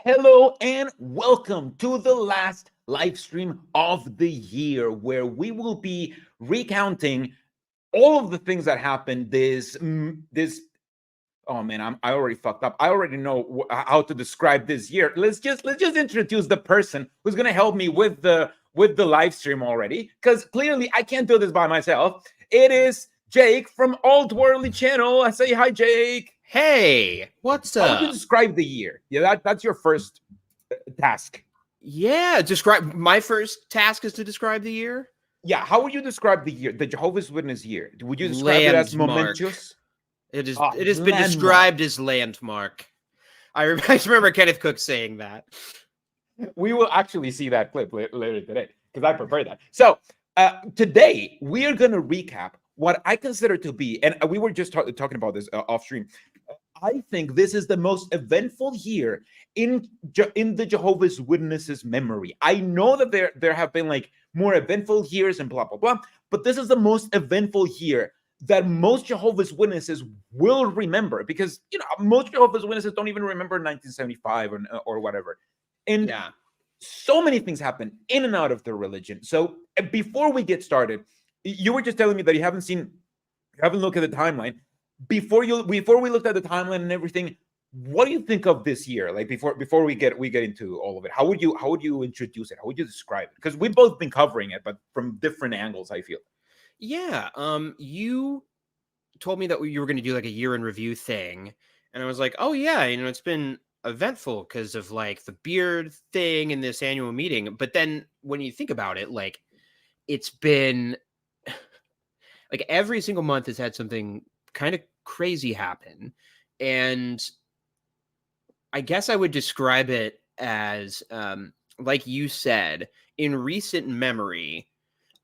Hello and welcome to the last live stream of the year, where we will be recounting all of the things that happened this. Oh man, I already fucked up. I already know how to describe this year. Let's just introduce the person who's gonna help me with the live stream already, because clearly I can't do this by myself. It is Jake from ft.AltWorldly channel. I say hi, Jake. Hey, what's How would you up? describe the year? Yeah, that's your first task. Yeah, describe my first task is to describe the year. Yeah, how would you describe the year, the Jehovah's Witness year? Would you describe it as Landmark. momentous? It has been Landmark. described as landmark. I just remember Kenneth Cook saying that. We will actually see that clip later today because I prefer that. So today we are going to recap what I consider to be, and we were just talking about this off stream. I think this is the most eventful year in the Jehovah's Witnesses memory. I know that there have been like more eventful years and blah blah blah, but this is the most eventful year that most Jehovah's Witnesses will remember, because most Jehovah's Witnesses don't even remember 1975 or whatever. And Yeah. so many things happen in and out of the religion. So before we get started, you were just telling me that you haven't looked at the timeline. Before we looked at the timeline and everything, what do you think of this year? Like before we get into all of it, how would you introduce it? How would you describe it? Because we've both been covering it, but from different angles, I feel. Yeah. You told me that you were going to do like a year in review thing, and I was like, oh yeah, it's been eventful because of like the beard thing and this annual meeting. But then when you think about it, like it's been like every single month has had something kind of crazy happen. And I guess I would describe it as, like you said, in recent memory,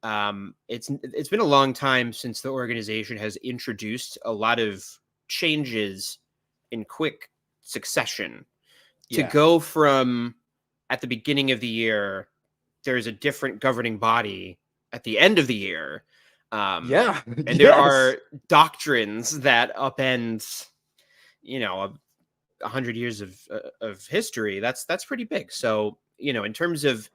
it's been a long time since the organization has introduced a lot of changes in quick succession. To go from at the beginning of the year, there's a different governing body at the end of the year. Yeah. And there are doctrines that upend, 100 years of history. That's pretty big. So, in terms of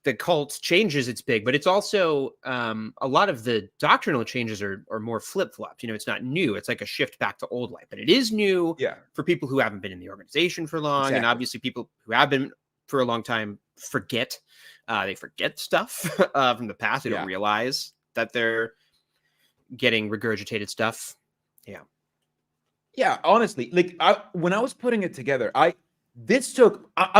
the cult changes, it's big, but it's also a lot of the doctrinal changes are more flip-flopped. It's not new. It's like a shift back to old life, but it is new for people who haven't been in the organization for long. Exactly. And obviously people who have been for a long time forget. They forget stuff from the past. They don't realize that they're getting regurgitated stuff. Yeah, honestly, like when I was putting it together, I've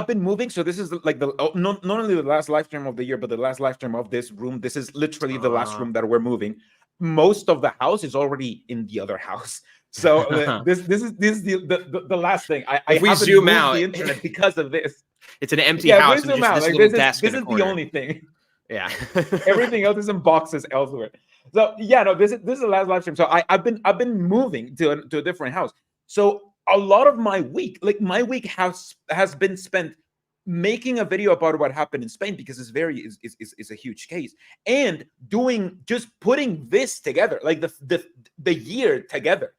been moving. So this is like not only the last live stream of the year, but the last live stream of this room. This is literally the last room that we're moving. Most of the house is already in the other house. So this is the last thing. I we zoom out the internet because of this. It's an empty house. If we zoom out, like this is the only thing. Yeah. Everything else is in boxes elsewhere. So this is the last live stream. So I've been moving to a different house. So a lot of my week has been spent making a video about what happened in Spain, because it's a huge case, and putting this together, like the year together.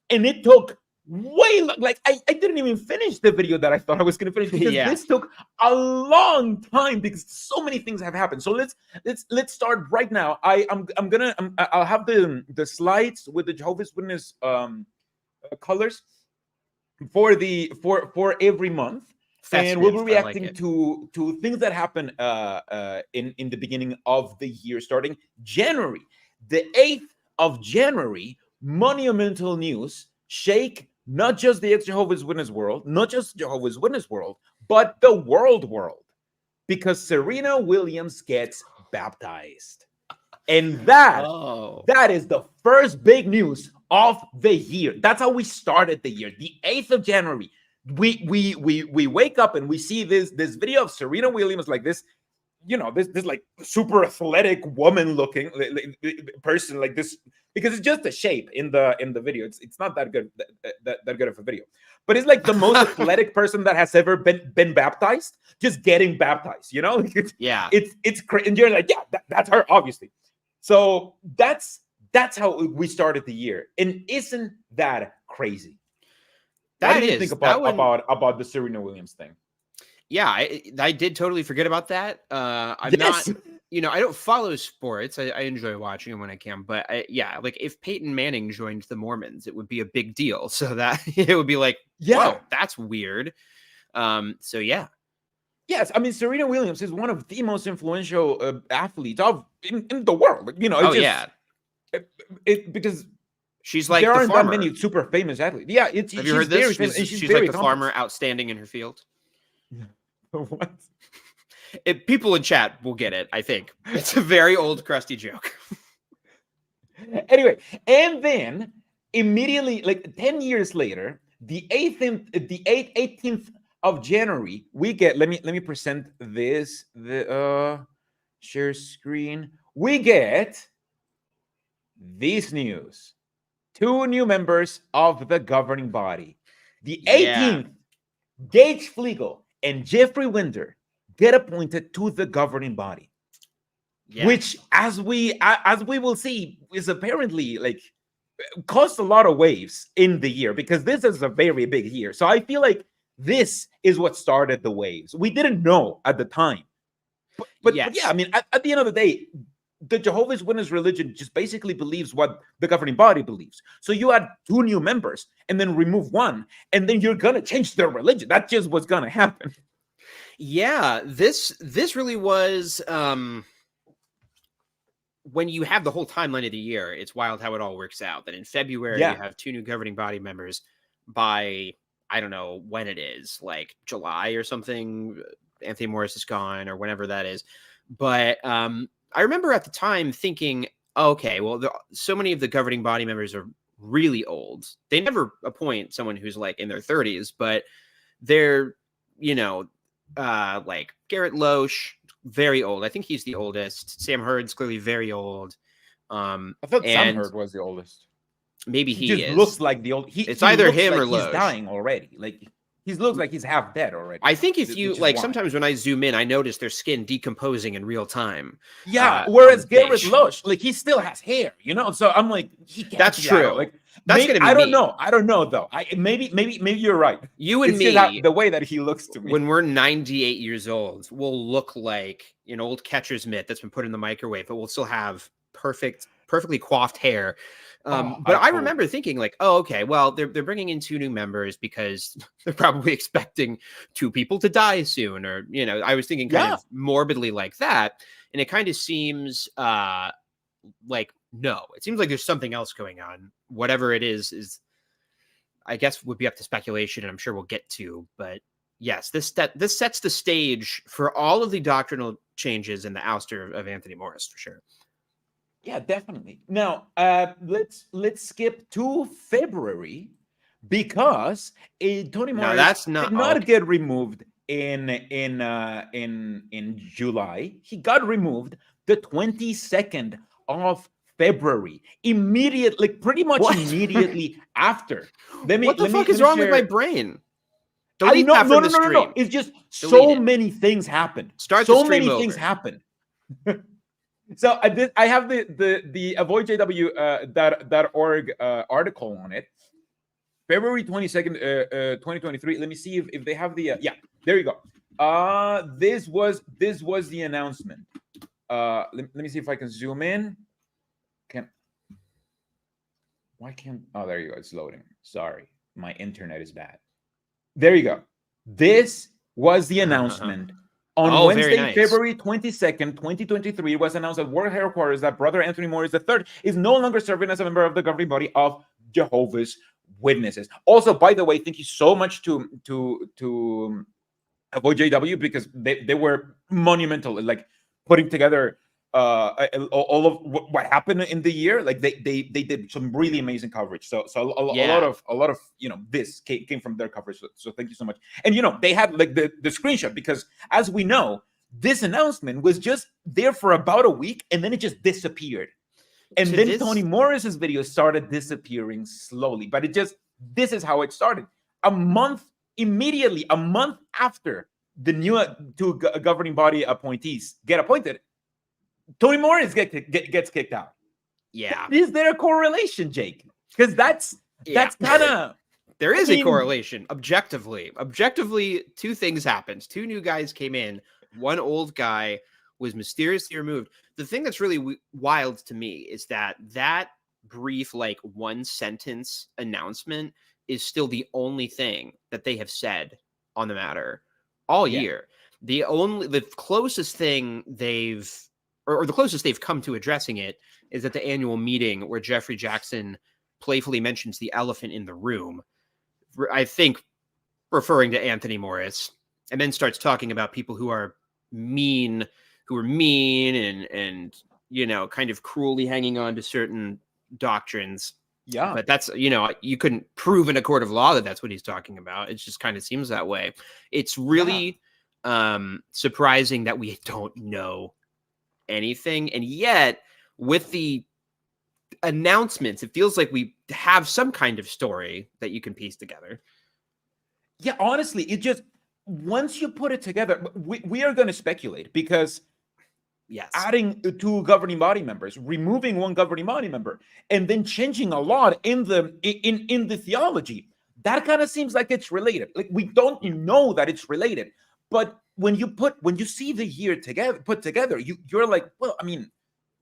And it took like I didn't even finish the video that I thought I was going to finish, because this took a long time, because so many things have happened. So let's start right now. I'll have the slides with the Jehovah's Witness colors for every month. And we'll be reacting to things that happen in the beginning of the year, starting January, the 8th of January. Monumental news shake not just the ex-Jehovah's Witness world, not just Jehovah's Witness world, but the world, because Serena Williams gets baptized. And that is the first big news of the year. That's how we started the year, the 8th of January. We wake up and we see this video of Serena Williams, like this, this like super athletic woman looking person, like this, because it's just a shape in the video. It's not that good that good of a video, but it's like the most athletic person that has ever been baptized, just getting baptized. It's crazy, and you're like, that's her, obviously. So that's how we started the year, and isn't that crazy? What do you think about the Serena Williams thing? Yeah, I did totally forget about that. I'm not, Yes. I don't follow sports. I enjoy watching them when I can, but yeah, like if Peyton Manning joined the Mormons, it would be a big deal. So that it would be like, Yeah. whoa, that's weird. So yeah. Yes, I mean Serena Williams is one of the most influential athletes in the world. It's Oh just yeah. because She's like there the aren't that farmer. many super famous athletes. Yeah, Have you she's heard this? very famous and she's She's like very the farmer, accomplished. outstanding in her field. What? People in chat will get it. I think it's a very old, crusty joke. Anyway, and then immediately, like 10 years later, the 18th of January, we get. Let me present this. The share screen. We get this news. 2 new members of the governing body. The Yeah. 18th, Gage Flegel and Jeffrey Winder get appointed to the governing body. Yeah. Which, as we will see, is apparently like caused a lot of waves in the year, because this is a very big year. So I feel like this is what started the waves. We didn't know at the time, but Yes. yeah, I mean, at the end of the day, the Jehovah's Witness religion just basically believes what the governing body believes. So you add 2 new members and then remove one, and then you're gonna change their religion. That's just what's gonna happen. Yeah, this really was when you have the whole timeline of the year, it's wild how it all works out. That in February Yeah. you have 2 new governing body members. By I don't know when it is, like July or something, Anthony Morris is gone or whenever that is. But I remember at the time thinking, okay, well, so many of the governing body members are really old. They never appoint someone who's like in their 30s, but they're, like Garrett Loesch, very old. I think he's the oldest. Sam Hurd's clearly very old. I thought Sam and Hurd was the oldest. maybe He he just is. looks like the old. It's he either looks him like or he's Loesch. dying already. Like he looks like he's half dead already. I think if you which is like, why. sometimes when I zoom in, I notice their skin decomposing in real time. Yeah, on whereas the Garrett page. Loesch, like he still has hair, So I'm like, he can't That's be that old. true. Like That's maybe, gonna be I don't me. know. I don't know though. Maybe you're right. You and It's me, just the way that he looks to me. when we're 98 years old, we'll look like an old catcher's mitt that's been put in the microwave, but we'll still have perfectly coiffed hair. But I remember thinking like, oh, okay, well, they're bringing in 2 new members because they're probably expecting 2 people to die soon, or I was thinking kind of morbidly like that, and it kind of seems like no, it seems like there's something else going on. Whatever it is I guess would be up to speculation, and I'm sure we'll get to. But yes, this sets the stage for all of the doctrinal changes in the ouster of Anthony Morris for sure. Yeah, definitely. Now, let's skip to February, because Tony Morris did not get removed in July. He got removed the 22nd of February, immediately, pretty much immediately after. What the fuck is wrong with my brain? Delete that from the stream. No. It's just so many things happened. So many things happened. So I have the avoidjw.org article on it. February 22nd, 2023. Let me see if they have the yeah, there you go. This was the announcement. Let me see if I can zoom in. Oh, there you go. It's loading. Sorry, my internet is bad. There you go. This was the announcement. On Wednesday, February 22nd, 2023, it was announced at World Headquarters that Brother Anthony Morris III is no longer serving as a member of the governing body of Jehovah's Witnesses. Also, by the way, thank you so much to Avoid JW, because they were monumental, like putting together all of what happened in the year. Like they did some really amazing coverage. So a lot of this came from their coverage. So thank you so much. And they had like the screenshot, because as we know, this announcement was just there for about a week, and then it just disappeared. And then Tony Morris's video started disappearing slowly. But this is how it started. Immediately a month after the new 2 governing body appointees get appointed, Tony Morris gets kicked out. Yeah. Is there a correlation, Jake? Because that's kind of There I is a mean, correlation objectively. Objectively, two things happened. Two new guys came in. One old guy was mysteriously removed. The thing that's really wild to me is that brief, like, one sentence announcement is still the only thing that they have said on the matter all yeah, year. The closest thing or the closest they've come to addressing it is at the annual meeting where Jeffrey Jackson playfully mentions the elephant in the room, I think referring to Anthony Morris, and then starts talking about people who are mean, and kind of cruelly hanging on to certain doctrines. yeah, But that's, you couldn't prove in a court of law that that's what he's talking about. It just kind of seems that way. It's yeah. really surprising that we don't know anything, and yet with the announcements, it feels like we have some kind of story that you can piece together. Yeah, honestly, it just, once you put it together, we are going to speculate because Yes. adding two governing body members, removing one governing body member, and then changing a lot in the theology, that kind of seems like it's related. Like, we don't know that it's related, but when you see the year put together, you're like, well, I mean,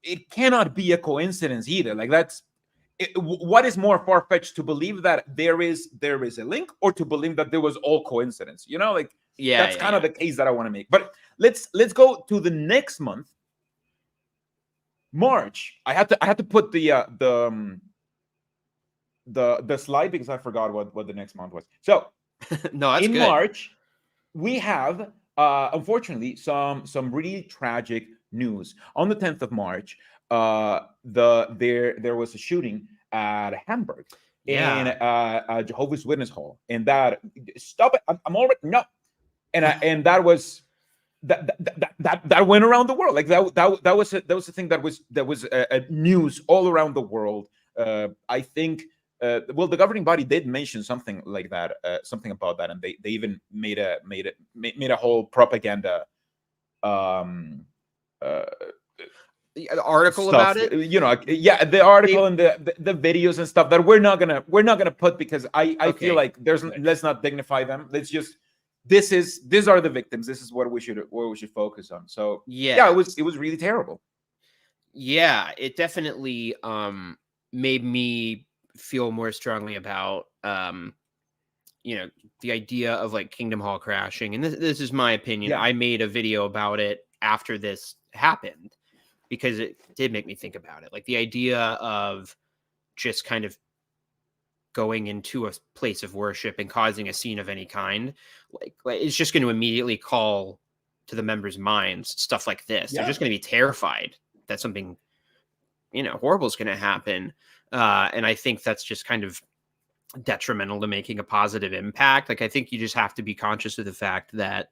it cannot be a coincidence either. Like, what is more far-fetched, to believe that there is a link, or to believe that there was all coincidence? Like, that's kind of the case that I want to make. But let's go to the next month, March. I had to put the slide because I forgot what the next month was. So No, that's in good. March, we have unfortunately some really tragic news. On the 10th of March, there was a shooting at Hamburg, in a Jehovah's Witness hall, and that, stop it, I'm already, no, and that was that went around the world. Like, that was a thing that was news all around the world. I think, well, the governing body did mention something like that, something about that, and they even made a whole propaganda The article stuff. about it. Yeah, the article and the videos and stuff that we're not gonna put, because I feel like let's not dignify them. Let's just, these are the victims. This is what we should focus on. So yeah, it was really terrible. Yeah, it definitely made me feel more strongly about the idea of, like, Kingdom Hall crashing. And this is my opinion. Yeah. I made a video about it after this happened because it did make me think about it. Like, the idea of just kind of going into a place of worship and causing a scene of any kind, like it's just going to immediately call to the members' minds stuff like this. They're just going to be terrified that something horrible is going to happen, and I think that's just kind of detrimental to making a positive impact. Like, I think you just have to be conscious of the fact that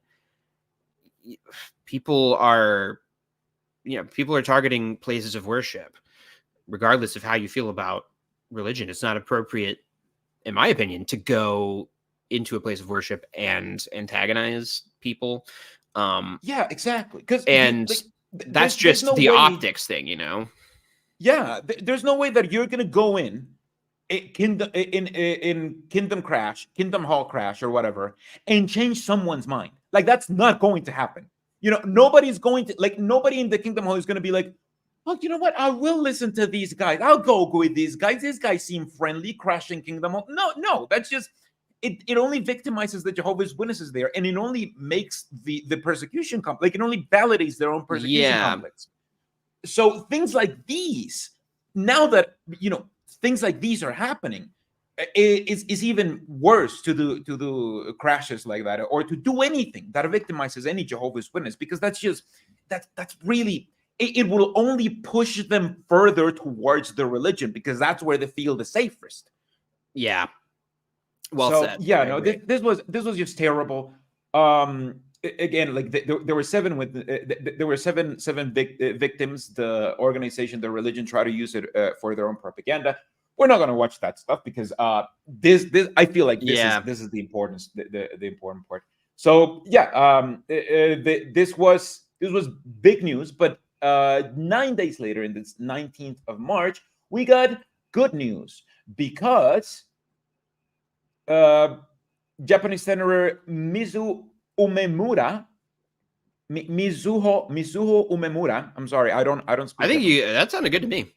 people are targeting places of worship regardless of how you feel about religion. It's not appropriate, in my opinion, to go into a place of worship and antagonize people. Yeah, exactly. Because that's just the optics thing, Yeah, there's no way that you're gonna go in Kingdom Hall crash, or whatever, and change someone's mind. Like, that's not going to happen. Nobody's going to, like, nobody in the Kingdom Hall is going to be like, oh, you know what? I will listen to these guys. I'll go with these guys. These guys seem friendly, crashing Kingdom Hall. No, that's just it only victimizes the Jehovah's Witnesses there, and it only makes the persecution like, it only validates their own persecution conflicts. So things like these, now that things like these are happening, is even worse to do crashes like that, or to do anything that victimizes any Jehovah's Witness, because that's really, it will only push them further towards the religion, because that's where they feel the safest. Yeah. Well said. Yeah, no, this was just terrible. Again, like, there were seven victims. The organization, the religion, tried to use it for their own propaganda. We're not going to watch that stuff, because this I feel like this is the importance, the important part. So yeah, this was big news. But 9 days later, in this 19th of March, we got good news, because uh, Japanese Senator Umemura, Mizuho Umemura. I'm sorry, I don't I speak think Japanese. that sounded good to me.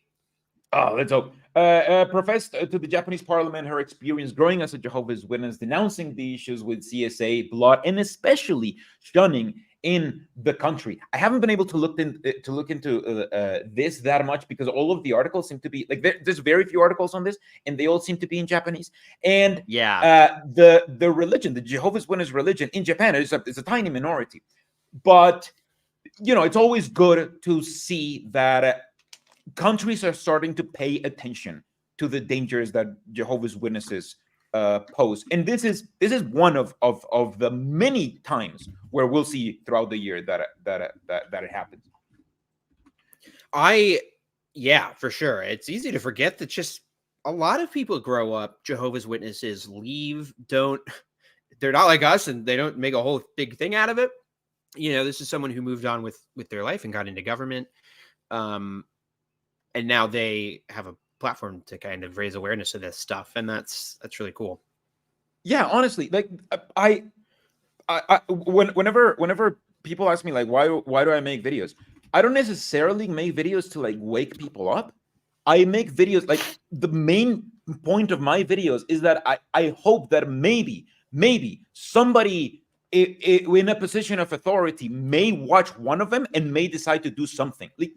Oh, let's hope. Professed to the Japanese parliament her experience growing as a Jehovah's Witness, denouncing the issues with CSA, blood, and especially shunning in the country. I haven't been able to look into this that much because all of the articles seem to be like there's very few articles on this, and they all seem to be in Japanese. And the religion, the Jehovah's Witness religion in Japan, is a tiny minority, but it's always good to see that. Countries are starting to pay attention to the dangers that Jehovah's Witnesses pose, and this is one of the many times where we'll see throughout the year that it happens. Yeah, for sure. It's easy to forget that just a lot of people grow up Jehovah's Witnesses, leave, they're not like us, and they don't make a whole big thing out of it. This is someone who moved on with their life and got into government. And now they have a platform to kind of raise awareness of this stuff, and that's really cool. Yeah, honestly, like whenever people ask me like why do I make videos, I don't necessarily make videos to like wake people up. I make videos like the main point of my videos is that I hope that maybe somebody in a position of authority may watch one of them and may decide to do something like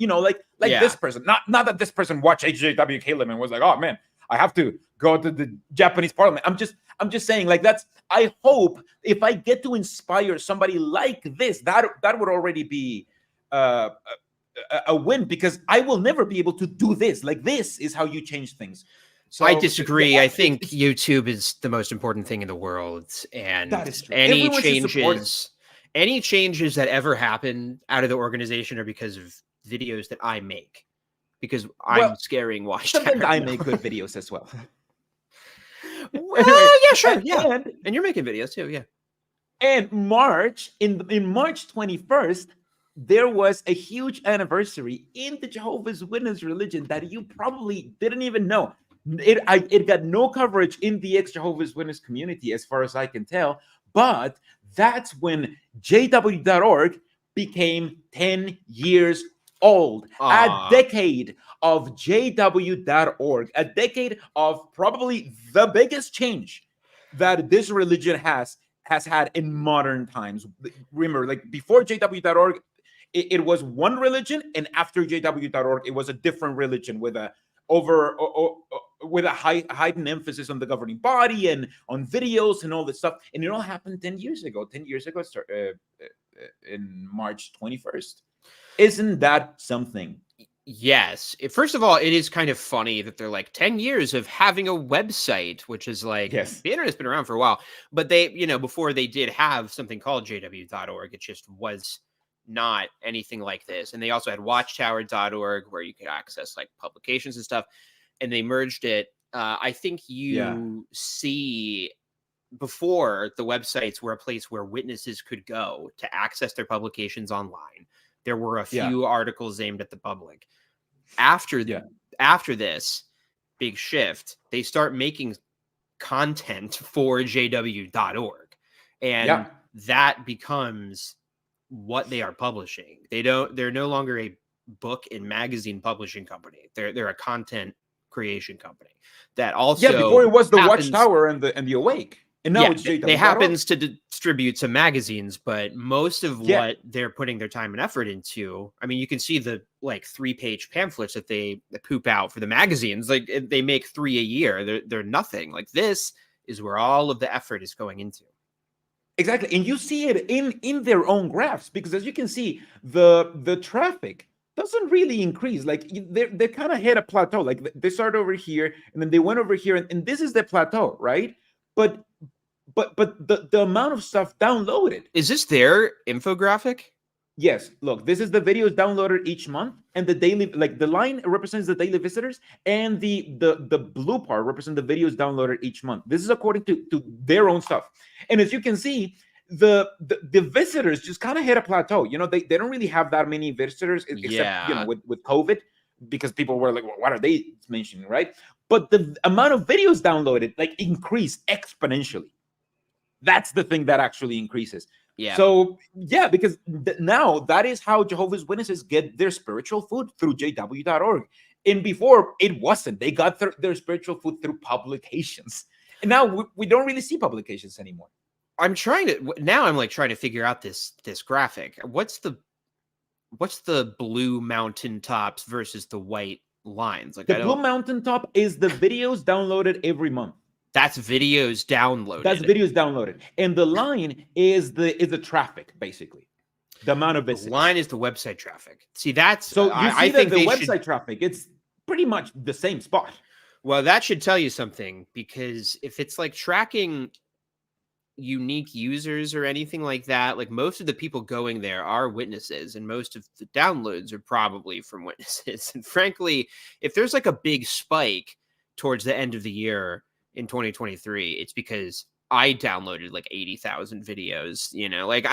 this person. Not that this person watched HJW Caleb and was like, oh man, I have to go to the Japanese parliament. I'm just saying, like, I hope if I get to inspire somebody like this, that would already be a win, because I will never be able to do this. Like, this is how you change things. So I disagree. Yeah, I think YouTube is the most important thing in the world, and that is true. Any changes that ever happen out of the organization are because of videos that I make, because I'm scaring watch time. Sometimes I make good videos as well. Well, yeah, sure, yeah, and you're making videos too, yeah. And in March 21st, there was a huge anniversary in the Jehovah's Witness religion that you probably didn't even know. It got no coverage in the ex-Jehovah's Witness community, as far as I can tell. But that's when JW.org became 10 years old. A decade of JW.org. A decade of probably the biggest change that this religion has had in modern times. Remember, like, before JW.org, it was one religion, and after JW.org, it was a different religion with a heightened emphasis on the governing body and on videos and all this stuff. And it all happened 10 years ago. 10 years ago, in March 21st. Isn't that something? Yes. First of all, it is kind of funny that they're like 10 years of having a website, which is like, yes, the internet's been around for a while, but they, before they did have something called JW.org, it just was not anything like this. And they also had watchtower.org, where you could access like publications and stuff, and they merged it. I think you see, before, the websites were a place where witnesses could go to access their publications online. There were a few articles aimed at the public. After this big shift, they start making content for JW.org, and that becomes what they are publishing. They're no longer a book and magazine publishing company. They're a content creation company that also before it was the Watchtower and the Awake, and now it's JW.org. They happens to distribute some magazines, but most of what they're putting their time and effort into, I mean, you can see the like 3-page pamphlets that they poop out for the magazines. Like, they make 3 a year. They're nothing. Like, this is where all of the effort is going into. Exactly. And you see it in their own graphs, because as you can see, the traffic doesn't really increase. Like, they kind of hit a plateau. Like, they started over here and then they went over here, and this is the plateau, right? But the amount of stuff downloaded. Is this their infographic? Yes. Look, this is the videos downloaded each month, and the daily, like, the line represents the daily visitors, and the blue part represents the videos downloaded each month. This is according to their own stuff. And as you can see, the visitors just kind of hit a plateau. They don't really have that many visitors, except with COVID, because people were like, well, what are they mentioning, right? but the amount of videos downloaded like increased exponentially. That's the thing that actually increases. Yeah. So yeah, because now that is how Jehovah's Witnesses get their spiritual food, through jw.org. And before it wasn't. They got their spiritual food through publications. And now we don't really see publications anymore. I'm trying to figure out this graphic. What's the blue mountaintops versus the white lines? Like, the blue mountaintop is the videos downloaded every month. That's videos downloaded. That's videos downloaded. And the line is the traffic, basically. The amount of visits. The line is the website traffic. See, that's so I think the website traffic, it's pretty much the same spot. Well, that should tell you something, because if it's like tracking unique users or anything like that, like most of the people going there are witnesses, and most of the downloads are probably from witnesses. And frankly, if there's like a big spike towards the end of the year in 2023, it's because I downloaded like 80,000 videos, like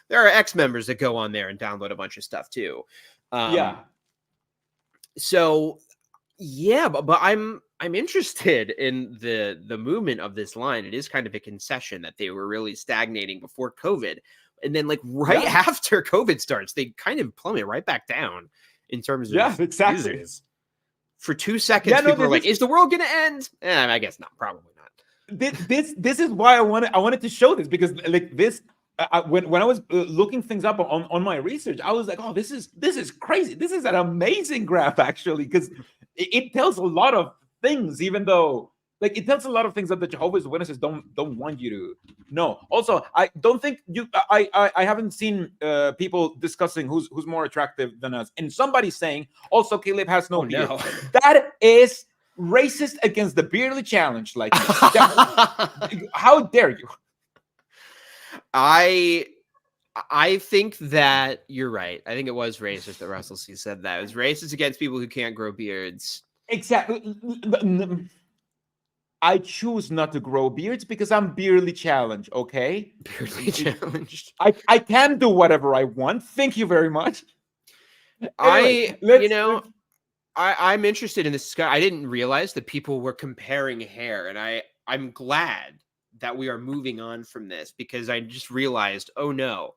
there are ex-members that go on there and download a bunch of stuff too. So yeah, but I'm interested in the movement of this line. It is kind of a concession that they were really stagnating before COVID, and then like after COVID starts, they kind of plummet right back down in terms of users. For 2 seconds, people were like, "Is the world going to end?" I guess not. Probably not. This is why I wanted to show this, because like this. When I was looking things up on my research, I was like, "Oh, this is crazy! This is an amazing graph, actually, because it tells a lot of things, even though like it tells a lot of things that the Jehovah's Witnesses don't want you to know." Also, I don't think I haven't seen people discussing who's more attractive than us, and somebody saying also Caleb has no beard. No. That is racist against the beardly challenge. Like, how dare you? I think that you're right. I think it was racist that Russell C said that. It was racist against people who can't grow beards. Exactly. I choose not to grow beards because I'm beardly challenged, okay? Beardly challenged. I can do whatever I want. Thank you very much. Anyway, I'm interested in this. I didn't realize that people were comparing hair, and I'm glad that we are moving on from this, because I just realized, oh no,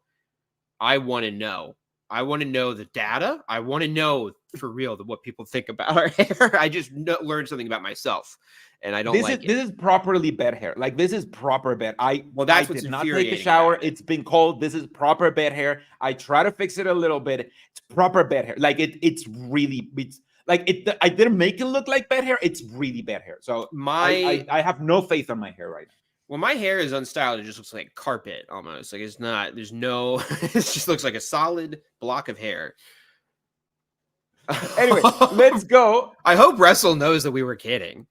I want to know. I want to know the data. I want to know for real what people think about our hair. I just learned something about myself, and I don't like it. This is properly bed hair. Like, this is proper bed. I did not take a shower. It's been cold. This is proper bed hair. I try to fix it a little bit. It's proper bed hair. Like it's like it. I didn't make it look like bed hair. It's really bed hair. So I have no faith on my hair right now. Well, my hair is unstyled. It just looks like carpet almost. Like it's not, there's no, it just looks like a solid block of hair. Anyway, let's go. I hope Russell knows that we were kidding.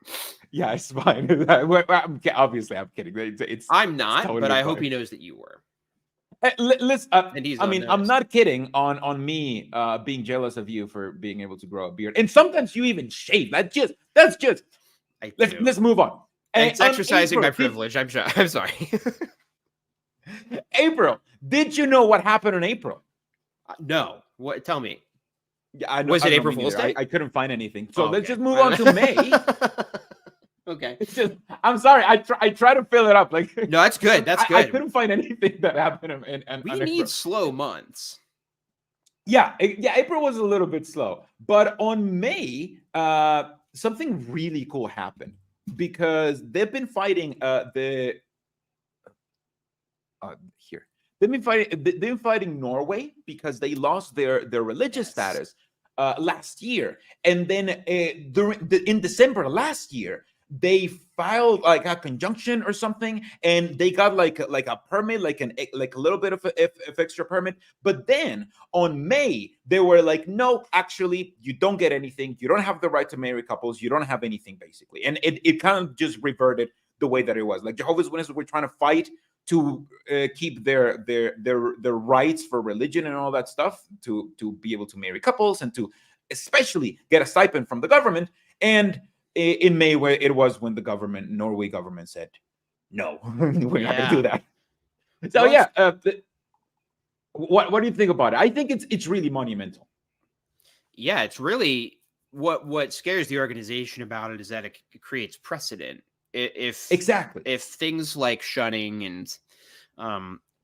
Yeah, it's fine. Obviously, I'm kidding. I'm not, totally but I hope he knows that you were. I'm not kidding on me being jealous of you for being able to grow a beard. And sometimes you even shave. That's just let's move on. It's exercising my privilege. I'm sorry. April, did you know what happened in April? No. What? Tell me. Yeah, was it April Fool's Day? I couldn't find anything. So let's just move on to May. Okay. It's just, I'm sorry. I try to fill it up. Like, no, that's good. That's good. I couldn't find anything that happened. We need slow months. Yeah. April was a little bit slow, but on May, something really cool happened. Because they've been fighting They've been fighting Norway because they lost their religious status last year, and then in December last year they filed like a conjunction or something, and they got like a permit, like a little bit of extra permit. But then on May they were like, no, actually you don't get anything. You don't have the right to marry couples. You don't have anything, basically. And it kind of just reverted the way that it was. Like, Jehovah's Witnesses were trying to fight to keep their rights for religion and all that stuff, to be able to marry couples and to especially get a stipend from the government. And in May, where it was when the Norway government said, no, we're not going to do that. So what do you think about it? I think it's really monumental. Yeah, it's really what scares the organization about it is that it creates precedent. Exactly. If things like shunning and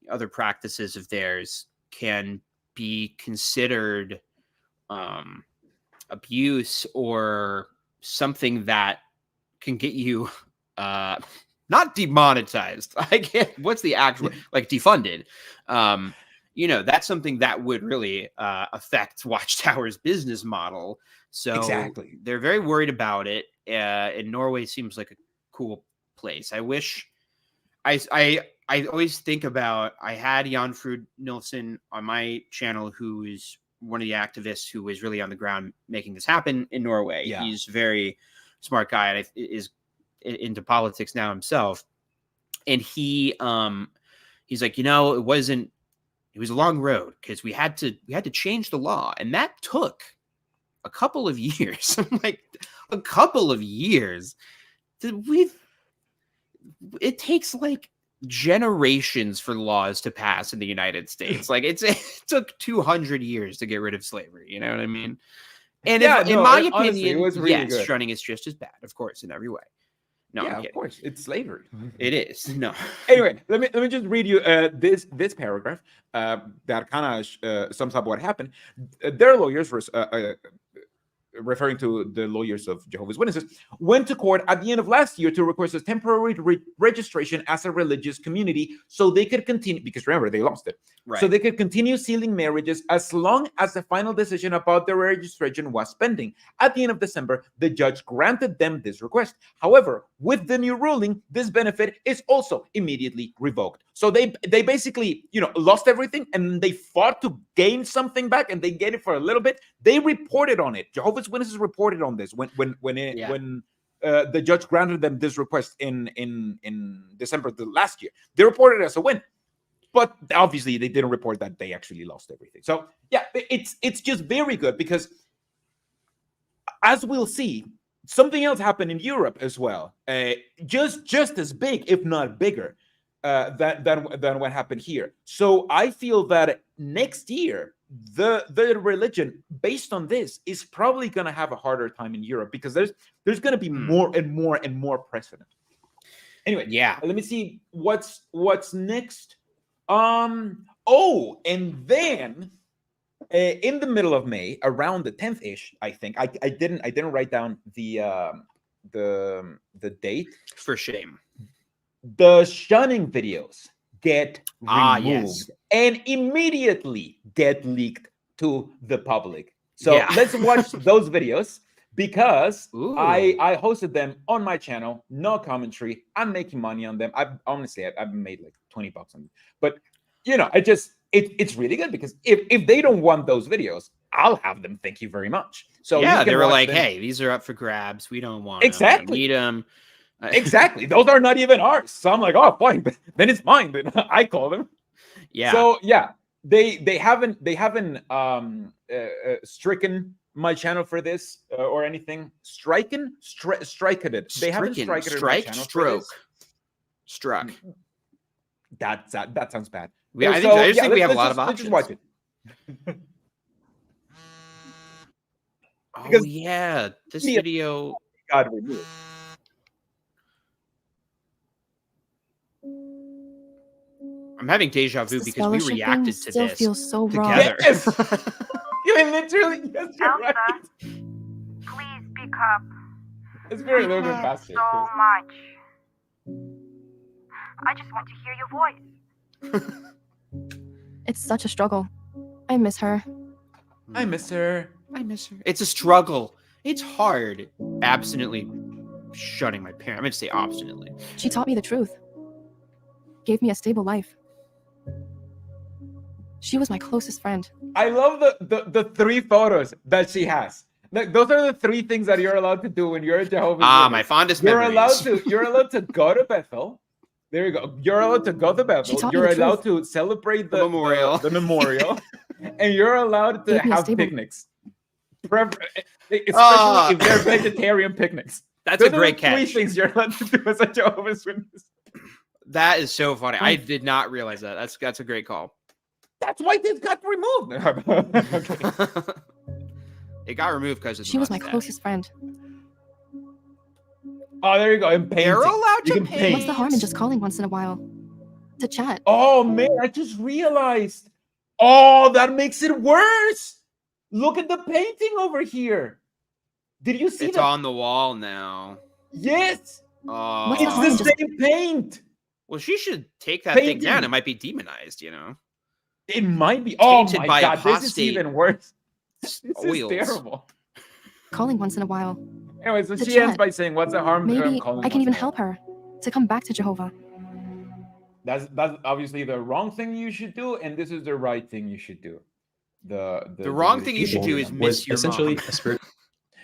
other practices of theirs can be considered abuse or something that can get you not demonetized. I can't. What's the actual like defunded? That's something that would really affect Watchtower's business model. So Exactly. they're very worried about it. And Norway seems like a cool place. I wish. I always think about. I had Jan Frud Nilsson on my channel, who is one of the activists who is really on the ground making this happen in Norway. Yeah. He's very smart guy and is into politics now himself. And he's like, it was a long road because we had to change the law, and that took a couple of years. Like a couple of years. It takes like generations for laws to pass in the United States. Like it took 200 years to get rid of slavery. You know what I mean? And in my opinion, honestly, it was really good. shunning is just as bad, of course, in every way. No, yeah, of course, it's slavery. It is. No. Anyway, let me just read you this paragraph that kind of sums up what happened. Their lawyers were referring to the lawyers of Jehovah's Witnesses, went to court at the end of last year to request a temporary registration as a religious community so they could continue, because remember, they lost it. Right. So they could continue sealing marriages as long as the final decision about their registration was pending. At the end of December, the judge granted them this request. However, with the new ruling, this benefit is also immediately revoked. So they basically, lost everything, and they fought to gain something back, and they get it for a little bit. They reported on it. Jehovah's Witnesses reported on this when the judge granted them this request in December of the last year. They reported it as a win, but obviously they didn't report that they actually lost everything. So yeah, it's just very good because, as we'll see, something else happened in Europe as well, just as big, if not bigger, than what happened here. So I feel that next year, the religion based on this is probably going to have a harder time in Europe because there's going to be more and more and more precedent. Anyway, yeah. Let me see what's next. And then in the middle of May, around the 10th ish, I think I didn't write down the date. For shame. The shunning videos get removed yes. and immediately get leaked to the public. So let's watch those videos because I hosted them on my channel. No commentary. I'm making money on them. I've made like $20 on them. But it's really good because if they don't want those videos, I'll have them. Thank you very much. So they were like, hey, these are up for grabs. We don't want exactly. them. We need them. Exactly. Those are not even ours. So I'm like, oh, fine. Then it's mine. Then I call them. Yeah. So yeah, they haven't stricken my channel for this or anything. Striken it. They haven't striken my channel for this. Struck. That sounds bad. Yeah, I just think we have a lot of options. Let's just watch it. Oh yeah, this video got removed. I'm having deja vu because we reacted to still this feels so together. Yes. Literally, yes, you're Elsa, right. please speak up. It's very a little bit faster. So much. I just want to hear your voice. It's such a struggle. I miss her. I miss her. It's a struggle. It's hard. Abstinently shunning my parents. I'm going to say obstinately. She taught me the truth. Gave me a stable life. She was my closest friend. I love the 3 photos that she has. Like, those are the 3 things that you're allowed to do when you're a Jehovah's Witness. My fondest memories. You're allowed to go to Bethel. There you go. You're allowed to go to Bethel. You're allowed to celebrate the memorial. The memorial. And you're allowed to have picnics. Especially if they're vegetarian picnics. That's a great catch. 3 things you're allowed to do as a Jehovah's Witness. That is so funny. I did not realize that. That's a great call. That's why this got removed. It got removed because of the She was my mustache. closest friend. Oh, there you go. And They're painting. allowed You to can paint. What's the harm in just calling once in a while? To chat. Oh man, I just realized. Oh, that makes it worse. Look at the painting over here. Did you see It's that? on the wall now. Yes, Oh, What's the it's harm in the just- same paint. well, she should take that thing down. Painting. It might be demonized, you know. It might be. Oh Tainted my by god, this is apostate even worse. This oils. is terrible. Calling once in a while. Anyway, so To she ends chat. by saying, "What's the harm?" Maybe calling I can once even in a help while?" her to come back to Jehovah. That's obviously the wrong thing you should do, and this is the right thing you should do. The wrong thing you should do is was miss your essentially mom. a spirit.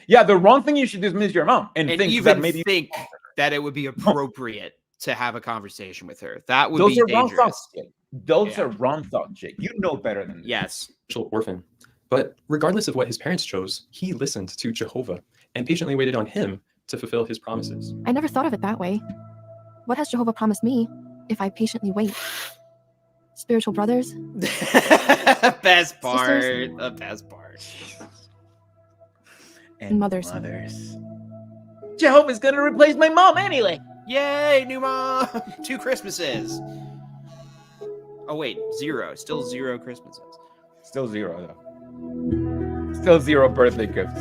Yeah, the wrong thing you should do is miss your mom and think even that maybe think that it would be appropriate to have a conversation with her. That would those be are wrong dangerous. thoughts, Jake. Those Yeah. are wrong thoughts, Jake. You know better than this. Yes. Orphan. But regardless of what his parents chose, he listened to Jehovah and patiently waited on him to fulfill his promises. I never thought of it that way. What has Jehovah promised me if I patiently wait? Spiritual brothers? Best part. Sisters. The best part. And mothers. Jehovah's gonna replace my mom anyway. Yay, new mom! 2 Christmases. Oh wait, 0. Still 0 Christmases. Still 0 though. Still 0 birthday gifts.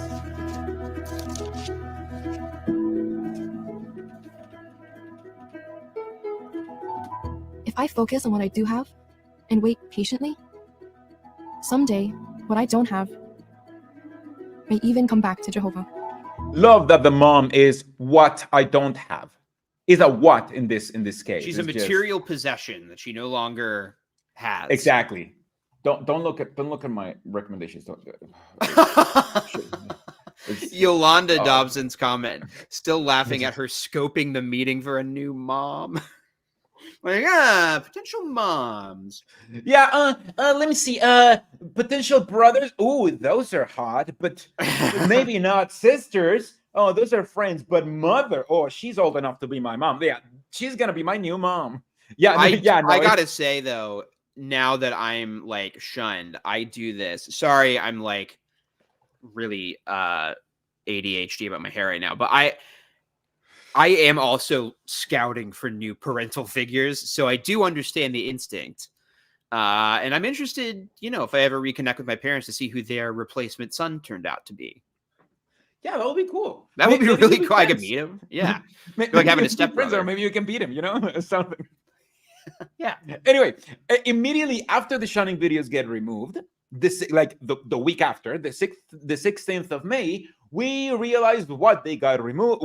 If I focus on what I do have and wait patiently, someday what I don't have may even come back to Jehovah. Love that the mom is what I don't have. Is a what in this case. She's a It's just- material possession that she no longer has. Exactly. Don't look at my recommendations. Don't do it. Yolanda Oh. Dobson's comment. Still laughing at her scoping the meeting for a new mom. Like, potential moms. Yeah, let me see. Potential brothers. Ooh, those are hot, but maybe not sisters. Oh, those are friends, but mother. Oh, she's old enough to be my mom. Yeah, she's gonna be my new mom. Yeah, I it's- gotta say though, now that I'm like shunned, I do this. Sorry, I'm like really ADHD about my hair right now, but I am also scouting for new parental figures, so I do understand the instinct. And I'm interested, if I ever reconnect with my parents to see who their replacement son turned out to be. Yeah, that would be cool. That would be Maybe really you'll cool. I could friends. meet him. Yeah. Maybe like having a you can be friends, or stepbrother. maybe you can beat him. Something. Yeah. Anyway, immediately after the shunning videos get removed, the week after, the 16th of May, we realized why they got removed.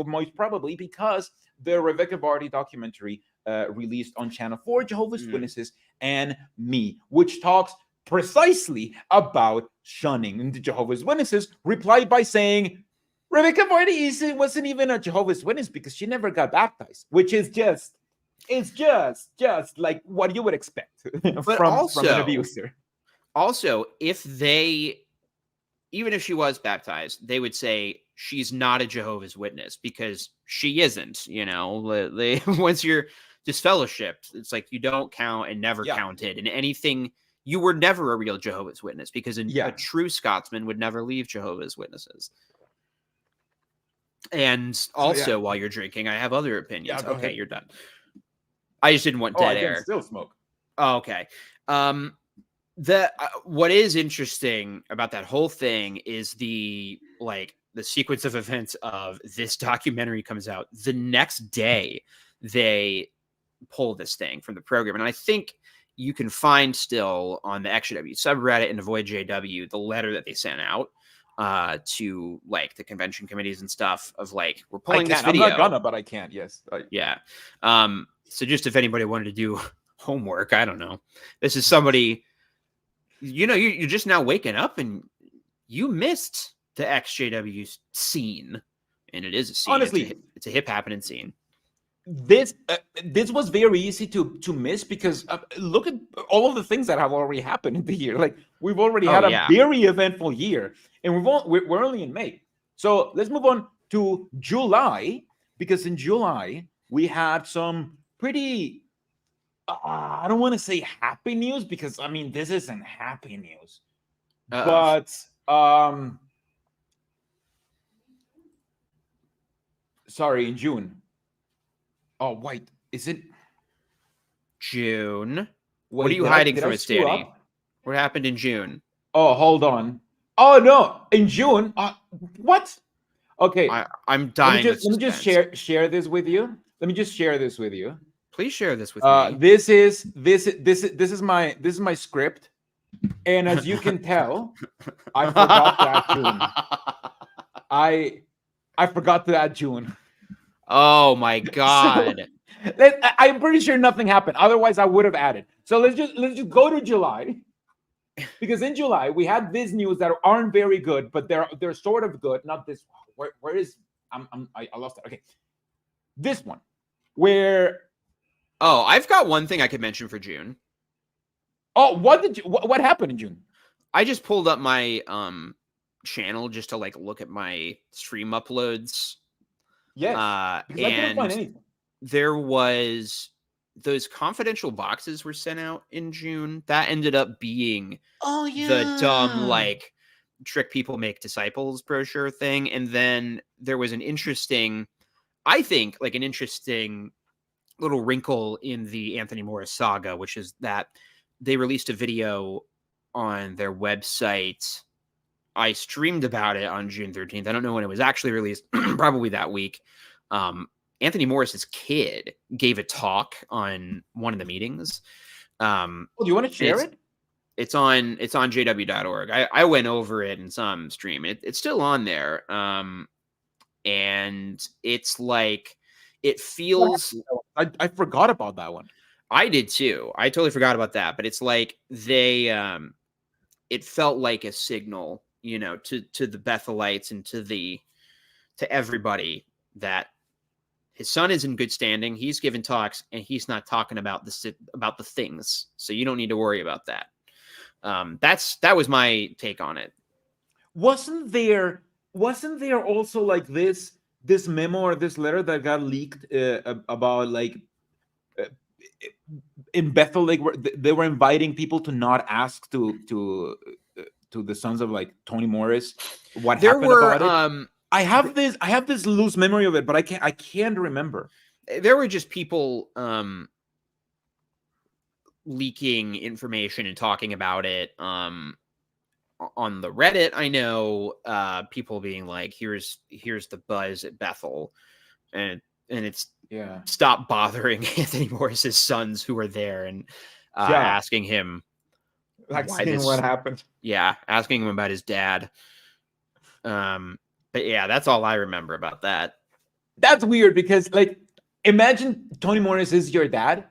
Most probably because the Rebecca Barty documentary released on Channel 4, Jehovah's Witnesses and Me, which talks precisely about shunning. And the Jehovah's Witnesses replied by saying Rebecca Barty wasn't even a Jehovah's Witness because she never got baptized, which is just like what you would expect from an abuser. Also, even if she was baptized, they would say she's not a Jehovah's Witness because she isn't. Once you're disfellowshipped, it's like you don't count and never counted, and anything. You were never a real Jehovah's Witness because a true Scotsman would never leave Jehovah's Witnesses. And also, while you're drinking, I have other opinions. Yeah, go ahead. You're done. I just didn't want dead I air. can still smoke. Oh, okay. What is interesting about that whole thing is the sequence of events of this documentary comes out. The next day, they pull this thing from the program, and I think you can find still on the XJW subreddit and Avoid JW the letter that they sent out to the convention committees and stuff of we're pulling this video. I'm not gonna, but I can't. Yes. Yeah. So just if anybody wanted to do homework, I don't know. This is somebody, you're just now waking up and you missed the XJW scene, and it is a scene. Honestly, it's a hip happening scene. This was very easy to miss because look at all of the things that have already happened in the year. We've already had a very eventful year, and we're only in May. So let's move on to July, because in July we had some pretty I don't want to say happy news because this isn't happy news, but Um, sorry, in June. Oh, wait, is it? June. Wait, What are you did hiding did I from us, screw Danny? up? What happened in June? Oh, hold on. Oh no, in June. What? Okay, I'm dying with let me just suspense. share this with you. Let me just share this with you. Please share this with me. This is my script, and as you can tell, I forgot to add June. I forgot to add June. Oh my So god. I'm pretty sure nothing happened. Otherwise, I would have added. So let's just go to July, because in July we had these news that aren't very good, but they're sort of good. Not this. Where is I lost it. Okay, this one where. Oh, I've got one thing I could mention for June. Oh, what happened in June? I just pulled up my channel just to like look at my stream uploads. Yes, because I couldn't find And anything. there was those confidential boxes were sent out in June. That ended up being Oh yeah, the dumb like trick people make disciples brochure thing. And then there was an interesting, I think, like an interesting little wrinkle in the Anthony Morris saga, which is that they released a video on their website. I streamed about it on June 13th. I don't know when it was actually released, probably that week. Anthony Morris's kid gave a talk on one of the meetings. Do you want to share it? It's on jw.org. I went over it in some stream. It's still on there. And it's like, it feels. I forgot about that one. I did too. I totally forgot about that. But it's like they, it felt like a signal, you know, to the Bethelites and to everybody that his son is in good standing. He's given talks and he's not talking about the things. So you don't need to worry about that. That was my take on it. Wasn't there also like this memo or this letter that got leaked about like in Bethel, like they were inviting people to not ask to the sons of like Tony Morris what happened about it. I have this loose memory of it, but I can't remember. There were just people leaking information and talking about it on the Reddit. I know people being like, here's the buzz at Bethel, and it's stop bothering Anthony Morris's sons who are there and asking him like what happened. Yeah, asking him about his dad. But yeah, that's all I remember about that. That's weird because, like, imagine Tony Morris is your dad.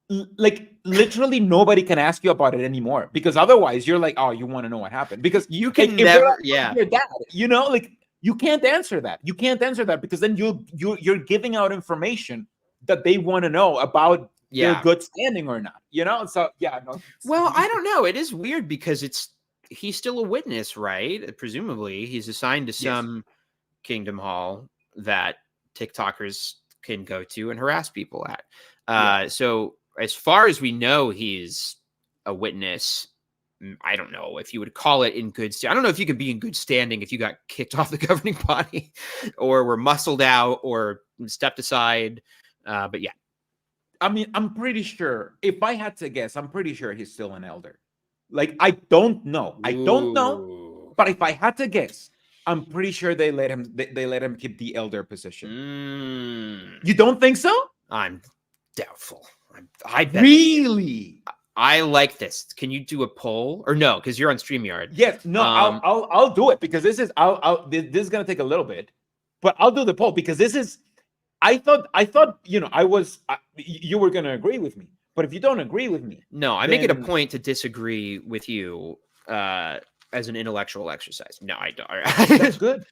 Like, literally nobody can ask you about it anymore because otherwise you're like, oh, you want to know what happened? Because you can never, your dad, you know, like you can't answer that. You can't answer that because then you're giving out information that they want to know about their good standing or not. You know, so yeah, no. Well, I don't know. It is weird because he's still a witness, right? Presumably, he's assigned to some kingdom hall that TikTokers can go to and harass people at. So as far as we know, he's a witness. I don't know if you would call it in good standing. I don't know if you could be in good standing if you got kicked off the governing body or were muscled out or stepped aside. But yeah. I mean, I'm pretty sure, if I had to guess, I'm pretty sure he's still an elder. Like, I don't know. I don't know. But if I had to guess, I'm pretty sure they let him keep the elder position. You don't think so? I'm doubtful. I bet. Really? I like this. Can you do a poll or no? Because you're on StreamYard. Yes. No. I'll do it because this is this is gonna take a little bit, but I'll do the poll because this is. I thought you know you were gonna agree with me, but if you don't agree with me, no, I make it a point to disagree with you as an intellectual exercise. No, I don't. That's good.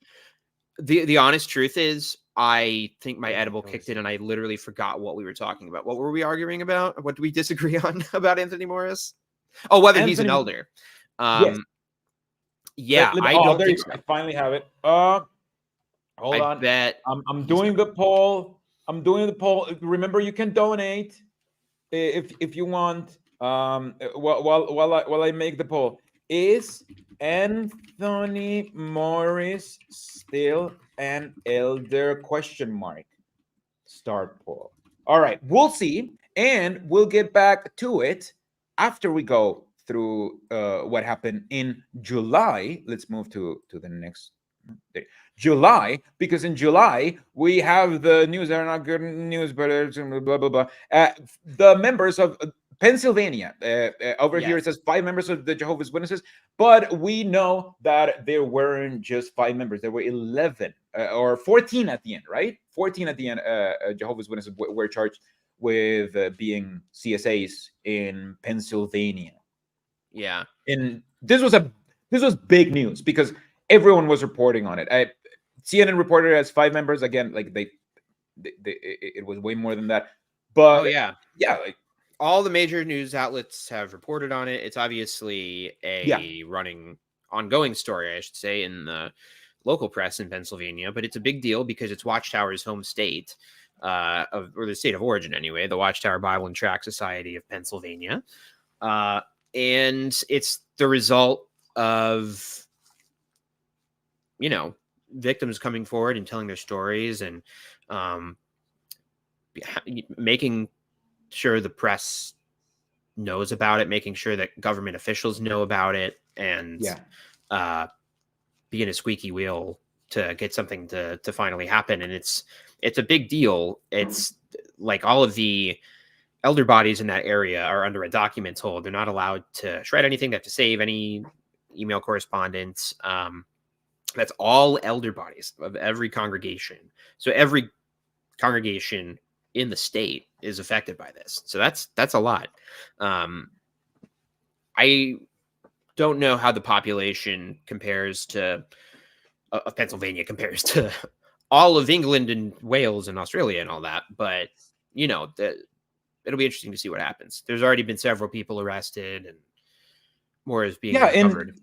The honest truth is, I think my edible kicked in and I literally forgot what we were talking about. What were we arguing about? What do we disagree on about Anthony Morris? Oh, whether he's an elder. Yes. Yeah, I don't think so. I finally have it. Hold on. Bet I'm doing the poll. I'm doing the poll. Remember, you can donate if you want. While I make the poll, is Anthony Morris still an elder? Question mark. Start poll. All right, we'll see, and we'll get back to it after we go through what happened in July. Let's move to the next day. July, because in July we have the news that are not good news, but it's blah blah blah. The members of Pennsylvania. Over here it Yes. says 5 members of the Jehovah's Witnesses, but we know that there weren't just 5 members. There were 11 or 14 at the end, right? 14 at the end. Jehovah's Witnesses were charged with being CSAs in Pennsylvania. Yeah. And this was big news because everyone was reporting on it. CNN reported it as 5 members. Again, like it was way more than that. But Oh yeah. yeah, like All the major news outlets have reported on it. It's obviously a Yeah. ongoing story, I should say, in the local press in Pennsylvania, but it's a big deal because it's Watchtower's home state, or the state of origin anyway, the Watchtower Bible and Tract Society of Pennsylvania. And it's the result of, victims coming forward and telling their stories and making sure the press knows about it, making sure that government officials know about it, and being a squeaky wheel to get something to finally happen. And it's a big deal. It's like all of the elder bodies in that area are under a document hold. They're not allowed to shred anything. They have to save any email correspondence. That's all elder bodies of every congregation. So every congregation in the state is affected by this. So that's a lot. I don't know how the population compares to of Pennsylvania compares to all of England and Wales and Australia and all that, but it'll be interesting to see what happens. There's already been several people arrested and more is being uncovered. And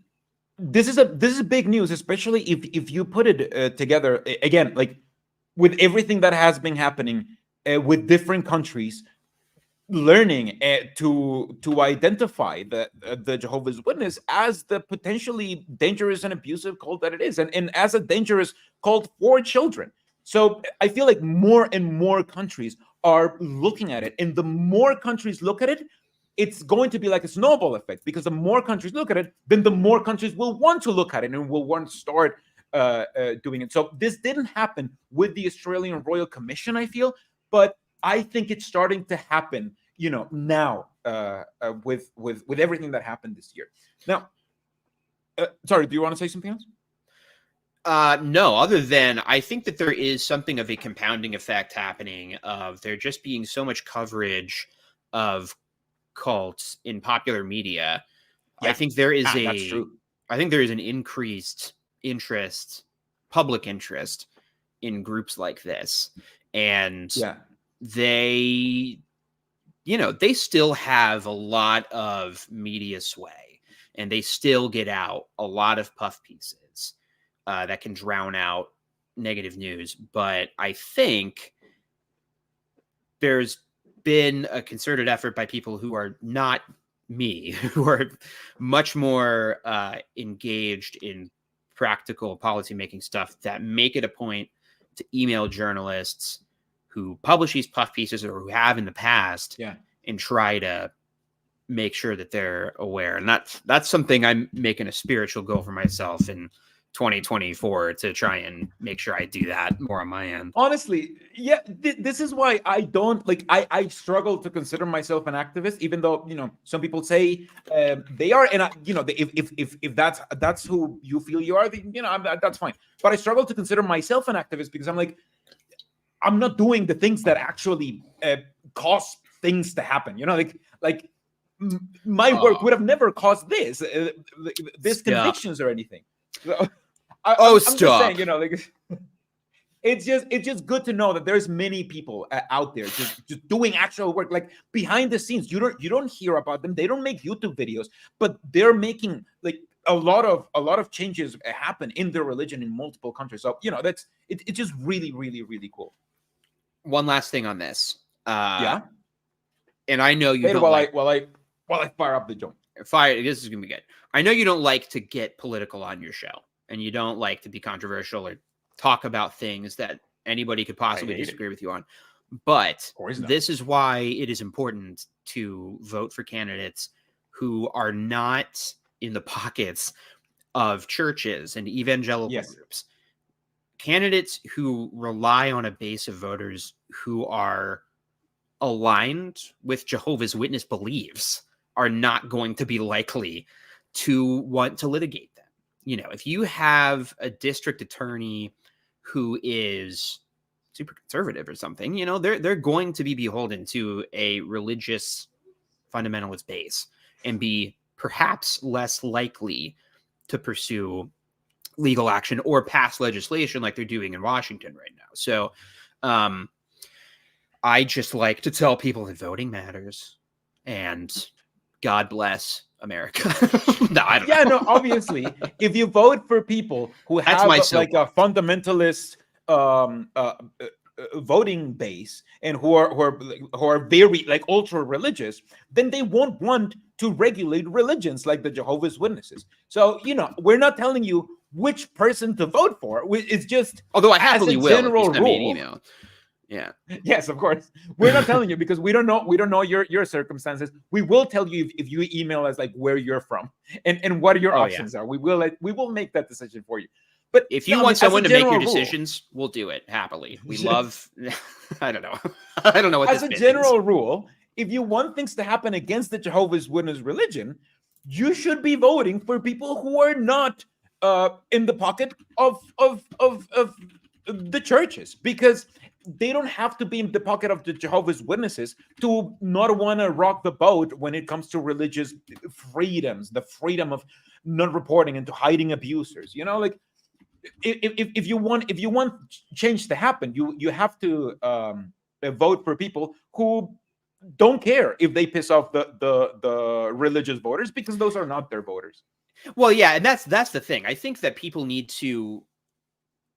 this is big news, especially if you put it together again, like with everything that has been happening with different countries learning to identify the Jehovah's Witness as the potentially dangerous and abusive cult that it is, and as a dangerous cult for children. So I feel like more and more countries are looking at it, and the more countries look at it, it's going to be like a snowball effect, because the more countries look at it, then the more countries will want to look at it and will want to start doing it. So this didn't happen with the Australian Royal Commission, I feel, but I think it's starting to happen, now with everything that happened this year. Now, sorry, do you want to say something else? No, other than I think that there is something of a compounding effect happening of there just being so much coverage of cults in popular media. Yeah, I think there is that's true. I think there is an increased public interest in groups like this. And they still have a lot of media sway, and they still get out a lot of puff pieces that can drown out negative news. But I think there's been a concerted effort by people who are not me, who are much more engaged in practical policymaking stuff, that make it a point to email journalists who publish these puff pieces or who have in the past, and try to make sure that they're aware. And that's something I'm making a spiritual goal for myself in 2024 to try and make sure I do that more on my end. Honestly, this is why I don't I struggle to consider myself an activist, even though some people say they are, and if that's who you feel you are, then, that's fine. But I struggle to consider myself an activist because I'm like, I'm not doing the things that actually cause things to happen. My work would have never caused this convictions or anything. So, I'm stop! just saying, it's just good to know that there's many people out there just doing actual work, like behind the scenes. You don't hear about them. They don't make YouTube videos, but they're making like a lot of changes happen in their religion in multiple countries. So that's it's just really, really, really cool. One last thing on this. And I know you don't while I fire up the joint. This is gonna be good. I know you don't like to get political on your show, and you don't like to be controversial or talk about things that anybody could possibly hate it. disagree with you on. But course not. this is why it is important to vote for candidates who are not in the pockets of churches and evangelical Yes. groups. Candidates who rely on a base of voters who are aligned with Jehovah's Witness beliefs are not going to be likely to want to litigate them. You know, if you have a district attorney who is super conservative or something, you know, they're going to be beholden to a religious fundamentalist base and be perhaps less likely to pursue legal action or pass legislation like they're doing in Washington right now. So I just like to tell people that voting matters, and God bless America. No, I don't know. Yeah, no, obviously, if you vote for people who That's have my like a fundamentalist voting base and who are very like ultra religious, then they won't want to regulate religions like the Jehovah's Witnesses. So, you know, we're not telling you which person to vote for. It's just, Although I as happily a will if general you send me an rule. email. Yeah. Yes, of course. We're not telling you because we don't know your circumstances. We will tell you if you email us like where you're from and what your options are. We will make that decision for you. But If you no, I want mean, as someone a to make your general rule- decisions, we'll do it happily. We love I don't know. I don't know what as this a bit general means. rule, if you want things to happen against the Jehovah's Witness religion, you should be voting for people who are not in the pocket of the churches, because they don't have to be in the pocket of the Jehovah's Witnesses to not want to rock the boat when it comes to religious freedoms, the freedom of not reporting and to hiding abusers. You know, like if you want change to happen, you have to vote for people who don't care if they piss off the religious voters, because those are not their voters. Well, yeah, and that's the thing. I think that people need to,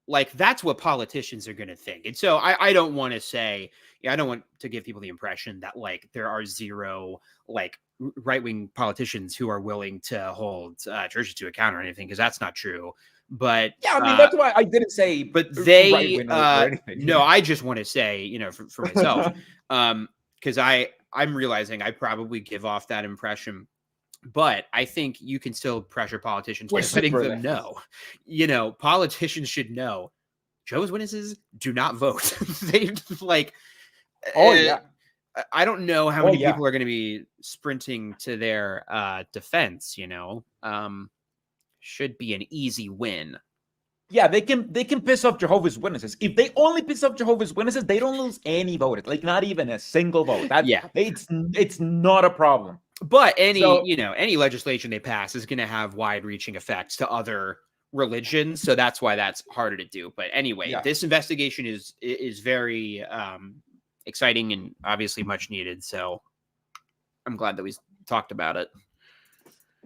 like, that's what politicians are going to think. And so I don't want to say, I don't want to give people the impression that like there are zero like right-wing politicians who are willing to hold churches to account or anything, because that's not true. But yeah, I mean, that's why I didn't say, but they right-wing or anything. No, I just want to say, you know, for myself, because I'm realizing I probably give off that impression. But I think you can still pressure politicians by letting them know. You know, politicians should know Jehovah's Witnesses do not vote. They like, yeah. I don't know how many people are going to be sprinting to their defense. You know, should be an easy win. Yeah, they can piss off Jehovah's Witnesses. If they only piss off Jehovah's Witnesses, they don't lose any votes, like not even a single vote. It's not a problem. But any legislation they pass is going to have wide-reaching effects to other religions, so that's why that's harder to do. But anyway, this investigation is very exciting and obviously much needed. So I'm glad that we talked about it.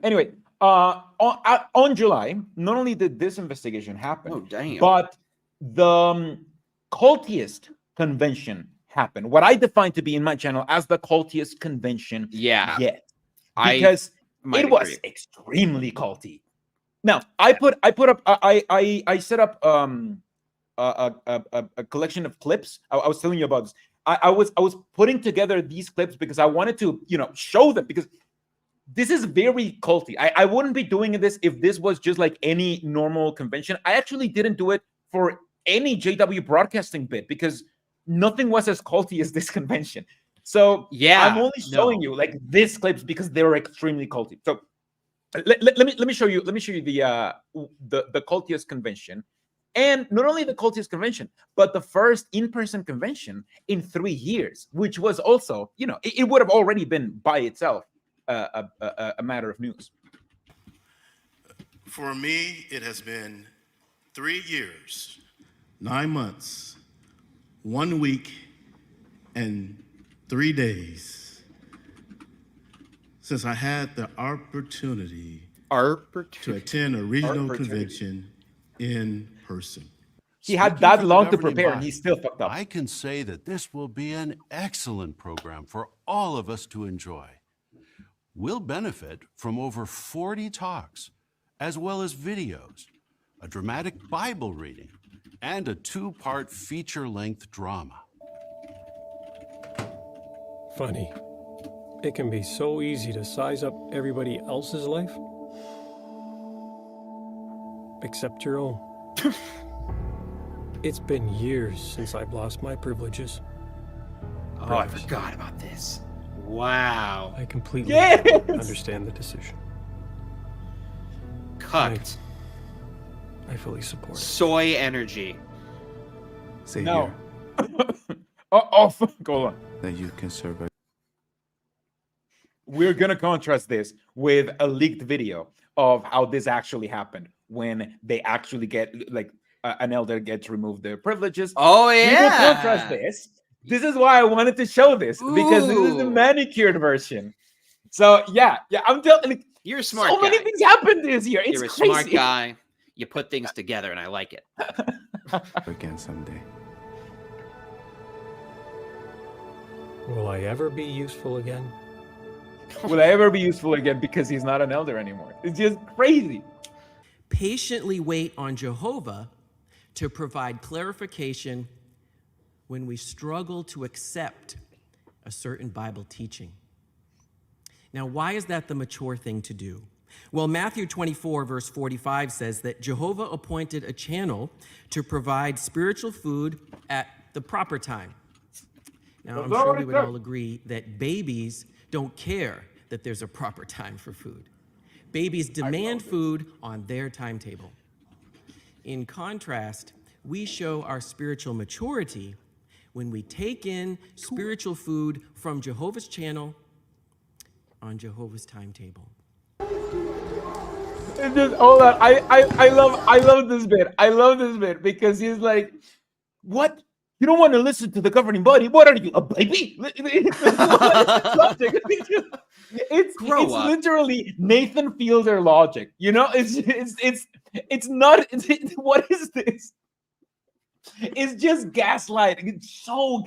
Anyway, on July, not only did this investigation happen, but the Cultish convention happened. What I define to be in my channel as the Cultish convention. Because it was extremely culty. Now, I set up a collection of clips. I was telling you about this. I was putting together these clips because I wanted to, show them, because this is very culty. I wouldn't be doing this if this was just like any normal convention. I actually didn't do it for any JW broadcasting bit because nothing was as culty as this convention. So I'm only showing you like these clips because they were extremely culty. So let me show you the Cultish convention, and not only the Cultish convention, but the first in-person convention in 3 years, which was also, it would have already been by itself a matter of news. For me, it has been 3 years, 9 months, 1 week, and 3 days since I had the opportunity to attend a regional convention in person. He had that long to prepare, and he still fucked up. I can say that this will be an excellent program for all of us to enjoy. will benefit from over 40 talks, as well as videos, a dramatic Bible reading, and a 2-part feature-length drama. Funny. It can be so easy to size up everybody else's life, except your own. It's been years since I've lost my privileges. Oh, I forgot about this. Wow. I completely Yes! understand the decision. Cucked. I fully support it. Soy energy. Say No. here Go on. that you can survive. We're gonna contrast this with a leaked video of how this actually happened when they actually get like an elder gets removed their privileges. Oh We will yeah. contrast this. This is why I wanted to show this because this is the Ooh. manicured version. So yeah, I'm telling you, You're a smart so guy. many things happened this year. It's You're a crazy. smart guy. You put things together, and I like it. Again someday. Will I ever be useful again? Will I ever be useful again because he's not an elder anymore? It's just crazy. Patiently wait on Jehovah to provide clarification when we struggle to accept a certain Bible teaching. Now, why is that the mature thing to do? Well, Matthew 24, verse 45 says that Jehovah appointed a channel to provide spiritual food at the proper time. Now, I'm sure we would all agree that babies don't care that there's a proper time for food. Babies demand food on their timetable. In contrast, we show our spiritual maturity when we take in spiritual food from Jehovah's channel on Jehovah's timetable. And just hold on. I love this bit. I love this bit because he's like, what? You don't want to listen to the governing body? What are you, a baby? It's Grow up. literally Nathan Fielder logic. You know, it's not. What is this? It's just gaslighting. It's so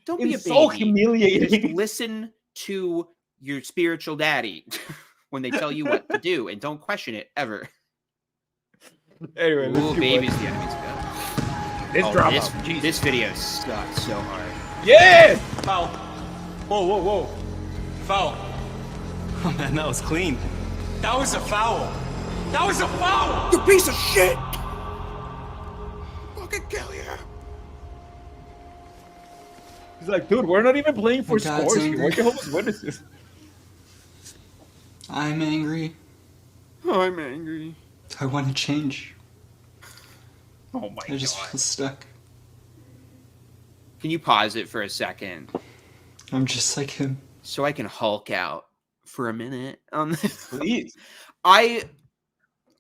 Don't be a it's so baby. humiliating. Just listen to your spiritual daddy when they tell you what to do, and don't question it ever. Anyway, let's Ooh, keep baby's going. the enemy's good. This Oh, drama. this video sucks so hard. Yeah. Foul. Whoa. Foul. Oh man, that was clean. That was a foul. That was a foul! You piece of shit! Fucking kill you. He's like, dude, we're not even playing for God's scores here. angry. We're Jehovah's Witnesses. I'm angry. Oh, I'm angry. I want to change. Oh my I just god. feel stuck. Can you pause it for a second I'm just like him. so I can Hulk out for a minute on this? Please.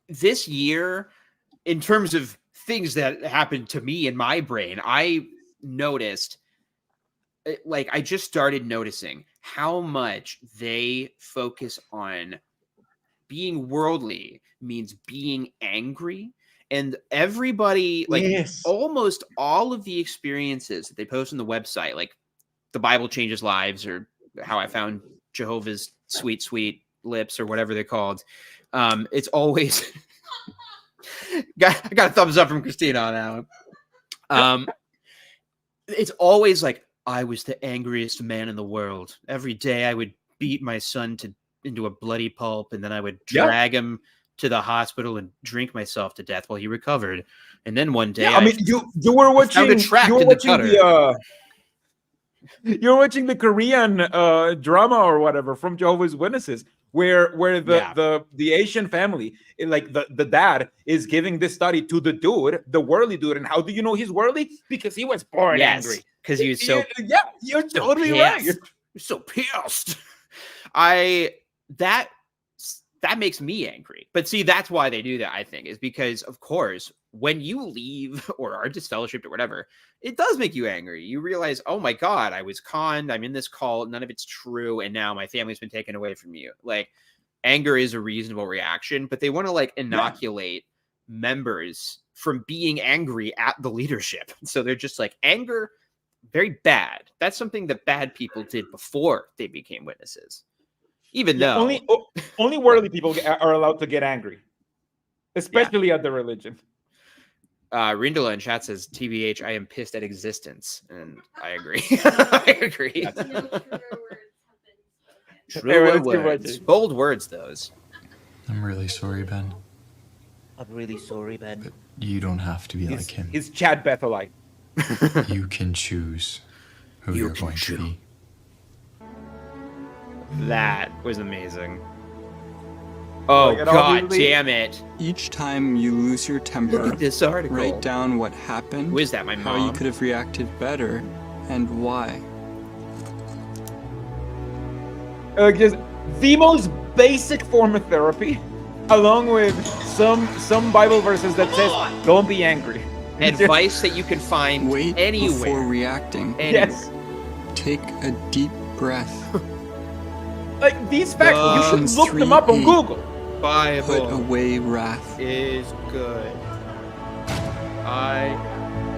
This year, in terms of things that happened to me in my brain, I noticed, I just started noticing how much they focus on being worldly means being angry. And everybody, Yes. almost all of the experiences that they post on the website, like the Bible changes lives, or how I found Jehovah's sweet, sweet lips, or whatever they're called. It's always I got a thumbs up from Christina on that one. It's always like, I was the angriest man in the world. Every day I would beat my son into a bloody pulp, and then I would drag him to the hospital and drink myself to death while he recovered. And then one day, I mean, you were watching. found a tract You were in the watching gutter. you're watching the Korean drama or whatever from Jehovah's Witnesses, where the Asian family, like the dad, is giving this study to the dude, the worldly dude. And how do you know he's worldly? Because he was born angry. because he was so You're so totally right. pissed. You're so pissed. That makes me angry. But see, that's why they do that, I think, is because, of course, when you leave or are disfellowshipped or whatever, it does make you angry. You realize, oh my God, I was conned. I'm in this cult. None of it's true. And now my family's been taken away from you. Like, anger is a reasonable reaction, but they want to inoculate members from being angry at the leadership. So they're just like, anger, very bad. That's something that bad people did before they became witnesses. Even Yeah, though only worldly people are allowed to get angry, especially at the religion. Rindala in chat says, "TBH, I am pissed at existence," and I agree. I agree. Truer words, bold words. Those. I'm really sorry, Ben. I'm really sorry, Ben. But you don't have to be like him. He's Chad Bethelite. You can choose who you're going to be. That was amazing. Oh, God damn it. Each time you lose your temper, look at this article. Write down what happened. Who is that, my mom? How you could have reacted better, and why. Just the most basic form of therapy, along with some Bible verses that says, "Don't be angry." Advice that you can find Wait anywhere. before reacting. Anywhere. Yes. Take a deep breath. Like these facts, you should look them up on Google. Bible Put away wrath. Is good. I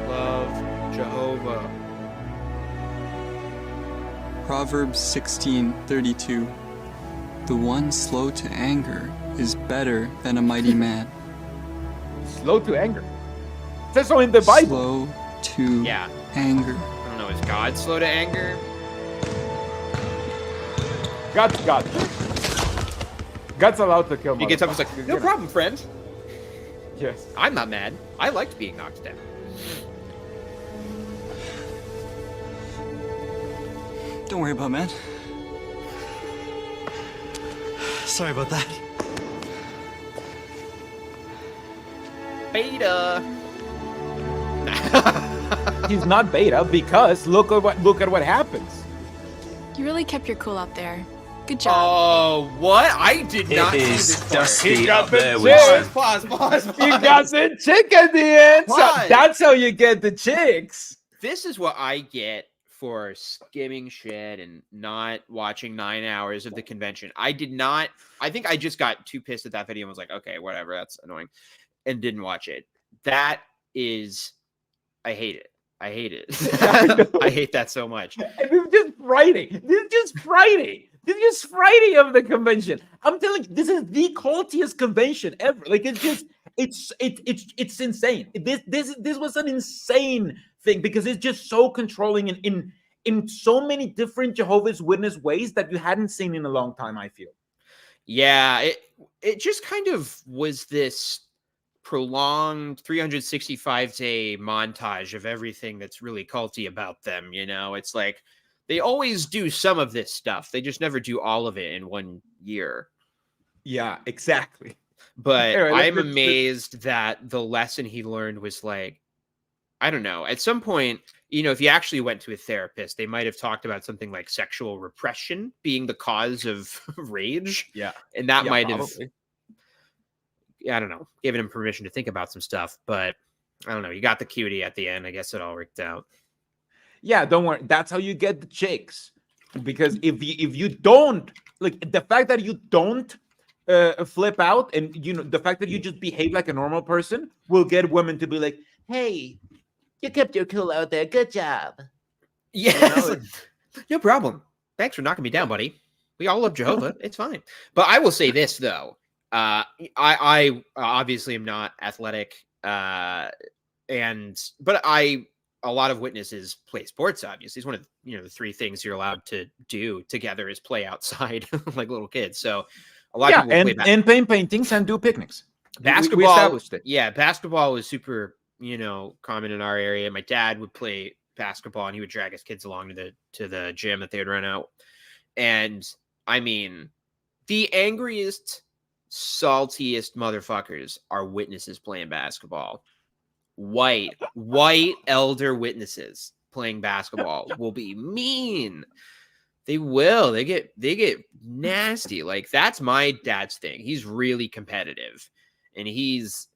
love Jehovah. Proverbs 16:32. The one slow to anger is better than a mighty man. Slow to anger. It says so in the Bible. Slow to anger. I don't know. Is God slow to anger? God's allowed to kill. He gets up and is like, "No problem, friend." Yes. I'm not mad. I liked being knocked down. Don't worry about it, man. Sorry about that. Beta. He's not beta because look at what happens. You really kept your cool out there. Good job. Oh, what? I did not see this part. He got the chick. Pause. He got the chick at the end. So Pause. that's how you get the chicks. This is what I get for skimming shit and not watching 9 hours of the convention. I think I just got too pissed at that video and was like, okay, whatever, that's annoying, and didn't watch it. I hate it. I hate that so much. And this is just Friday. This is just Friday of the convention. I'm telling you, this is the cultiest convention ever. Like it's insane. This was an insane thing because it's just so controlling in so many different Jehovah's Witness ways that you hadn't seen in a long time, I feel. Yeah, it just kind of was this prolonged 365-day montage of everything that's really culty about them. You know, it's like they always do some of this stuff. They just never do all of it in 1 year. Yeah, exactly. But Anyway, I'm amazed that the lesson he learned was like, I don't know, at some point, you know, if you actually went to a therapist, they might have talked about something like sexual repression being the cause of rage. Yeah. And that might probably. have, I don't know, given him permission to think about some stuff. But I don't know. You got the cutie at the end. I guess it all worked out. Yeah, don't worry. That's how you get the chicks. Because if you don't, like, the fact that you don't flip out and, you know, the fact that you just behave like a normal person will get women to be like, hey, you kept your cool out there. Good job. Yes. You know, no problem. Thanks for knocking me down, buddy. We all love Jehovah. It's fine. But I will say this, though. I obviously am not athletic. But a lot of witnesses play sports, obviously. It's one of the 3 things you're allowed to do together is play outside like little kids. So a lot of people play and paint paintings and do picnics. Basketball, we established it. Yeah, basketball was super, common in our area. My dad would play basketball and he would drag his kids along to the gym that they would run out. And I mean, the angriest, saltiest motherfuckers are witnesses playing basketball. White elder witnesses playing basketball will be mean. They will. They get nasty. Like, that's my dad's thing. He's really competitive, and he's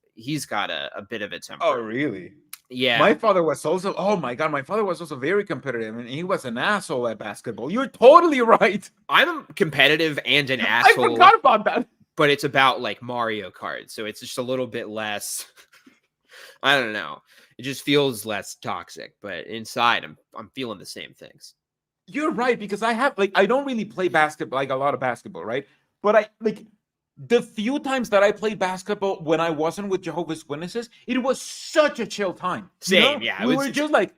got a bit of a temper. Oh, really? Yeah. My father was also, oh my God, my father was also very competitive, and he was an asshole at basketball. You're totally right. I'm competitive and an asshole. I forgot about that. But it's about like Mario Kart, so it's just a little bit less. I don't know. It just feels less toxic, but inside I'm feeling the same things. You're right, because I don't really play basketball, like a lot of basketball, right? But I like the few times that I played basketball when I wasn't with Jehovah's Witnesses, it was such a chill time. Same, yeah. We were just like,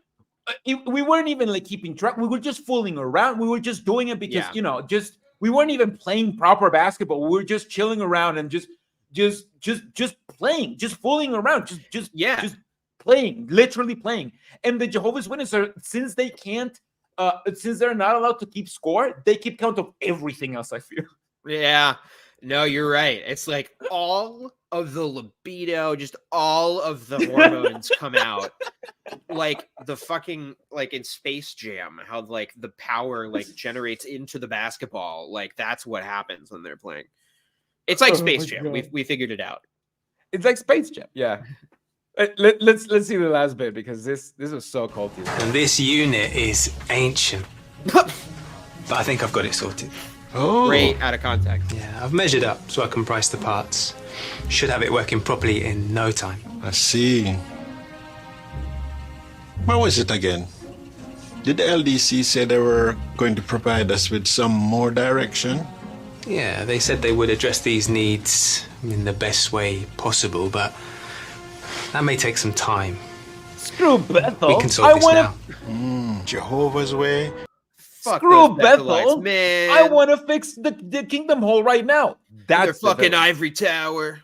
we weren't even like keeping track. We were just fooling around. We were just doing it because just we weren't even playing proper basketball. We were just chilling around and just playing, just fooling around, just playing, literally playing. And the Jehovah's Witnesses, since they can't, since they're not allowed to keep score, they keep count of everything else, I feel. Yeah. No, you're right. It's like all of the libido, just all of the hormones come out. Like the fucking, like in Space Jam, how like the power like generates into the basketball. Like that's what happens when they're playing. It's like Space Jam. We figured it out. It's like Space Jam. Yeah. Let's see the last bit, because this was so culty. And this unit is ancient. But I think I've got it sorted. Oh. Great out of context. Yeah, I've measured up so I can price the parts. Should have it working properly in no time. I see. Where was it again? Did the LDC say they were going to provide us with some more direction? Yeah, they said they would address these needs in the best way possible, but that may take some time. Screw Bethel. We can solve this now. Jehovah's way. Screw Bethel. Man. I want to fix the Kingdom Hall right now. That's the fucking ivory tower.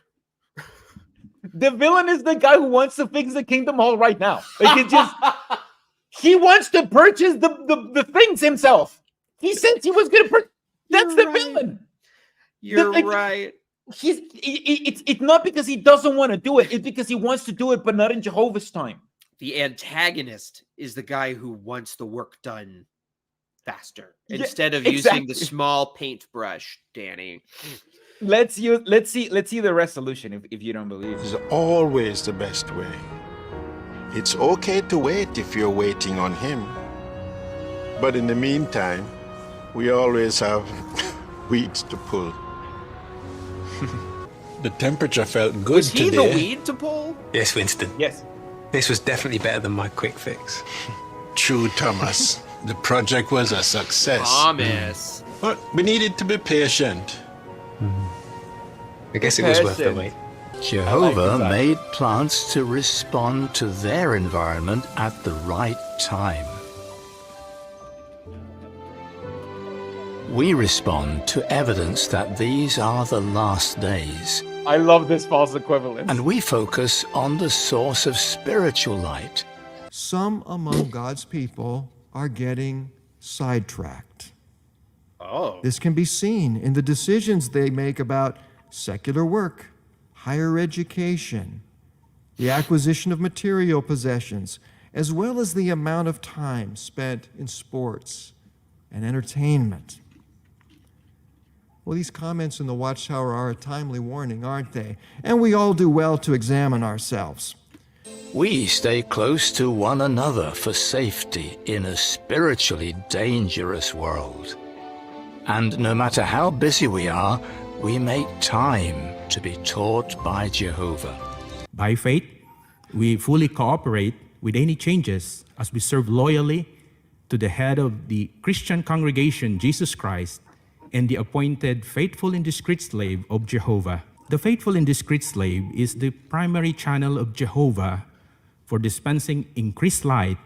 The villain is the guy who wants to fix the Kingdom Hall right now. Like it just, he wants to purchase the things himself. He said he was going to purchase. That's the villain. You're right. It's not because he doesn't want to do it. It's because he wants to do it, but not in Jehovah's time. The antagonist is the guy who wants the work done faster instead of using the small paintbrush, Danny. Let's see the resolution if you don't believe. It's always the best way. It's okay to wait if you're waiting on him. But in the meantime, we always have weeds to pull. The temperature felt good was he today. The weed to pull? Yes, Winston. Yes. This was definitely better than my quick fix. True, Thomas. The project was a success. Thomas. But we needed to be patient. I guess it was worth the wait. Jehovah made plants to respond to their environment at the right time. We respond to evidence that these are the last days. I love this false equivalence. And we focus on the source of spiritual light. Some among God's people are getting sidetracked. Oh. This can be seen in the decisions they make about secular work, higher education, the acquisition of material possessions, as well as the amount of time spent in sports and entertainment. Well, these comments in the Watchtower are a timely warning, aren't they? And we all do well to examine ourselves. We stay close to one another for safety in a spiritually dangerous world. And no matter how busy we are, we make time to be taught by Jehovah. By faith, we fully cooperate with any changes as we serve loyally to the head of the Christian congregation, Jesus Christ, and the appointed faithful and discreet slave of Jehovah. The faithful and discreet slave is the primary channel of Jehovah for dispensing increased light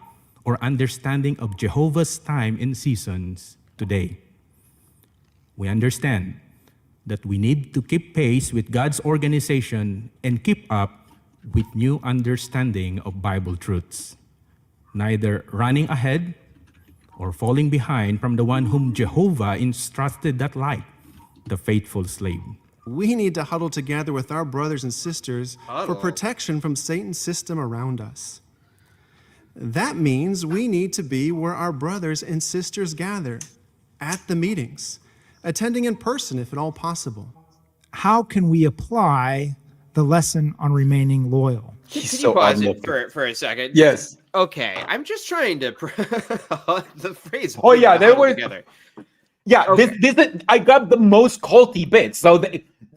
or understanding of Jehovah's time and seasons today. We understand that we need to keep pace with God's organization and keep up with new understanding of Bible truths, neither running ahead or falling behind from the one whom Jehovah entrusted that light, the faithful slave. We need to huddle together with our brothers and sisters for protection from Satan's system around us. That means we need to be where our brothers and sisters gather, at the meetings, attending in person if at all possible. How can we apply the lesson on remaining loyal? Can you pause it for a second? Yes. Okay, I'm just trying to the phrase. Oh yeah, there were. Together. Yeah, Okay. this I got the most culty bits. So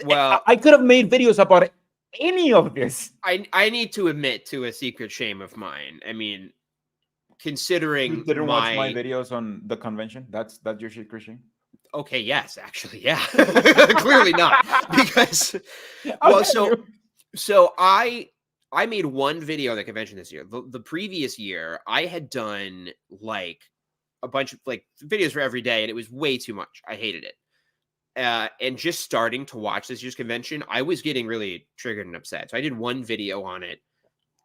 Well, I could have made videos about any of this. I need to admit to a secret shame of mine. I mean, considering You didn't watch my my videos on the convention? That's your shit, Christian? okay, yes, actually, yeah. Clearly not. Because well, so I made one video on the convention this year. The previous year, I had done like a bunch of like videos for every day, and it was way too much. I hated it. And just starting to watch this year's convention, I was getting really triggered and upset. So I did one video on it.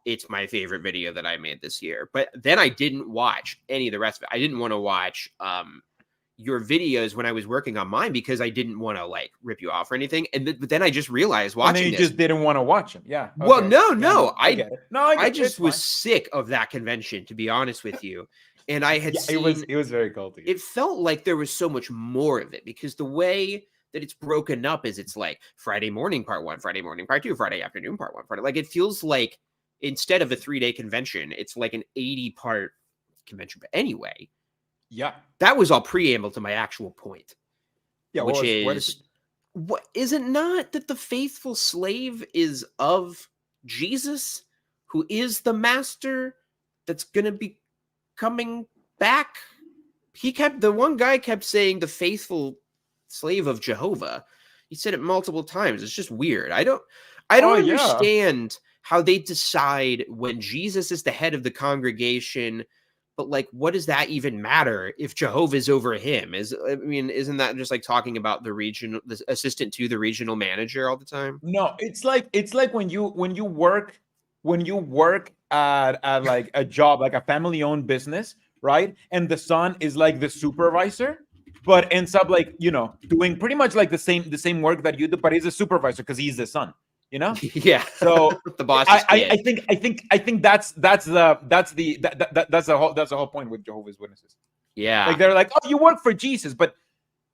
It's my favorite video that I made this year. But then I didn't watch any of the rest of it. I didn't want to watch your videos when I was working on mine because I didn't want to like rip you off or anything. And but then I just realized watching and then you this, just didn't want to watch them. Yeah. well, okay. no, Yeah, no, I get it. No, I get it. just It's was fine. sick of that convention, to be honest with you. And I had seen it was very culty. it felt like there was so much more of it because the way that it's broken up is it's like Friday morning part 1, Friday morning part 2, Friday afternoon part 1, Friday. Like it feels like instead of a 3-day convention, it's like an 80-part convention. But anyway, yeah, that was all preamble to my actual point. Yeah, which what is is it not that the faithful slave is of Jesus, who is the master that's gonna be coming back? The one guy kept saying the faithful slave of Jehovah. He said it multiple times. It's just weird. I don't understand how they decide when Jesus is the head of the congregation, but like, what does that even matter if Jehovah's over him? Isn't that just like talking about the assistant to the regional manager all the time? No, it's like when you work at like a job, like a family-owned business, right? And the son is like the supervisor, but ends up like, doing pretty much like the same work that you do, but he's a supervisor because he's the son, Yeah. So the boss. I think that's the whole point with Jehovah's Witnesses. Yeah. Like they're like, oh, you work for Jesus, but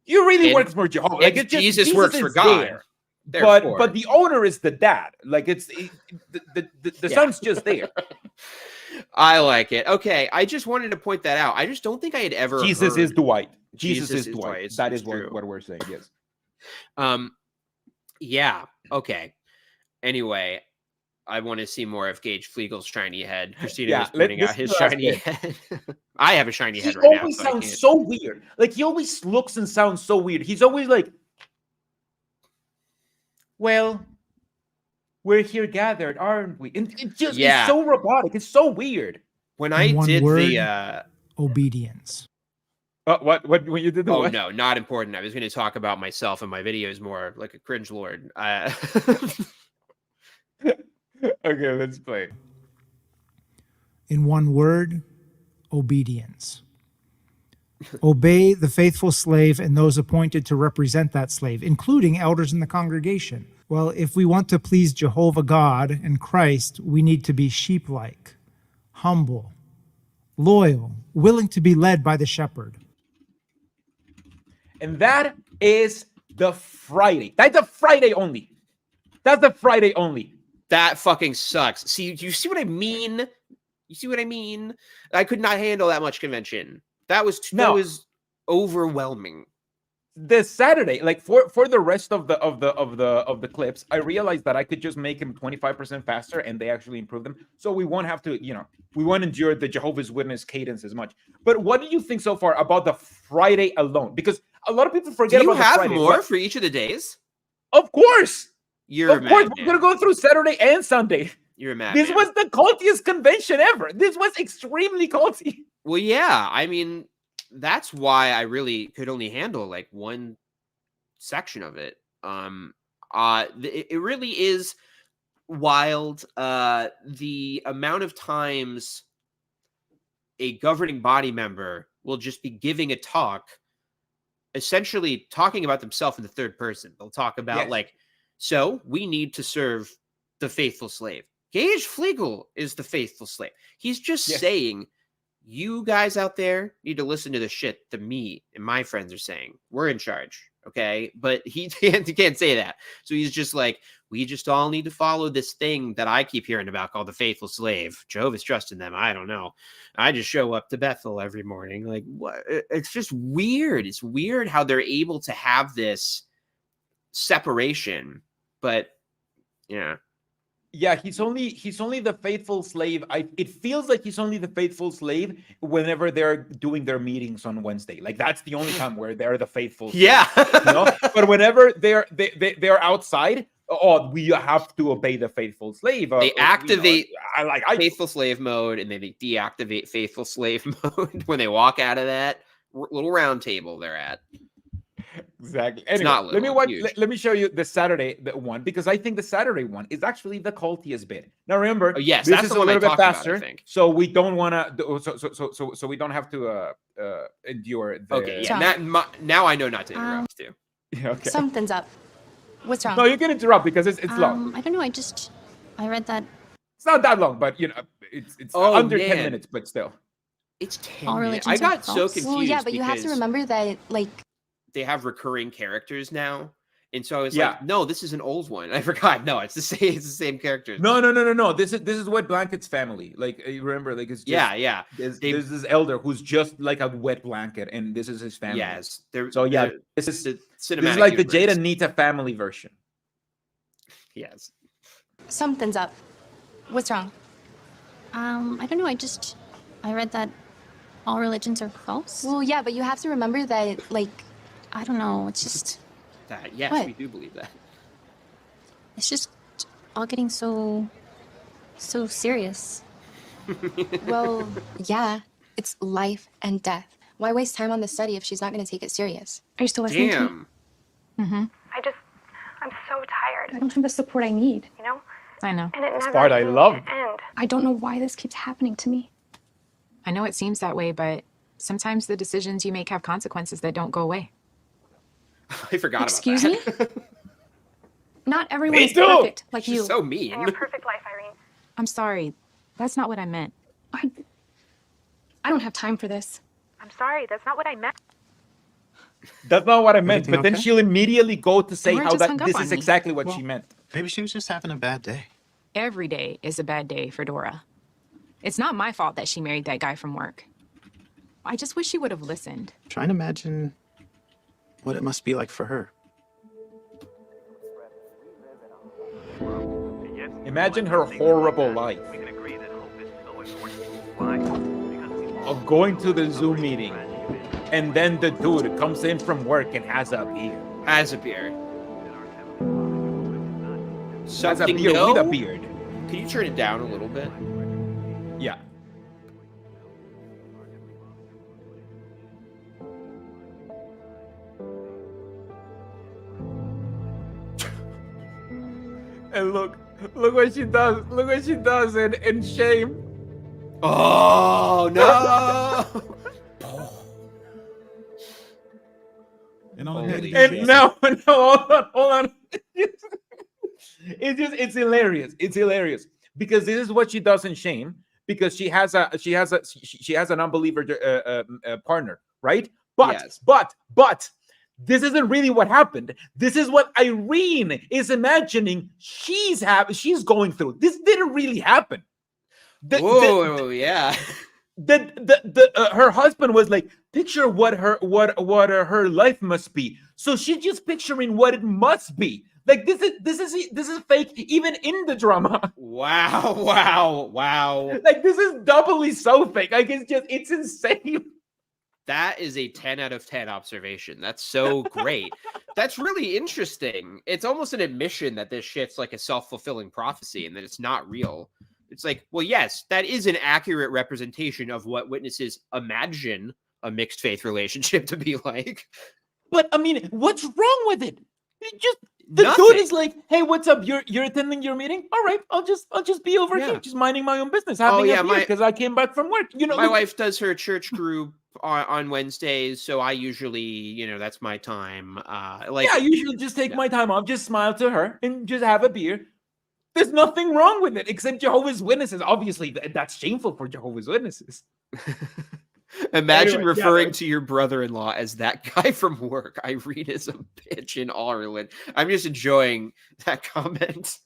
you really work for Jehovah. Like it's just, Jesus works for God. There, but the owner is the dad. Like the son's just there. I like it. Okay, I just wanted to point that out. I just don't think I had ever. Jesus heard is Dwight. Jesus is Dwight. That is what we're saying. Yes. Yeah. Okay. Anyway, I want to see more of Gage Fliegel's shiny head. Christina was pointing out his shiny head. I have a shiny head right now. He always sounds so weird. Like he always looks and sounds so weird. He's always like, well, we're here gathered, aren't we? And it's just it's so robotic. It's so weird. When I did the obedience. What when you did the what? No, not important. I was going to talk about myself and my videos more like a cringe lord. Okay, let's play. In one word, obedience. Obey the faithful slave and those appointed to represent that slave, including elders in the congregation. Well, if we want to please Jehovah God and Christ, we need to be sheep-like, humble, loyal, willing to be led by the shepherd. And that is the Friday. That's a Friday only. That's the Friday only. That fucking sucks. See, you see what I mean? You see what I mean? I could not handle that much convention. That was overwhelming. This Saturday, like for the rest of the clips, I realized that I could just make them 25% faster, and they actually improve them. So we won't have to, we won't endure the Jehovah's Witness cadence as much. But what do you think so far about the Friday alone? Because a lot of people forget about the Friday. Do you have more for each of the days? Of course. Of course, we're gonna go through Saturday and Sunday. You're mad. This was the cultiest convention ever. This was extremely culty. Well, yeah. I mean, that's why I really could only handle like one section of it. It really is wild. The amount of times a governing body member will just be giving a talk, essentially talking about themselves in the third person. They'll talk about so we need to serve the faithful slave. Gage Fliegel is the faithful slave. He's just saying, you guys out there need to listen to the shit that me and my friends are saying. We're in charge, okay? But he can't say that. So he's just like, we just all need to follow this thing that I keep hearing about called the faithful slave. Jehovah's trusting them. I don't know. I just show up to Bethel every morning. Like, what? It's just weird. It's weird how they're able to have this separation. But, yeah. Yeah, he's only the faithful slave. It feels like he's only the faithful slave whenever they're doing their meetings on Wednesday. Like that's the only time where they're the faithful slave, Yeah. But whenever they're outside, oh, we have to obey the faithful slave. They activate faithful slave mode, and then they deactivate faithful slave mode when they walk out of that little round table they're at. Exactly. It's Anyway, not let me little, watch. huge. Let me show you the Saturday one, because I think the Saturday one is actually the cultiest bit. Now remember, Oh, yes, this that's is the a one I little bit talked about, I faster, think. so we don't want to. So we don't have to endure. The, Okay, yeah. Now I know not to interrupt too. Okay. Something's up. What's wrong? No, you can interrupt because it's long. I don't know. I read that. It's not that long, but it's under 10 minutes, but still. It's 10 All minutes. religions I are got so false. confused. Well, yeah, but you have to because remember that, like, they have recurring characters now, and so I was Yeah. like, no, this is an old one. I forgot. No, it's the same. It's the same characters. No. This is Wet Blanket's family. Like you remember, like it's just, Yeah. There's this elder who's just like a wet blanket, and this is his family. Yes. So yeah, they're- this is the this cinematic is like the Jada universe. Nita family version. Yes. something's up. What's wrong? I don't know. I read that all religions are false. Well, yeah, but you have to remember that, like, I don't know. It's just, That yes, What? we do believe that. it's just all getting so serious. well, yeah, it's life and death. Why waste time on the study if she's not going to take it serious? Are you still listening to me? Damn. Mm-hmm. I'm so tired, I don't have the support I need. you know? I know. And it never part I seems loved. to end. I don't know why this keeps happening to me. I know it seems that way, but sometimes the decisions you make have consequences that don't go away. I forgot Excuse about that. me? Not everyone Me is too. perfect like She's you. so mean. In your perfect life, Irene. I'm sorry. That's not what I meant. I don't have time for this. I'm sorry, that's not what I meant. That's not what I meant. Everything But then okay? she'll immediately go to say Laura how just that hung up this on is me. exactly what she meant. Maybe she was just having a bad day. Every day is a bad day for Dora. It's not my fault that she married that guy from work. I just wish she would have listened. Trying to imagine what it must be like for her. Imagine her horrible life of going to the Zoom meeting, and then the dude comes in from work and has a beer. Has a beard. Has a Something beer no? with a beard. Can you turn it down a little bit? Yeah. And look what she does. Look what she does in shame. Oh no! And all Holy And now, hold on. It's hilarious. It's hilarious because this is what she does in shame, because she has an unbeliever partner, right? Yes. But this isn't really what happened. This is what Irene is imagining she's going through. This didn't really happen. Whoa, yeah. Her husband was like, picture what her life must be. So she's just picturing what it must be. Like this is fake even in the drama. Wow. Like this is doubly so fake. Like it's insane. That is a 10 out of 10 observation. That's so great. That's really interesting. It's almost an admission that this shit's like a self-fulfilling prophecy and that it's not real. It's like, well, yes, that is an accurate representation of what witnesses imagine a mixed faith relationship to be like. But I mean, what's wrong with it? The Nothing. dude is like, hey, what's up? You're attending your meeting? All right, I'll just be over here, just minding my own business, having a beer because I came back from work. You know, my wife does her church group on Wednesdays, so I usually, that's my time. I usually just take my time off, just smile to her, and just have a beer. There's nothing wrong with it, except Jehovah's Witnesses. Obviously, that's shameful for Jehovah's Witnesses. Imagine Anyway, referring to your brother-in-law as that guy from work. Irene is a bitch in all religion. I'm just enjoying that comment.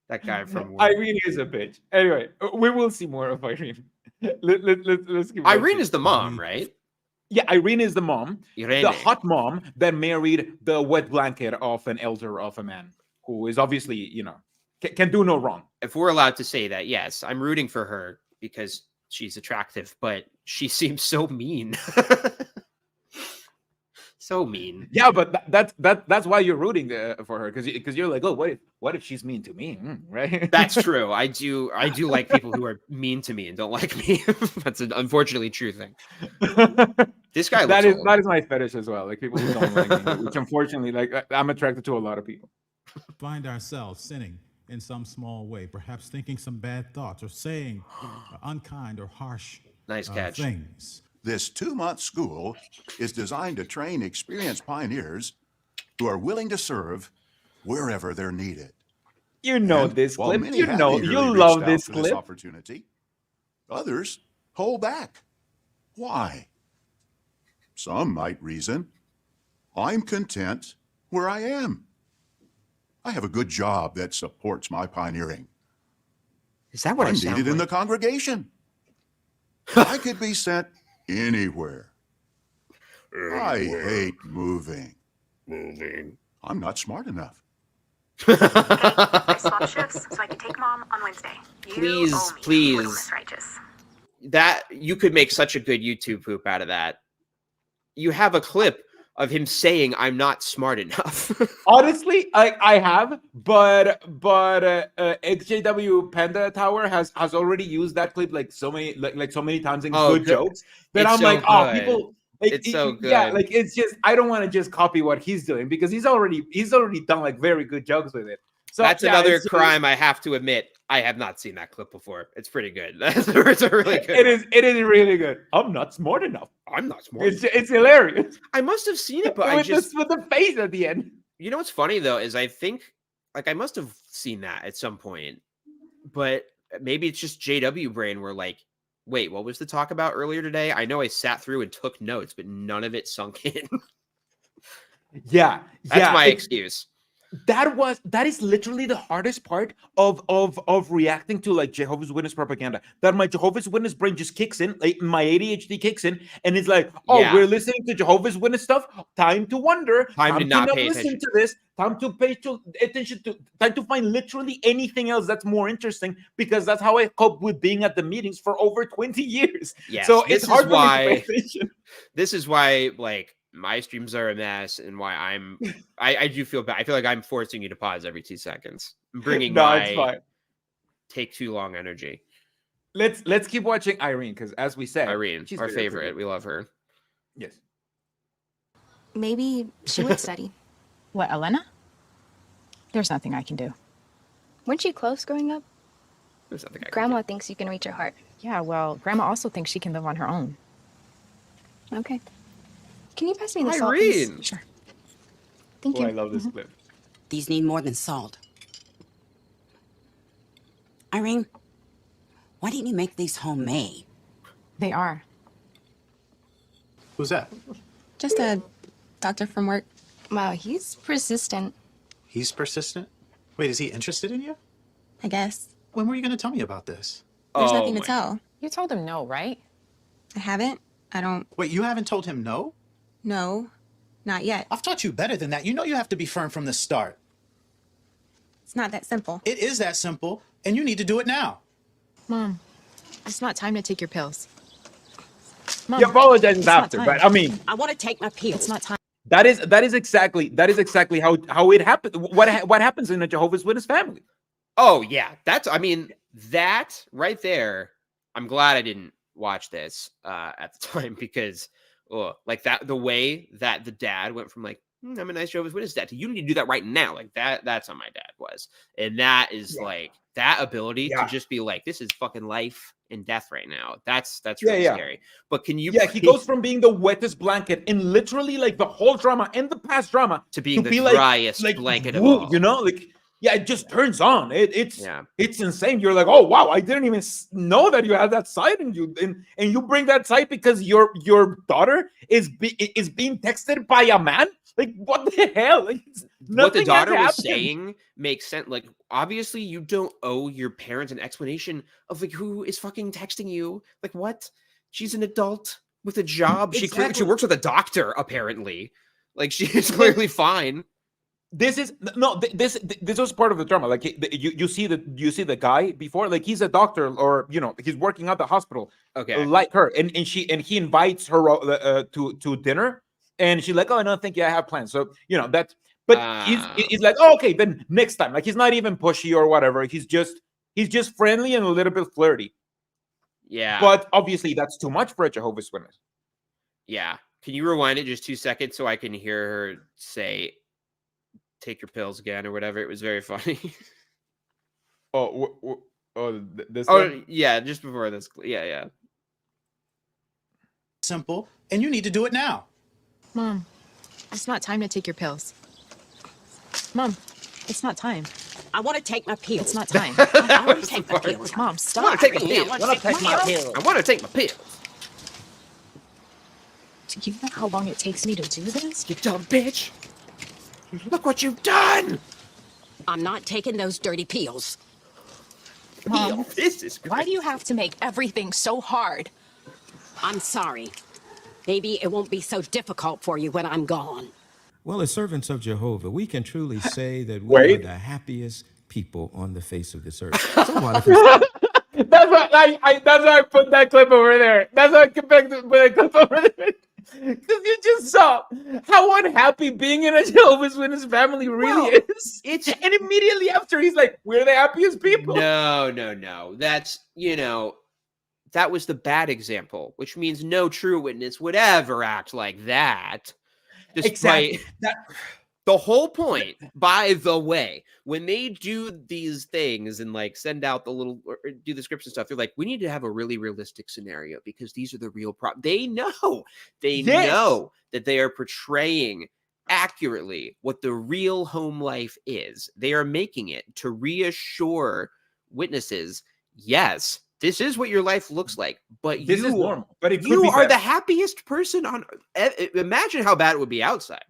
That guy from work. Irene is a bitch. Anyway, we will see more of Irene. Let's keep Irene is the mom, right? Yeah, Irene is the mom. Irene. The hot mom that married the wet blanket of an elder of a man who is obviously, can do no wrong. If we're allowed to say that, yes, I'm rooting for her because she's attractive, but she seems so mean. So mean. Yeah, but that's why you're rooting for her, because you're like, oh, what if she's mean to me, right? That's true. I do like people who are mean to me and don't like me. That's an unfortunately true thing. This guy looks old. That is my fetish as well. Like people who don't like me, which unfortunately, like I'm attracted to a lot of people. Find ourselves sinning in some small way, perhaps thinking some bad thoughts or saying unkind or harsh nice catch. Things. This 2-month school is designed to train experienced pioneers who are willing to serve wherever they're needed. You know And this while clip. many You have know, eagerly you reached love out this for clip. opportunity. Others hold back. Why? Some might reason, I'm content where I am. I have a good job that supports my pioneering. Is that what I'm I sound needed in like? the congregation. I could be sent anywhere. I hate moving. I'm not smart enough. I swap shifts so I can take mom on Wednesday. You Please, owe me, please. Little Miss Righteous. That you could make such a good YouTube poop out of that. You have a clip of him saying, "I'm not smart enough." Honestly, I have, but XJW Panda Tower has already used that clip like so many times in Oh, good good. jokes that It's I'm so like, oh, good. people. Like, It's so yeah, good. like it's just I don't want to just copy what he's doing because he's already done like very good jokes with it. So That's yeah, another it's just- crime I have to admit. I have not seen that clip before. It's pretty good. It's a really good. It is really good. I'm not smart enough. I'm not smart. It's hilarious. I must have seen it, but I with just with the face at the end. You know what's funny though is I think like I must have seen that at some point, but maybe it's just JW brain where like, wait, what was the talk about earlier today? I know I sat through and took notes, but none of it sunk in. Yeah, That's my excuse. That is literally the hardest part of reacting to like Jehovah's Witness propaganda. That my Jehovah's Witness brain just kicks in, like my ADHD kicks in, and it's like, oh, Yeah. we're listening to Jehovah's Witness stuff. Time to wonder. Time to not pay listen attention. to this. Time to pay attention to. Time to find literally anything else that's more interesting because that's how I cope with being at the meetings for over 20 years. Yes, so this it's hard is for me to why pay attention. this is why like my streams are a mess and why I do feel bad. I feel like I'm forcing you to pause every 2 seconds. I'm bringing No, it's my fine. take too long energy. Let's keep watching Irene because as we said, Irene, she's our very favorite. pretty. We love her. Yes. Maybe she would study. What, Elena? There's nothing I can do. Weren't you close growing up? There's nothing I can Grandma thinks you can reach her heart. Yeah, well, Grandma also thinks she can live on her own. Okay. Can you pass me the salt, please? Irene. Sure. Thank Oh, you. I love this clip. These need more than salt. Irene, why didn't you make these homemade? They are. Who's that? Just a doctor from work. Wow, he's persistent. He's persistent? Wait, is he interested in you? I guess. When were you going to tell me about this? There's nothing to tell. You told him no, right? I haven't. I don't. Wait, you haven't told him no? No, not yet. I've taught you better than that. You know you have to be firm from the start. It's not that simple. It is that simple, and you need to do it now. Mom, it's not time to take your pills. Mom, He apologizes it's not after, time. but I mean, I want to take my pills. It's not time. that is exactly how it happened. What happens in a Jehovah's Witness family? Oh yeah, I mean that right there. I'm glad I didn't watch this at the time because like that the way that the dad went from like I'm a nice Jehovah's Witness dad to you need to do that right now, like that's how my dad was, and that is like that ability to just be like this is fucking life and death right now. That's really scary. But can you? Yeah, he goes from being the wettest blanket in literally like the whole drama and the past drama to being the be driest like, blanket of woo, all. you know, like yeah, it just turns on. It's insane. You're like, oh wow, I didn't even know that you had that side in you, and you bring that side because your daughter is being texted by a man. Like what the hell? Like, what the nothing has daughter was happened. saying makes sense. Like obviously you don't owe your parents an explanation of like who is fucking texting you. Like what? She's an adult with a job. She Exactly. works with a doctor apparently. Like she is clearly fine. this is no this was part of the drama. Like you see the guy before, like he's a doctor, or he's working at the hospital, Okay. like her, and he invites her to dinner, and she's like, oh no, thank you, I have plans. So that, but he's like, oh, okay, then next time. Like he's not even pushy or whatever. He's just friendly and a little bit flirty. Yeah. But obviously that's too much for a Jehovah's Witness. Yeah. Can you rewind it just 2 seconds so I can hear her say, take your pills again or whatever? It was very funny. This Oh, one? yeah, just before this. Yeah. Simple, and you need to do it now. Mom, it's not time to take your pills. Mom, it's not time. I want to take my pills. It's not time. I want to take my pills. Mom, I stop. want to take my pills. I want to take my pills. I want to take my pills. Do you know how long it takes me to do this? You dumb bitch. Look what you've done. I'm not taking those dirty pills. Mom, this is why do you have to make everything so hard? I'm sorry. Maybe it won't be so difficult for you when I'm gone. Well, as servants of Jehovah, we can truly say that we are the happiest people on the face of this earth. That's why I put that clip over there. That's why I put that clip over there. Because you just saw how unhappy being in a Jehovah's Witness family really is. And immediately after, he's like, we're the happiest people. No. That's, that was the bad example, which means no true witness would ever act like that. Exactly. The whole point, by the way, when they do these things and like send out the little, or do the scripts and stuff, they're like, we need to have a really realistic scenario because these are the real problems. They know that they are portraying accurately what the real home life is. They are making it to reassure witnesses, yes, this is what your life looks like, but this is normal. But it could you be are better. the happiest person on earth. Imagine how bad it would be outside.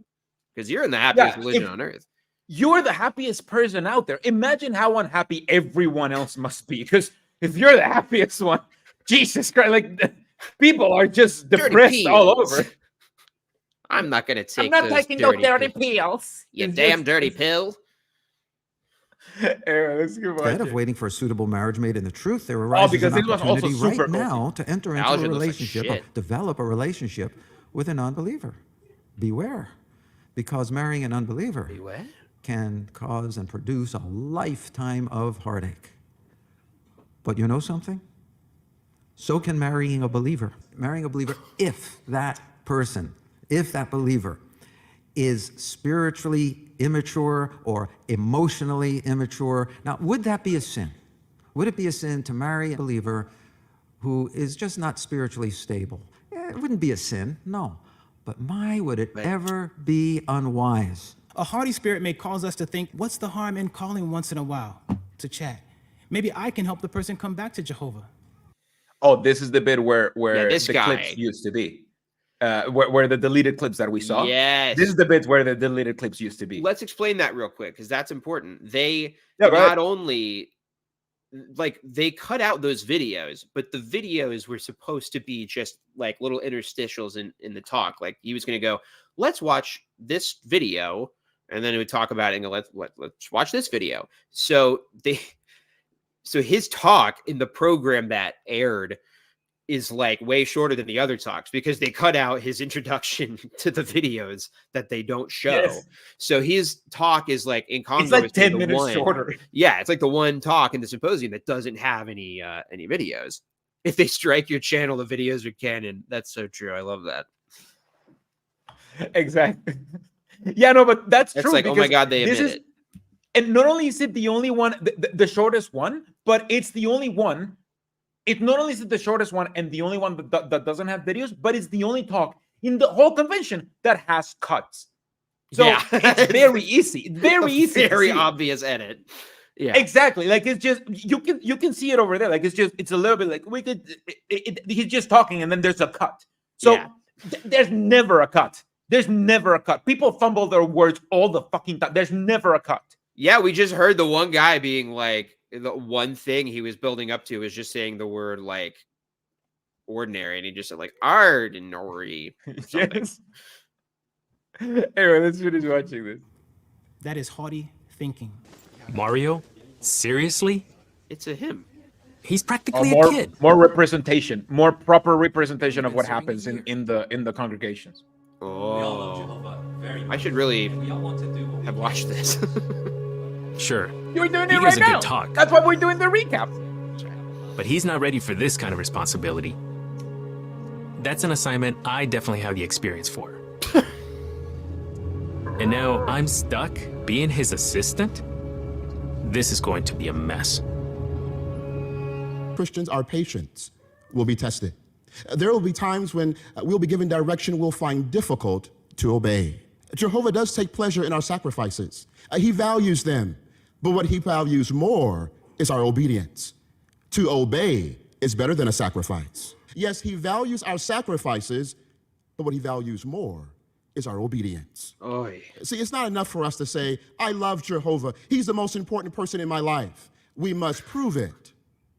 Because you're in the happiest religion on earth. You're the happiest person out there. Imagine how unhappy everyone else must be. Because if you're the happiest one, Jesus Christ, like people are just depressed all over. I'm not going to take I'm not taking those dirty pills. You damn dirty pill. Let's go Instead of waiting for a suitable marriage made in the truth, there arises because an this was also opportunity super right now to enter into Algae a looks like relationship, or shit. develop a relationship with an unbeliever. Beware, because marrying an unbeliever can cause and produce a lifetime of heartache. But you know something? So can marrying a believer. Marrying a believer, if that believer is spiritually immature or emotionally immature. Now, would that be a sin? Would it be a sin to marry a believer who is just not spiritually stable? It wouldn't be a sin, no. But my, would it ever be unwise? A haughty spirit may cause us to think, what's the harm in calling once in a while to chat? Maybe I can help the person come back to Jehovah. Oh, this is the bit where this the guy. clips used to be. Where the deleted clips that we saw. Yes. This is the bit where the deleted clips used to be. Let's explain that real quick because that's important. They go ahead. not only like they cut out those videos, but the videos were supposed to be just like little interstitials in the talk. Like he was going to go, let's watch this video, and then he would talk about it and go, let's watch this video. So his talk in the program that aired is like way shorter than the other talks because they cut out his introduction to the videos that they don't show. Yes. So his talk is like incongruous. It's like 10 to the minutes one. shorter. Yeah, it's like the one talk in the symposium that doesn't have any videos. If they strike your channel, the videos are canon. That's so true. I love that. Exactly. Yeah, no, but that's It's true. like, oh my God, they admit it. And not only is it the only one, the shortest one, but it's the only one. It not only is it the shortest one and the only one that doesn't have videos, but it's the only talk in the whole convention that has cuts. So Yeah. it's very easy. Very easy. Very obvious edit. Yeah. Exactly. Like it's just you can see it over there. Like it's a little bit like we could. He's just talking and then there's a cut. So there's never a cut. There's never a cut. People fumble their words all the fucking time. There's never a cut. Yeah, we just heard the one guy being like, the one thing he was building up to was just saying the word like ordinary, and he just said like ordinary. Yes. Anyway, let's finish watching this. That is haughty thinking. Mario? Seriously? It's a him. He's practically more, a kid. More representation, more proper representation of what happens in the congregations. Oh, I should really have watched this. Sure. You're doing He it gives right a now. good talk. That's why we're doing the recap. But he's not ready for this kind of responsibility. That's an assignment I definitely have the experience for. And now I'm stuck being his assistant? This is going to be a mess. Christians, our patience will be tested. There will be times when we'll be given direction we'll find difficult to obey. Jehovah does take pleasure in our sacrifices. He values them, but what he values more is our obedience. To obey is better than a sacrifice. Yes, he values our sacrifices, but what he values more is our obedience. Oy. See, it's not enough for us to say, I love Jehovah. He's the most important person in my life. We must prove it.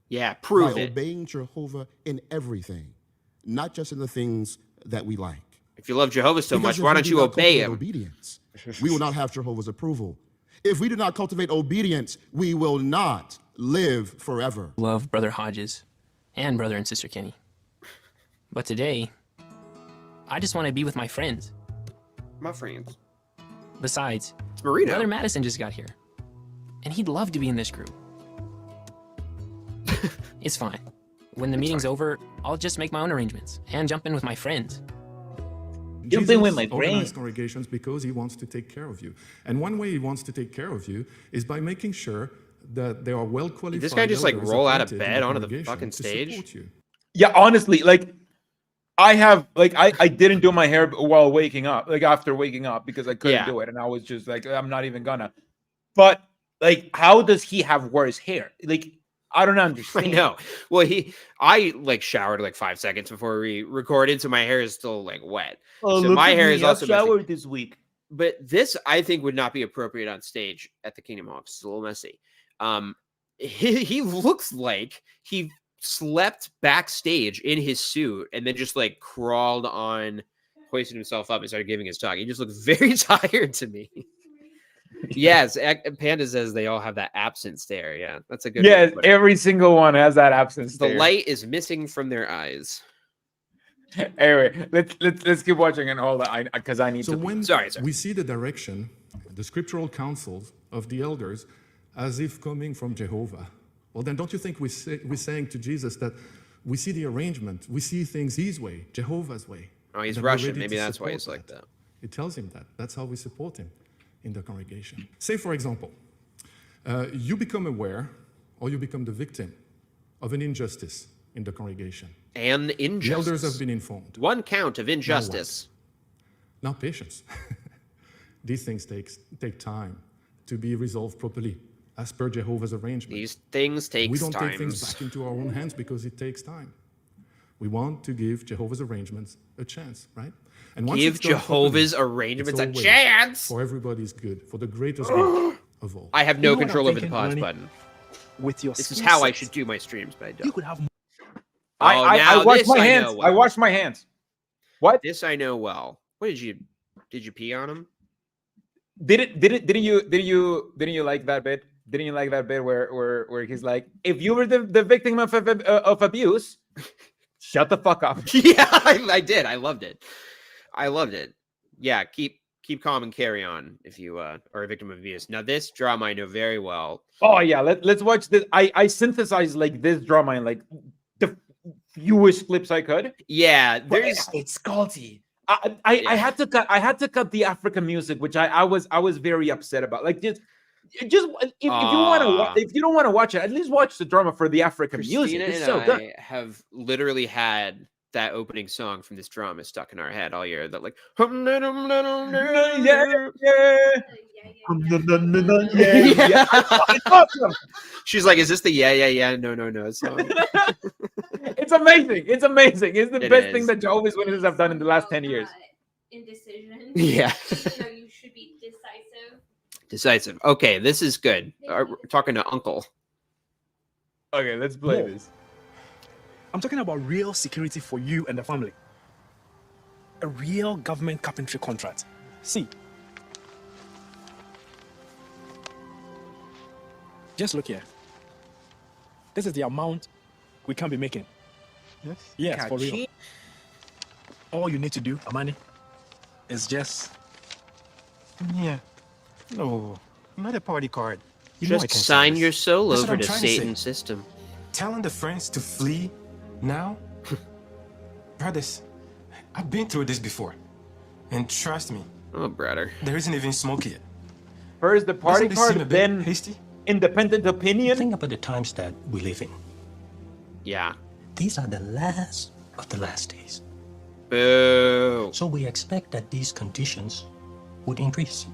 Yeah, prove by it. Obeying Jehovah in everything, not just in the things that we like. If you love Jehovah so Because much, why don't you obey him? Obedience, we will not have Jehovah's approval. If we do not cultivate obedience, we will not live forever. Love Brother Hodges and Brother and Sister Kenny. But today, I just want to be with my friends. My friends. Besides, it's Marino. Brother Madison just got here, and he'd love to be in this group. It's fine. When the meeting's over, I'll just make my own arrangements and jump in with my friends. Jesus organized congregations because he wants to take care of you. And one way he wants to take care of you is by making sure that they are well qualified. Did this guy just like roll out of bed onto the fucking stage? Yeah, honestly, like I didn't do my hair while waking up, like after waking up, because I couldn't do it, and I was just like, I'm not even gonna. But like, how does he have worse hair? Like, I don't understand. I know. Well, I like showered like 5 seconds before we recorded, so my hair is still like wet. Oh, so look my at hair me. is I've also showered this week. But this, I think, would not be appropriate on stage at the Kingdom Hall. It's a little messy. He looks like he slept backstage in his suit and then just like crawled on, hoisted himself up and started giving his talk. He just looked very tired to me. Yes, Panda says they all have that absent stare. Yeah, that's a good. Yeah, every single one has that absent The stare. light is missing from their eyes. Anyway, let's keep watching and all that, because I need So to. when sorry. we see the direction, the scriptural counsels of the elders, as if coming from Jehovah, well, then don't you think we're saying to Jesus that we see the arrangement, we see things his way, Jehovah's way. Oh, he's and that we're Russian. ready Maybe to that's why support he's like that. It tells him that. That's how we support him in the congregation. Say, for example, you become aware or you become the victim of an injustice in the congregation. An injustice. The elders have been informed. One count of injustice. Now patience. These things take time to be resolved properly, as per Jehovah's arrangement. These things take time. We don't take things back into our own hands because it takes time. We want to give Jehovah's arrangements a chance, right? And once Give it's done Jehovah's properly, arrangements it's a always chance! for everybody's good, for the greatest good of all. I have no control over the pause button. With your This is skill how I set, should do my streams, but I don't. You could have. I wash my hands. I wash my hands. What? This I know well. What did you pee on him? Didn't you like that bit? Didn't you like that bit where he's like, if you were the victim of abuse, shut the fuck up. Yeah, I did. I loved it. Yeah, keep calm and carry on if you are a victim of abuse. Now this drama I know very well. Oh yeah, let's watch this. I synthesized like this drama in like the fewest clips I could. Yeah, it's culty. I had to cut the African music, which I was very upset about. Like just if you want to if you don't want to watch it, at least watch the drama for the African music. It's and so good. I have literally had that opening song from this drama stuck in our head all year. That like She's like, is this the yeah no song? It's amazing. It's amazing. It's the It best is. thing that Jehovah's Witnesses have done in the last 10 years. Indecision. Yeah. So you should be decisive. Decisive. Okay, this is good. We're talking to Uncle. Okay, let's play this. I'm talking about real security for you and the family. A real government carpentry contract. See, Just look here. This is the amount we can be making. Yes, for real. All you need to do, Amani, is just... Yeah. No, not a party card. You Just sign your soul over to Satan's say. system. Telling the friends to flee now? Brothers, I've been through this before. And trust me. Oh, brother. There isn't even smoke yet. First the party Doesn't this seem card, a bit then hasty? independent opinion. Think about the times that we live in. Yeah. These are the last of the last days. Boo. So we expect that these conditions would increase.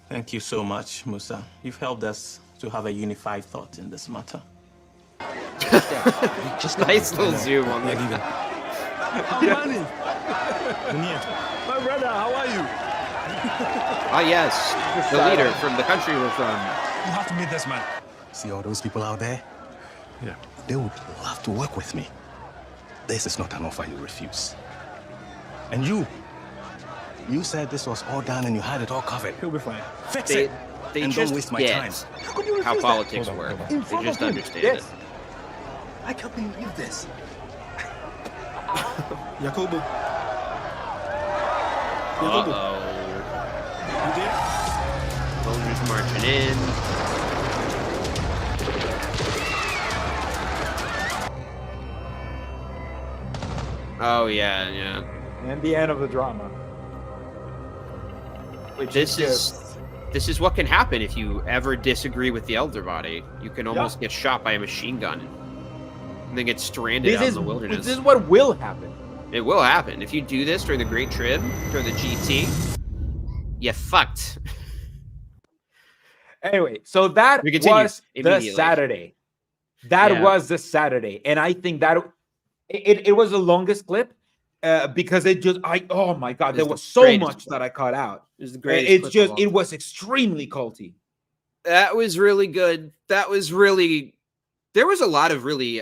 Thank you so much, Musa. You've helped us to have a unified thought in this matter. Just nice little zoom on that. Amani! My brother, how are you? Ah, yes. The leader from the country we're from. You have to meet this man. See all those people out there? Yeah. They would love to work with me. This is not an offer you refuse. And you said this was all done and you had it all covered. He'll be fine. Fix They it. and And just don't waste my get time. How could you refuse how that? politics Hold on, work. hold on. In They front just of him. understand Yes. it. I can't believe this. Jacobo. Uh-oh. You there? Soldiers marching in. Oh, yeah, yeah. And the end of the drama. Which This just- this is what can happen if you ever disagree with the Elder Body. You can almost get shot by a machine gun and then get stranded out in the wilderness. This is what will happen. It will happen. If you do this during the Great Trib, during the GT, you fucked. Anyway, so that We continue was the immediately. Saturday. That Yeah. was the Saturday. And I think that it was the longest clip because it just, oh my God, there It's was the so greatest much that I cut out. It was the greatest It's clip of just, all it time. was extremely culty. That was really good. That was really, there was a lot of really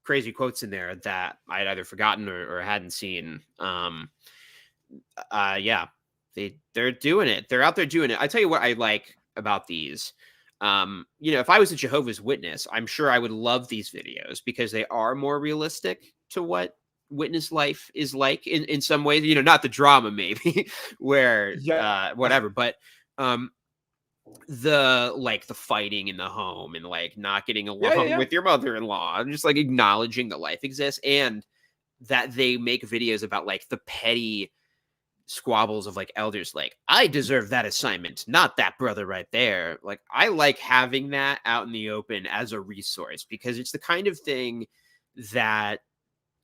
crazy quotes in there that I'd either forgotten or hadn't seen. Yeah, they're doing it. They're out there doing it. I tell you what I like about these. If I was a Jehovah's Witness, I'm sure I would love these videos because they are more realistic to what witness life is like in some ways, not the drama maybe where whatever, but the fighting in the home and like not getting along with your mother-in-law and just like acknowledging that life exists, and that they make videos about like the petty squabbles of like elders, like I deserve that assignment, not that brother right there. Like I like having that out in the open as a resource because it's the kind of thing that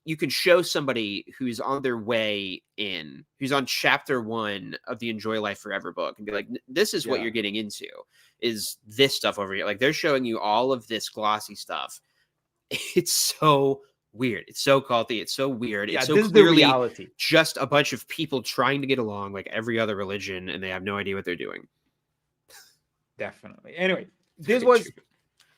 you can show somebody who's on their way in, who's on chapter 1 of the Enjoy Life Forever book, and be like, this is what you're getting into, is this stuff over here. Like they're showing you all of this glossy stuff. It's so weird. It's so culty. It's so weird. Yeah, It's so this is the clearly reality. just a bunch of people trying to get along like every other religion, and they have no idea what they're doing. Definitely. Anyway, this was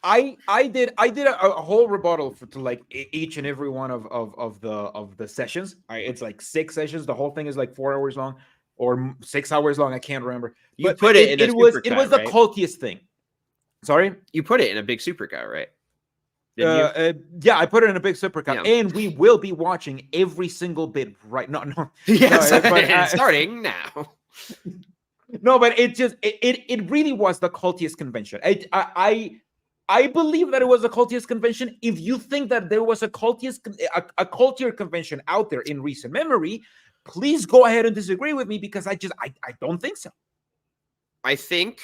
I did a whole rebuttal to like each and every one of the sessions. It's like 6 sessions. The whole thing is like 4 hours long or 6 hours long. I can't remember. You But put it in a was supercut, it was the right? cultiest thing. Sorry, you put it in a big supercut, right? Yeah, I put it in a big supercut, Yeah. and we will be watching every single bit right. No, Yes, no, but, it's starting now. No, but it really was the cultiest convention. I believe that it was a cultiest convention. If you think that there was a cultier convention out there in recent memory, please go ahead and disagree with me because I don't think so. I think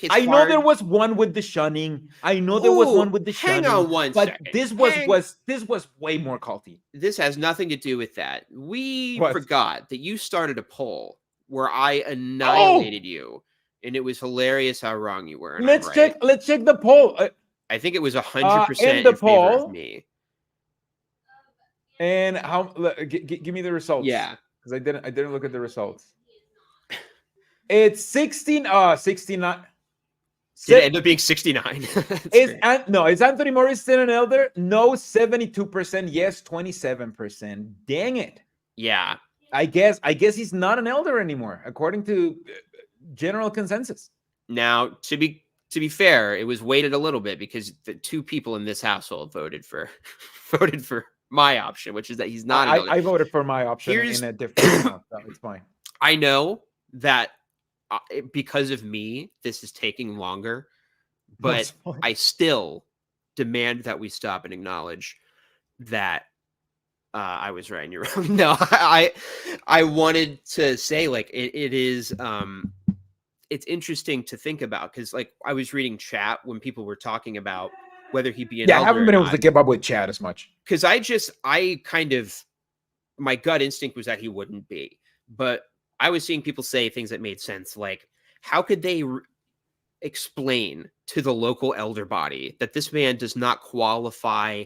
it's I know hard. there was one with the Shunning. I know there was one with the Shunning. Hang on one but second. this was way more culty. This has nothing to do with that. We What? forgot that you started a poll where I annihilated you, and it was hilarious how wrong you were. And I'm right. Let's check the poll. I think it was 100% in in the favor poll. of me. And how? Give me the results. Yeah, because I didn't look at the results. It's 69. Did it end up being 69? Is Anthony Morris still an elder? No, 72%. Yes, 27%. Dang it. Yeah. I guess he's not an elder anymore, according to general consensus. Now, to be fair, it was weighted a little bit because the 2 people in this household voted for my option, which is that he's not an elder. I voted for my option in a different account, so it's fine. I know that because of me, this is taking longer, but I still demand that we stop and acknowledge that I was right and you're wrong. No, I wanted to say, like, it is it's interesting to think about because, like, I was reading chat when people were talking about whether he'd be an elder. I haven't been able to keep up with chat as much because I kind of, my gut instinct was that he wouldn't be, but I was seeing people say things that made sense, like how could they explain to the local elder body that this man does not qualify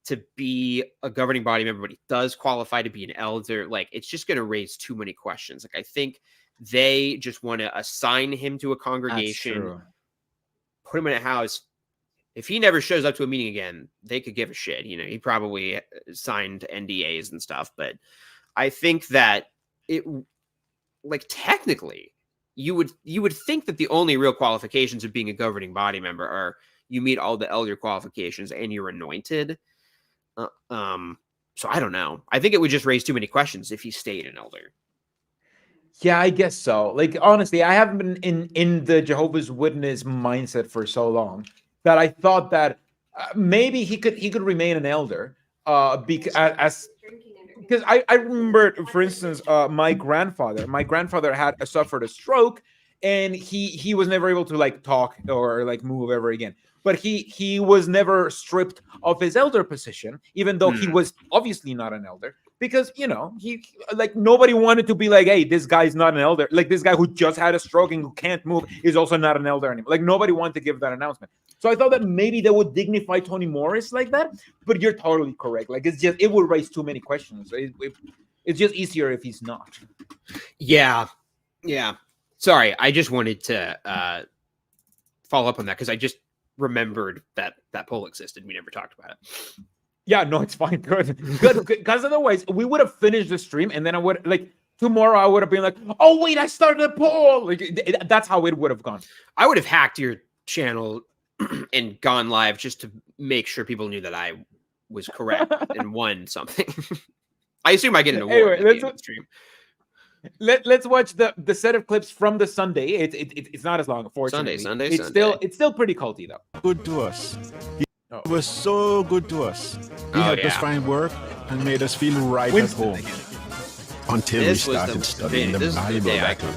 to be a governing body member, but he does qualify to be an elder? Like, it's just going to raise too many questions. Like, I think they just want to assign him to a congregation, put him in a house. If he never shows up to a meeting again, they could give a shit. You know, he probably signed NDAs and stuff, but I think that it, like, technically you would think that the only real qualifications of being a governing body member are you meet all the elder qualifications and you're anointed. So I don't know. I think it would just raise too many questions if he stayed an elder. Yeah, I guess so. Like, honestly, I haven't been in the Jehovah's Witness mindset for so long that I thought that maybe he could remain an elder because I remember, for instance, my grandfather had suffered a stroke, and he was never able to, like, talk or, like, move ever again. But he was never stripped of his elder position, even though he was obviously not an elder. Because, you know, he, like, nobody wanted to be like, hey, this guy's not an elder. Like, this guy who just had a stroke and who can't move is also not an elder anymore. Like, nobody wanted to give that announcement. So I thought that maybe they would dignify Tony Morris like that. But you're totally correct. Like, it would raise too many questions. It's just easier if he's not. Yeah. Sorry, I just wanted to follow up on that because I just remembered that poll existed. We never talked about it. Yeah, no, it's fine. Good. Because otherwise, we would have finished the stream, and then I would, like, tomorrow I would have been like, oh, wait, I started a poll. Like, that's how it would have gone. I would have hacked your channel and gone live just to make sure people knew that I was correct and won something. I assume I get an award at the end of the stream. Let's watch the set of clips from the Sunday. It's not as long, unfortunately. Sunday. It's still pretty culty, though. Good to us. He was so good to us. He helped us find work and made us feel right at home. Until we started studying the Bible.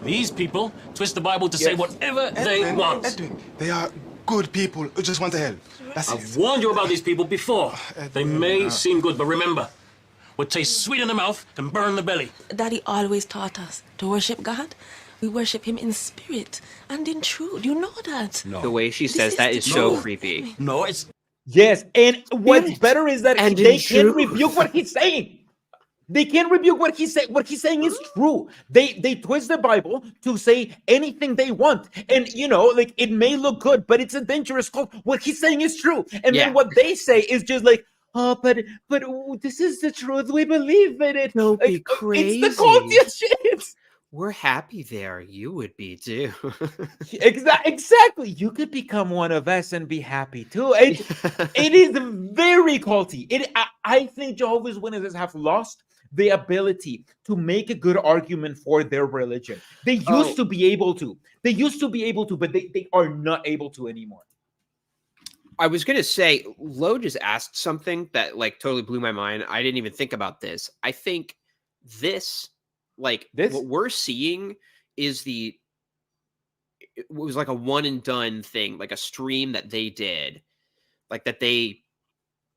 These people twist the Bible to say whatever they want. Edwin, they are good people who just want to help. I've warned you about these people before. They may seem good, but remember, what tastes sweet in the mouth can burn the belly. Daddy always taught us to worship God. We worship him in spirit and in truth. You know that? No. The way she says that is so creepy. No, it's... Yes, and what's better is that they can't rebuke what he's saying. They can't rebuke what he's saying. What he's saying is true. They twist the Bible to say anything they want. And, you know, like, it may look good, but it's a dangerous cult. What he's saying is true. And then what they say is just like, oh, but this is the truth. We believe in it. Don't be crazy. It's the cultiest shit. We're happy there. You would be too. Exactly. You could become one of us and be happy too. It is very culty. I think Jehovah's Witnesses have lost the ability to make a good argument for their religion. They used to be able to. But they are not able to anymore. I was going to say, Lo just asked something that, like, totally blew my mind. I didn't even think about this. I think what we're seeing is it was like a one and done thing, like a stream that they did, like that they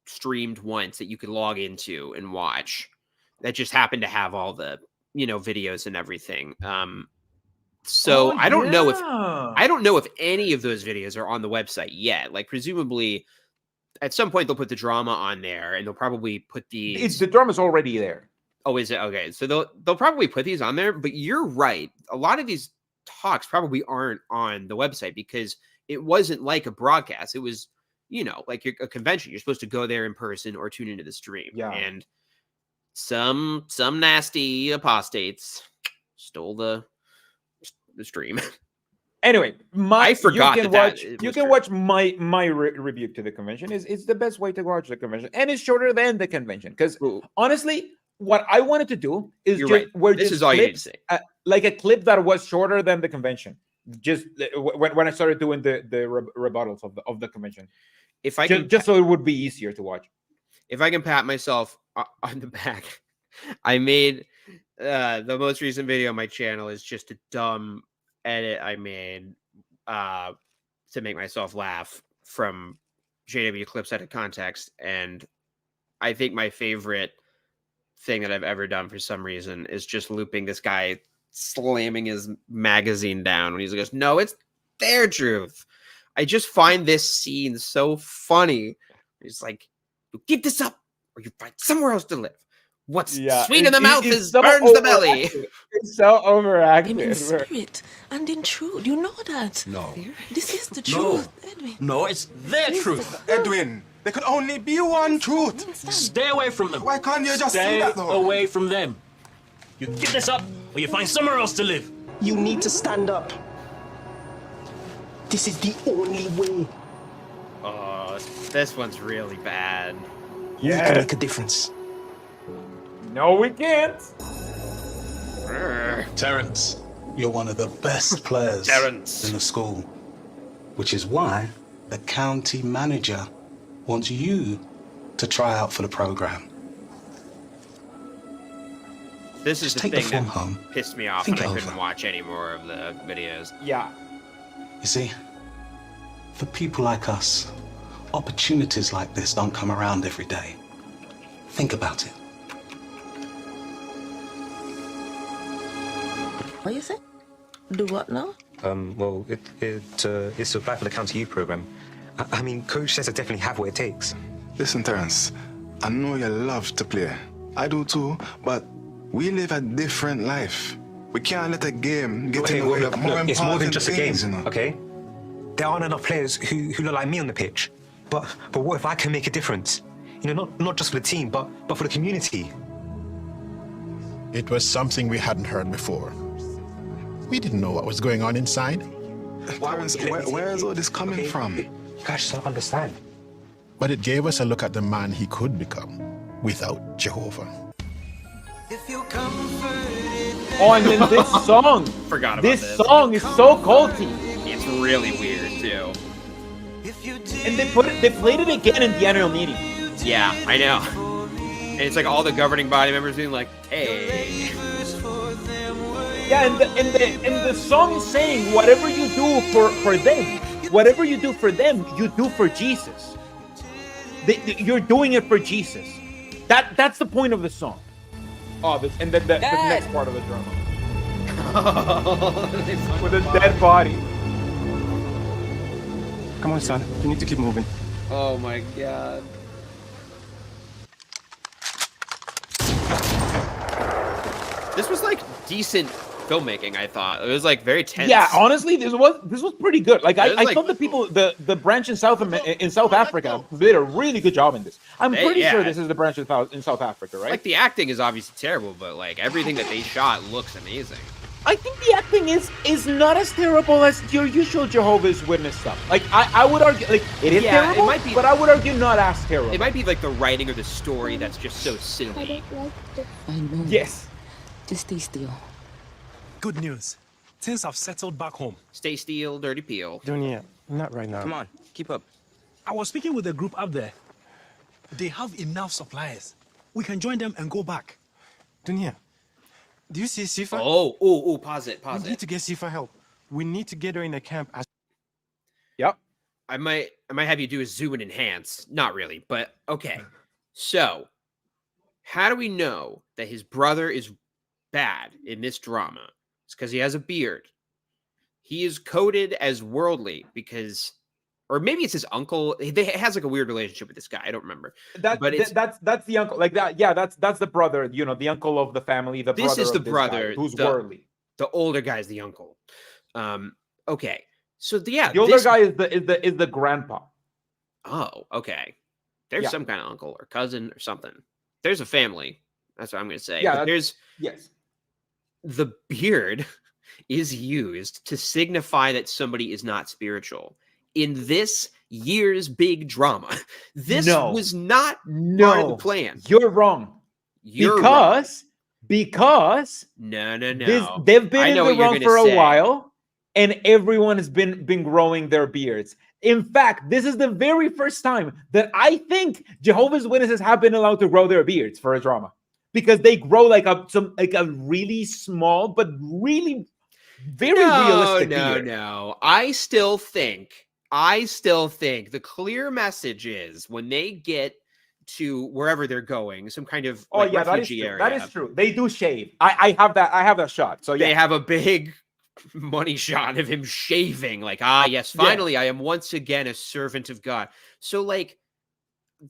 streamed once that you could log into and watch, that just happened to have all the, you know, videos and everything. So I don't know if any of those videos are on the website yet. Like, presumably at some point they'll put the drama on there, and they'll probably put the drama's already there. Oh, is it? Okay. So they'll probably put these on there, but you're right. A lot of these talks probably aren't on the website because it wasn't like a broadcast. It was, you know, like a convention. You're supposed to go there in person or tune into the stream. Yeah. And some nasty apostates stole the stream. Anyway, I forgot you can that watch it you was can true. watch my review to the convention. It's the best way to watch the convention, and it's shorter than the convention. Because honestly, what I wanted to do is You're just right. were This just is all you need to clips, say. like a clip that was shorter than the convention. Just when I started doing the rebuttals of the convention, If I just, can, just so it would be easier to watch. if I can pat myself on the back, I made the most recent video on my channel is just a dumb edit I made to make myself laugh from JW clips out of context, and I think my favorite thing that I've ever done for some reason is just looping this guy slamming his magazine down when he goes, "No, it's their truth." I just find this scene so funny. He's like, "You give this up, or you find somewhere else to live. What's sweet in the mouth is so burns the belly." overacted. It's so overacted. Him in spirit and in truth. You know that. No. This is the No. truth, Edwin. No, it's their truth. Edwin, there could only be one truth. Stay away from them. Why can't you just Stay see that though? away from them. You give this up, or you find somewhere else to live. You need to stand up. This is the only way. Oh, this one's really bad. You can make a difference. No, we can't. Terrence, you're one of the best players Terrence. in the school, which is why the county manager wants you to try out for the program. This is Just the take the thing form that home. pissed me off, Think and I it couldn't over. watch any more of the videos. Yeah. You see, for people like us, opportunities like this don't come around every day. Think about it. What you say? Do what now? Well, it's to apply for the county youth program. I mean, Coach says I definitely have what it takes. Listen, Terrence, I know you love to play. I do too, but we live a different life. We can't let a game get in the way of more important it's more than just a game, things, you know? okay? There aren't enough players who look like me on the pitch. But what if I can make a difference? You know, not just for the team, but for the community. It was something we hadn't heard before. We didn't know what was going on inside. Where is all this coming from? You guys don't understand. But it gave us a look at the man he could become without Jehovah. Oh, and then this song. Forgot about this. this. Song is so culty. It's really weird too. And they played it again in the annual meeting. Yeah, I know. And it's like all the governing body members being like, "Hey." Yeah, and the song is saying whatever you do for them, whatever you do for them, you do for Jesus. You're doing it for Jesus. That's the point of the song. Oh, and then the next part of the drama with a dead body. Come on, son. You need to keep moving. Oh my god. This was like decent filmmaking, I thought. It was like very tense. Yeah, honestly, this was pretty good. Like I like- thought the people, the branch in South Africa did a really good job in this. I'm pretty sure this is the branch in South Africa, right? Like the acting is obviously terrible, but like everything that they shot looks amazing. I think the acting is not as terrible as your usual Jehovah's Witness stuff. Like I would argue, like it is Yeah, it terrible, might be- but I would argue not as terrible. It might be like the writing or the story that's just so silly. I know. Yes. Just stay still. Good news. Things have settled back home. Stay still, dirty peel. Dunya, not right now. Come on, keep up. I was speaking with a group up there. They have enough supplies. We can join them and go back. Dunya, do you see Sifa? Oh, pause it. We need to get Sifa help. We need to get her in the camp as Yep. I might have you do a zoom and enhance. Not really, but okay. So, how do we know that his brother is bad in this drama? It's because he has a beard. He is coded as worldly because, or maybe it's his uncle. He has like a weird relationship with this guy. I don't remember. But it's, That's the uncle. Like that. Yeah, that's the brother. You know, the uncle of the family. The this brother is the of this brother guy who's the, worldly. The older guy is the uncle. Okay. So yeah, The older guy is the grandpa. Oh, okay. There's Yeah. some kind of uncle or cousin or something. There's a family. That's what I'm gonna say. Yeah, But there's yes. the beard is used to signify that somebody is not spiritual. In this year's big drama, this was not part of the plan. You're wrong. Because no. They've been I in know the what you're wrong gonna for a say. while, and everyone has been growing their beards. In fact, this is the very first time that I think Jehovah's Witnesses have been allowed to grow their beards for a drama, because they grow like a really small but really very realistic beard. No. I still think the clear message is when they get to wherever they're going, some kind of refugee area. That is true. They do shave. I have that shot. So yeah. They have a big money shot of him shaving. Like, yes, finally, I am once again a servant of God. So like,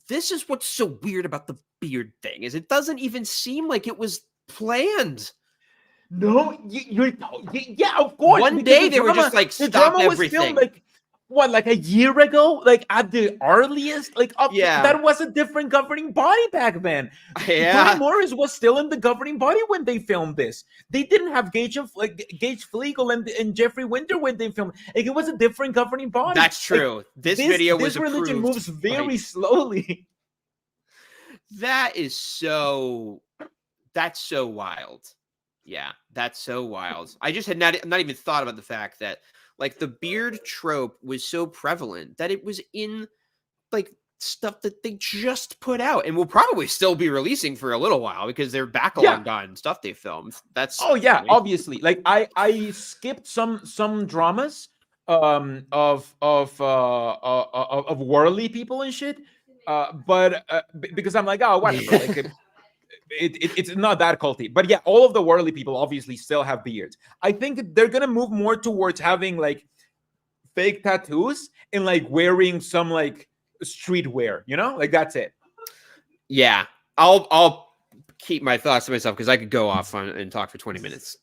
this is what's so weird about the beard thing, is it doesn't even seem like it was planned. No, yeah, of course. One day they were just like, stop everything. Like a year ago, like at the earliest, that was a different governing body back then. Toni Morris was still in the governing body when they filmed this. They didn't have Gage Flegel and Jeffrey Winter when they filmed. Like, it was a different governing body. That's true. This video was this religion approved, moves very slowly. That's so wild. Yeah, that's so wild. I just had not even thought about the fact that like the beard trope was so prevalent that it was in like stuff that they just put out and will probably still be releasing for a little while because they're backlog on stuff they filmed. That's obviously. Like I skipped some dramas of worldly people and shit, but because I'm like, whatever. Like, it's not that culty. But yeah, all of the worldly people obviously still have beards. I think they're gonna move more towards having like fake tattoos and like wearing some like streetwear, like that's it. Yeah, I'll keep my thoughts to myself because I could go off and talk for 20 minutes.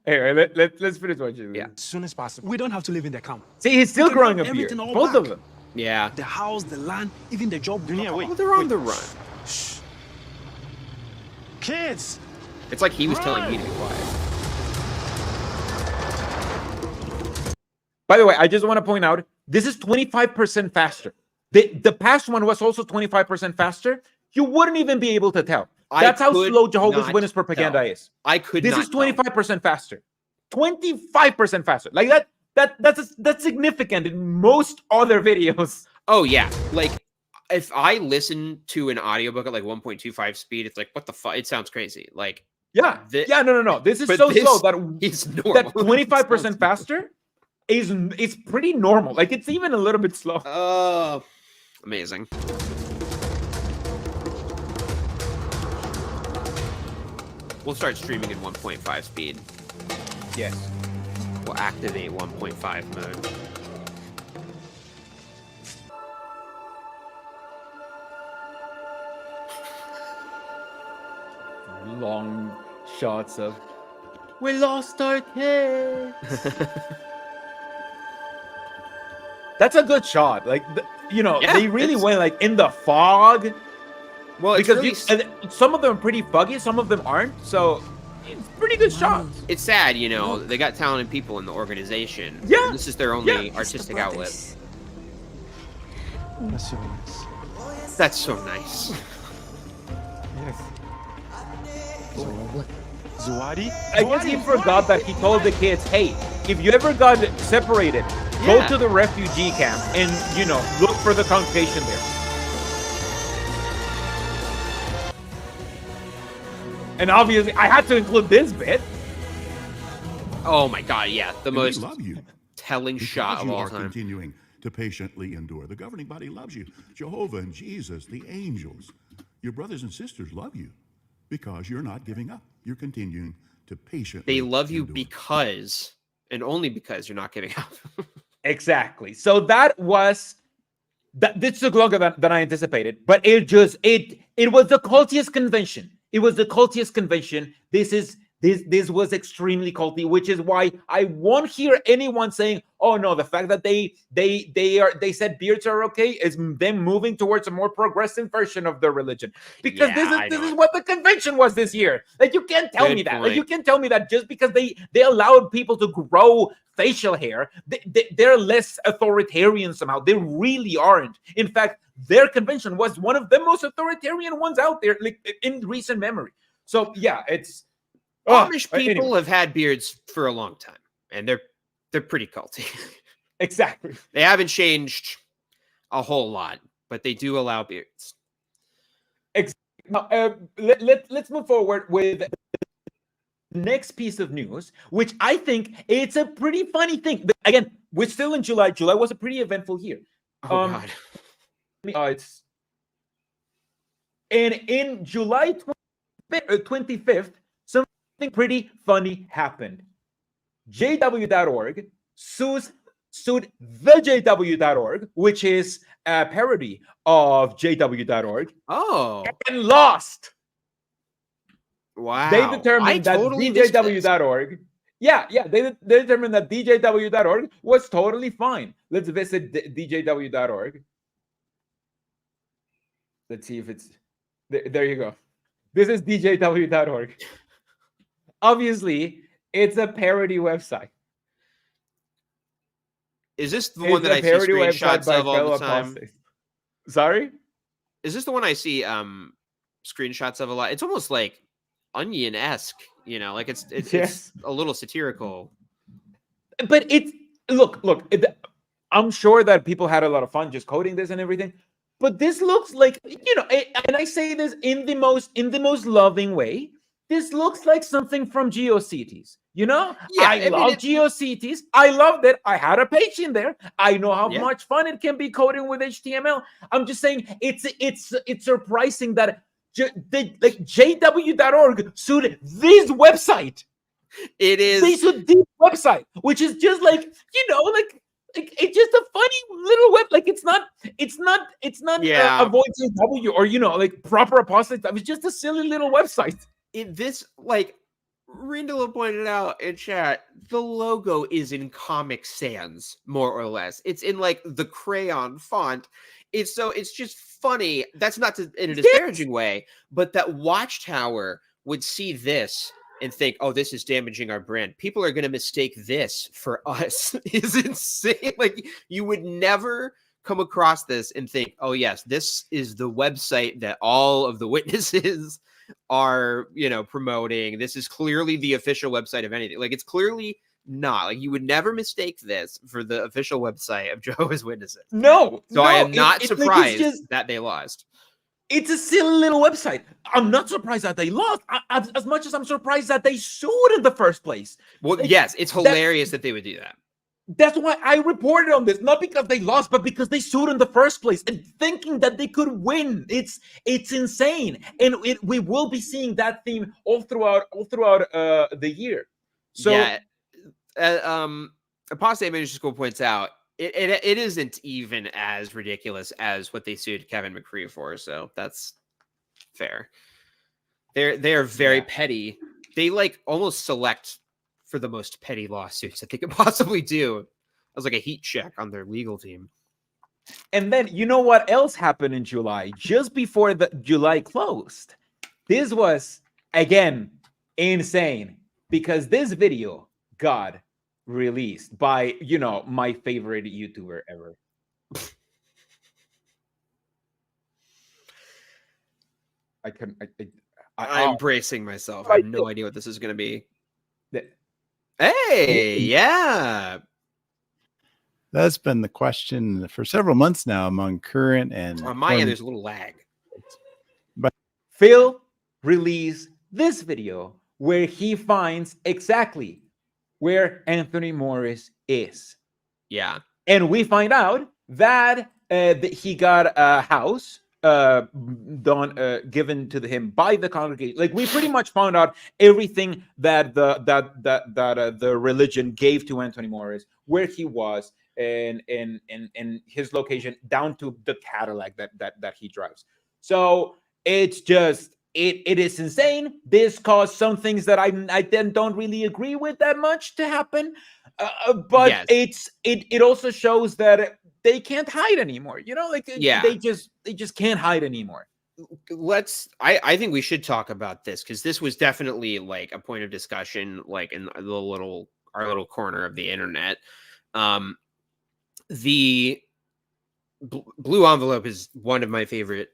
Anyway, let's finish watching. Yeah, as soon as possible. We don't have to live in the camp. See, he's still growing a beard. Both of them. Yeah, the house, the land, even the job. They're on the run. Shh. Kids! It's like he was telling me to be quiet. By the way, I just want to point out, this is 25% faster. The past one was also 25% faster. You wouldn't even be able to tell. That's how slow Jehovah's Witness propaganda is. This is 25% faster. 25% faster. Like that's significant in most other videos. Oh yeah. Like if I listen to an audiobook at like 1.25 speed, it's like, what the fuck? It sounds crazy. Like, no. This is so slow that it's normal. That 25% faster is pretty normal. Like, it's even a little bit slow. Oh, amazing. We'll start streaming in 1.5 speed. Yes. We'll activate 1.5 mode. Long shots of we lost our kids. That's a good shot. Like, they really went like in the fog. Well, because some of them are pretty foggy, some of them aren't. So it's pretty good shots. It's sad, they got talented people in the organization. Yeah, this is their only artistic outlet. That's so nice. That's so nice. Yes. Zuadi? I guess he forgot that he told the kids, hey, if you ever got separated, go to the refugee camp and, look for the congregation there. And obviously, I had to include this bit. Oh my God, yeah. The most love you. telling shot of all time. Continuing to patiently endure. The governing body loves you. Jehovah and Jesus, the angels, your brothers and sisters love you. Because you're not giving up. You're continuing to patiently They love you because, and only because you're not giving up. Exactly. So this took longer than I anticipated, but it was the cultiest convention. It was the cultiest convention. This is This was extremely culty, which is why I won't hear anyone saying, "Oh no, the fact that they said beards are okay is them moving towards a more progressive version of their religion." Because this is what the convention was this year. Like you can't tell me that. Like you can't tell me that just because they allowed people to grow facial hair, they're less authoritarian somehow. They really aren't. In fact, their convention was one of the most authoritarian ones out there, like in recent memory. So yeah, it's Amish people anyway. have had beards for a long time, and they're pretty culty. Exactly. They haven't changed a whole lot, but they do allow beards. Now, let's move forward with the next piece of news, which I think it's a pretty funny thing. But again, we're still in July. July was a pretty eventful year. Oh God. It's and in July 25th, something pretty funny happened. JW.org sued the JW.org, which is a parody of JW.org. Oh. And lost. Wow. They determined that DJW.org. Yeah, they determined that DJW.org was totally fine. Let's visit DJW.org. Let's see if it's there. You go. This is DJW.org. Obviously, it's a parody website. Is this the one that I see screenshots of all the time? Apostates. Sorry? Is this the one I see screenshots of a lot? It's almost like Onion-esque, you know, like it's a little satirical. But it's look, I'm sure that people had a lot of fun just coding this and everything. But this looks like, you know, and I say this in the most loving way. This looks like something from GeoCities. You know, yeah, I love GeoCities. I loved it. I had a page in there. I know how much fun it can be coding with HTML. I'm just saying it's surprising that JW.org sued this website. It is. They sued this website, which is just like, you know, like it's just a funny little web. Like it's not avoid JW or, you know, like proper apostate stuff. It's just a silly little website. This, like Rindala pointed out in chat, the logo is in Comic Sans, more or less. It's in like the crayon font. It's just funny. That's not in a disparaging way, but that Watchtower would see this and think, oh, this is damaging our brand. People are going to mistake this for us. Is insane. Like you would never come across this and think, oh yes, this is the website that all of the witnesses are, you know, promoting. This is clearly the official website of anything. Like it's clearly not. Like you would never mistake this for the official website of Jehovah's Witnesses. No. So I am not surprised that they lost. It's a silly little website. I'm not surprised that they lost as much as I'm surprised that they sued in the first place. Well, yes, it's hilarious that they would do that. That's why I reported on this, not because they lost, but because they sued in the first place and thinking that they could win. It's insane, and we will be seeing that theme all throughout the year. So, yeah, Apostate Ministry School points out it isn't even as ridiculous as what they sued Kevin McCree for. So that's fair. They are very petty. They like almost select for the most petty lawsuits that they could possibly do. It was like a heat check on their legal team. And then you know what else happened in July? Just before the July closed, this was again insane because this video got released by, you know, my favorite YouTuber ever. I'm bracing myself. I have no idea what this is going to be. Hey, yeah. That's been the question for several months now among current and on my end, there's a little lag. But Phil released this video where he finds exactly where Anthony Morris is. Yeah. And we find out that he got a house given to him by the congregation. Like we pretty much found out everything that the religion gave to Anthony Morris, where he was, and his location, down to the Cadillac that he drives. So it's just it is insane. This caused some things that I then don't really agree with that much to happen. But Yes. it also shows that they can't hide anymore. You know, like Yeah. they just can't hide anymore. I think we should talk about this, because this was definitely like a point of discussion, like in our little corner of the internet. The Blue Envelope is one of my favorite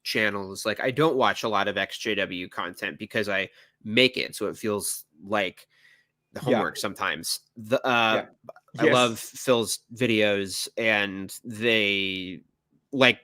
channels. Like, I don't watch a lot of XJW content because I make it so it feels like the homework sometimes. I love Phil's videos, and they like,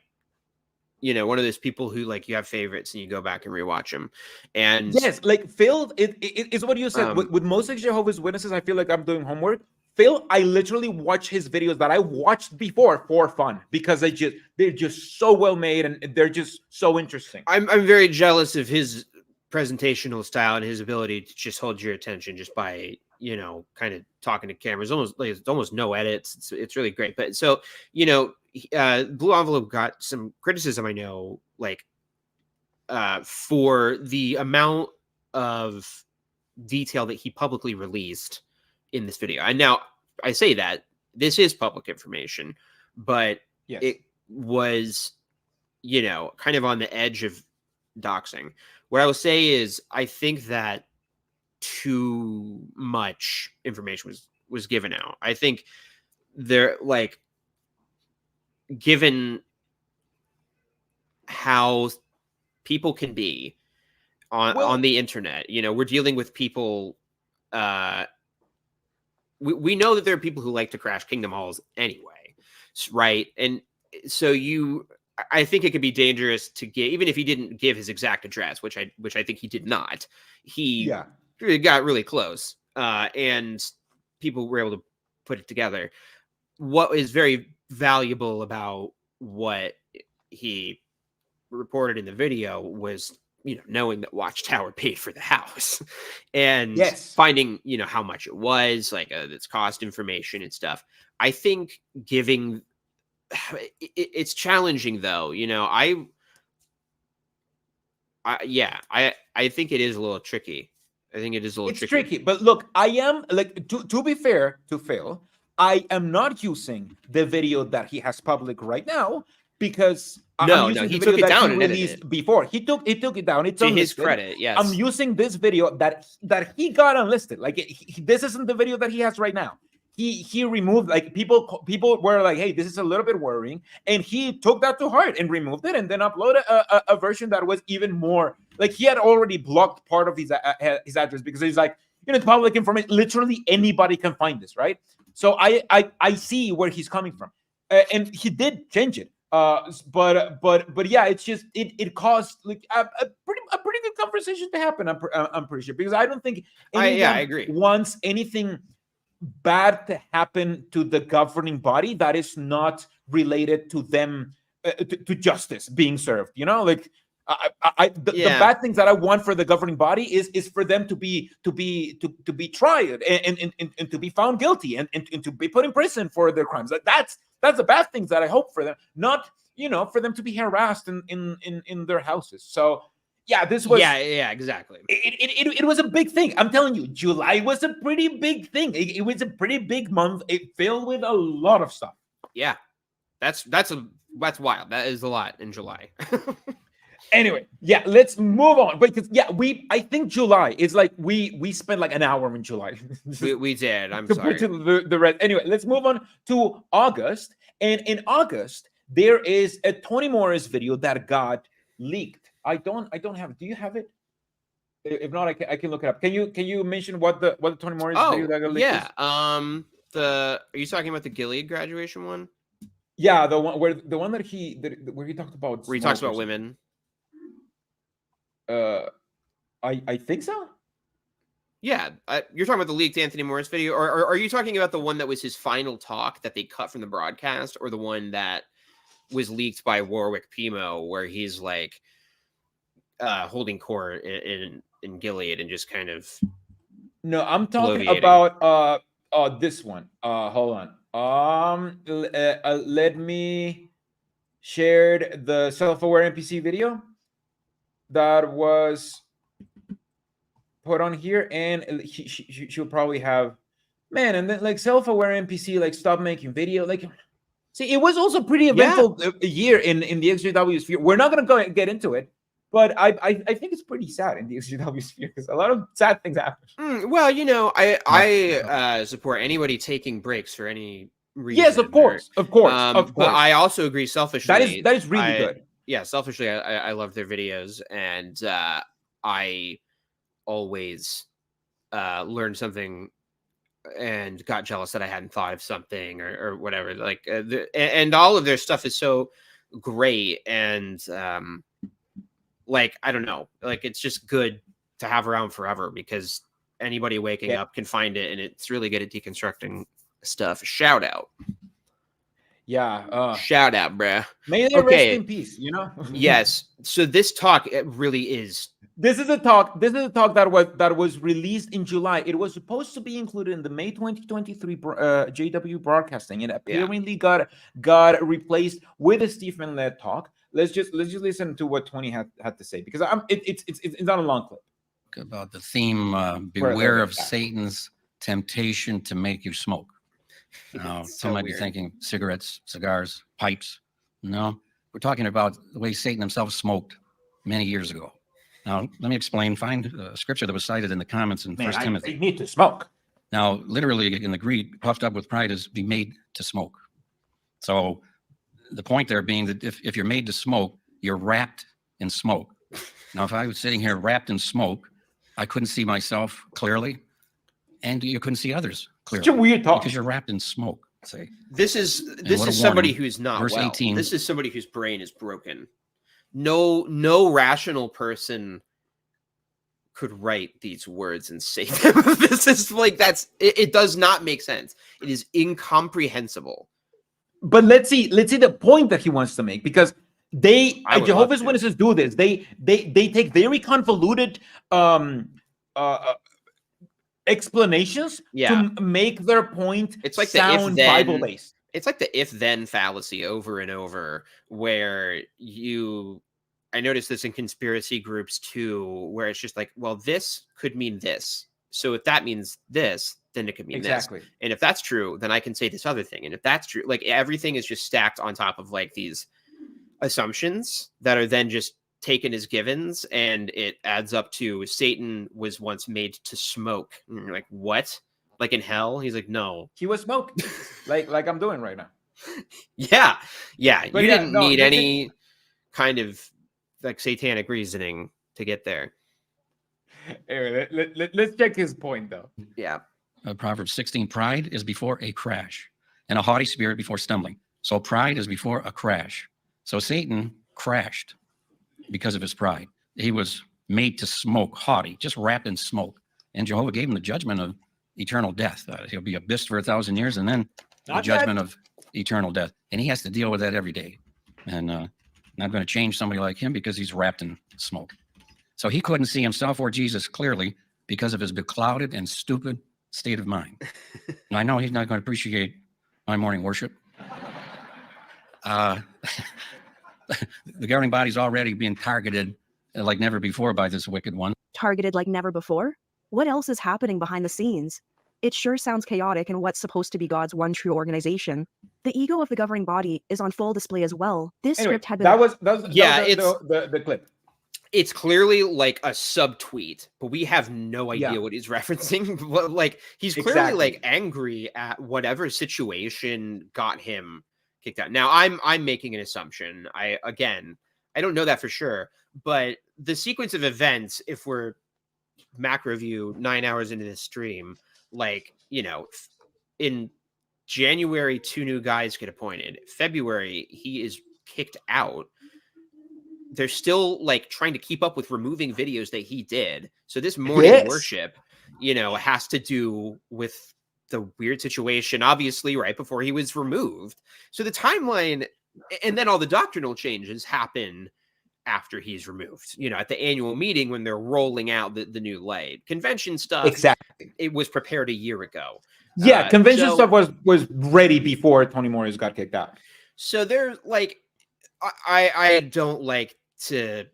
one of those people who, like, you have favorites and you go back and rewatch them. And yes, like Phil, it's what you said. With most of Jehovah's Witnesses, I feel like I'm doing homework. Phil, I literally watch his videos that I watched before for fun, because they're just so well made and they're just so interesting. I'm very jealous of his presentational style and his ability to just hold your attention just by, kind of talking to cameras. Almost no edits. It's really great. But so, Blue Envelope got some criticism, I know, like, for the amount of detail that he publicly released in this video. And now I say that this is public information, but it was, kind of on the edge of doxing. What I will say is, I think that too much information was given out. I think they're like, given how people can be on the internet, we're dealing with people, we know that there are people who like to crash Kingdom Halls anyway, right? And so I think it could be dangerous to give, even if he didn't give his exact address, which I think he did not. He got really close, and people were able to put it together. What is very valuable about what he reported in the video was, knowing that Watchtower paid for the house and finding, how much it was, like, its cost information and stuff. I think giving it's challenging, though. I think it is a little tricky. I think it is a little tricky. But look, I am like, to be fair to Phil, I am not using the video that he has public right now, because I'm using the video that he released before. He took it down. It's to unlisted. His credit. Yes, I'm using this video that he got unlisted. Like, this isn't the video that he has right now. He removed, like, people were like, hey, this is a little bit worrying, and he took that to heart and removed it, and then uploaded a version that was even more, like, he had already blocked part of his address, because he's like, it's public information. Literally anybody can find this, right? So I see where he's coming from, and he did change it. But yeah, it's just it caused like a pretty good conversation to happen. I'm pretty sure, because I don't think anyone I agree. wants anything bad to happen to the governing body that is not related to them, to justice being served. Like, the bad things that I want for the governing body is for them to be tried and to be found guilty and to be put in prison for their crimes. That's the bad things that I hope for them, not for them to be harassed in their houses. So yeah, this was exactly. It was a big thing. I'm telling you, July was a pretty big thing. It was a pretty big month. It filled with a lot of stuff. Yeah, that's wild. That is a lot in July. Anyway, yeah, let's move on, because I think July is like we spent like an hour in July. we did. I'm sorry. To the rest. Anyway, let's move on to August. And in August, there is a Tony Morris video that got leaked. I don't have it. Do you have it? If not, I can look it up. Can you mention what the Tony Morris video that got leaked is? Are you talking about the Gilead graduation one? Yeah, the one where he talked about, where he talks about women. I think so. Yeah, you're talking about the leaked Anthony Morris video, or are you talking about the one that was his final talk that they cut from the broadcast, or the one that was leaked by Warwick Pimo, where he's like holding court in Gilead and just kind of? No, I'm talking about this one. Hold on. Let me share the self-aware NPC video. that was put on here, and she'll probably have, man, and then like self-aware NPC, like stop making video, like. See, it was also pretty eventful year in the XJW sphere. We're not going to get into it, but I think it's pretty sad in the XJW sphere because a lot of sad things happen. Well, you know, I support anybody taking breaks for any reason. Yes, of course, of course, of But course. I also agree selfishly. That is really good. Yeah, selfishly, I love their videos, and I always learned something and got jealous that I hadn't thought of something or whatever. Like, and all of their stuff is so great, and like, I don't know, like it's just good to have around forever because anybody waking up can find it, and it's really good at deconstructing stuff. Shout out. Yeah. Shout out, bruh. May they rest in peace, you know? Yes. So this talk, it really is. This is a talk that was released in July. It was supposed to be included in the May 2023 JW broadcasting, and apparently got replaced with a Stephen led talk. Let's just listen to what Tony had to say, because it's not a long clip. About the theme, beware of Satan's temptation to make you smoke. Now, some might be thinking cigarettes, cigars, pipes. No, we're talking about the way Satan himself smoked many years ago. Now, let me explain. Find a scripture that was cited in the comments in 1 Timothy. I need to smoke. Now, literally in the Greek, puffed up with pride is be made to smoke. So the point there being that if you're made to smoke, you're wrapped in smoke. Now, if I was sitting here wrapped in smoke, I couldn't see myself clearly, and you couldn't see others clearly. Such a weird talk. Because you're wrapped in smoke. See? This is somebody who's not Verse well. 18. This is somebody whose brain is broken. No rational person could write these words and say them. This is like, it does not make sense. It is incomprehensible. But let's see the point that he wants to make, because Jehovah's Witnesses do this. They take very convoluted explanations to make their point. It's like sound Bible based. It's like the if-then fallacy over and over, where I noticed this in conspiracy groups too, where it's just like, well, this could mean this. So if that means this, then it could mean this. And if that's true, then I can say this other thing. And if that's true, like everything is just stacked on top of like these assumptions that are then just taken as givens, and it adds up to Satan was once made to smoke. And you're like, what? Like in hell? He's like, no. He was smoked. like I'm doing right now. Yeah. But you didn't need any kind of like satanic reasoning to get there. Anyway, let's check his point though. Yeah. Proverbs 16, pride is before a crash, and a haughty spirit before stumbling. So pride is before a crash. So Satan crashed because of his pride. He was made to smoke, haughty, just wrapped in smoke. And Jehovah gave him the judgment of eternal death. He'll be abyssed for 1,000 years, and then the judgment of eternal death. And he has to deal with that every day. And not going to change somebody like him because he's wrapped in smoke. So he couldn't see himself or Jesus clearly because of his beclouded and stupid state of mind. I know he's not going to appreciate my morning worship. The governing body's already being targeted like never before by this wicked one. Targeted like never before? What else is happening behind the scenes? It sure sounds chaotic in what's supposed to be God's one true organization. The ego of the governing body is on full display as well. This script had been... That was the clip. It's clearly like a subtweet, but we have no idea what he's referencing. Like he's clearly like angry at whatever situation got him kicked out. Now I'm making an assumption. I don't know that for sure, but the sequence of events, if we're macro view 9 hours into this stream, like, you know, in January 2 new guys get appointed. February he is kicked out. They're still like trying to keep up with removing videos that he did. So this morning worship, you know, has to do with the weird situation, obviously, right before he was removed. So the timeline, and then all the doctrinal changes happen after he's removed, you know, at the annual meeting when they're rolling out the new light. Convention stuff, exactly. It was prepared a year ago. Yeah, convention stuff was ready before Tony Morris got kicked out. So there's like, I don't like to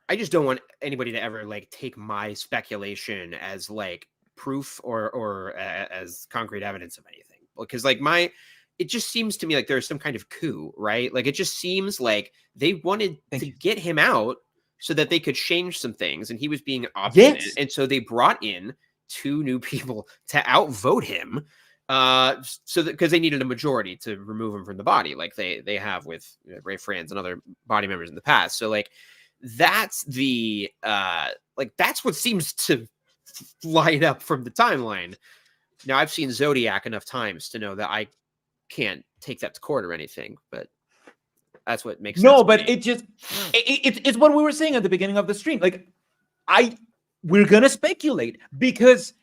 I just don't want anybody to ever like take my speculation as like proof or as concrete evidence of anything, because like it just seems to me like there's some kind of coup, right? Like it just seems like they wanted to get him out so that they could change some things, and he was being obstinate, and so they brought in 2 new people to outvote him, so that because they needed a majority to remove him from the body, like they have with Ray Franz and other body members in the past. So like that's the like that's what seems to light up from the timeline. Now I've seen Zodiac enough times to know that I can't take that to court or anything, but that's what makes sense. No, but it just it's what we were saying at the beginning of the stream. Like we're gonna speculate because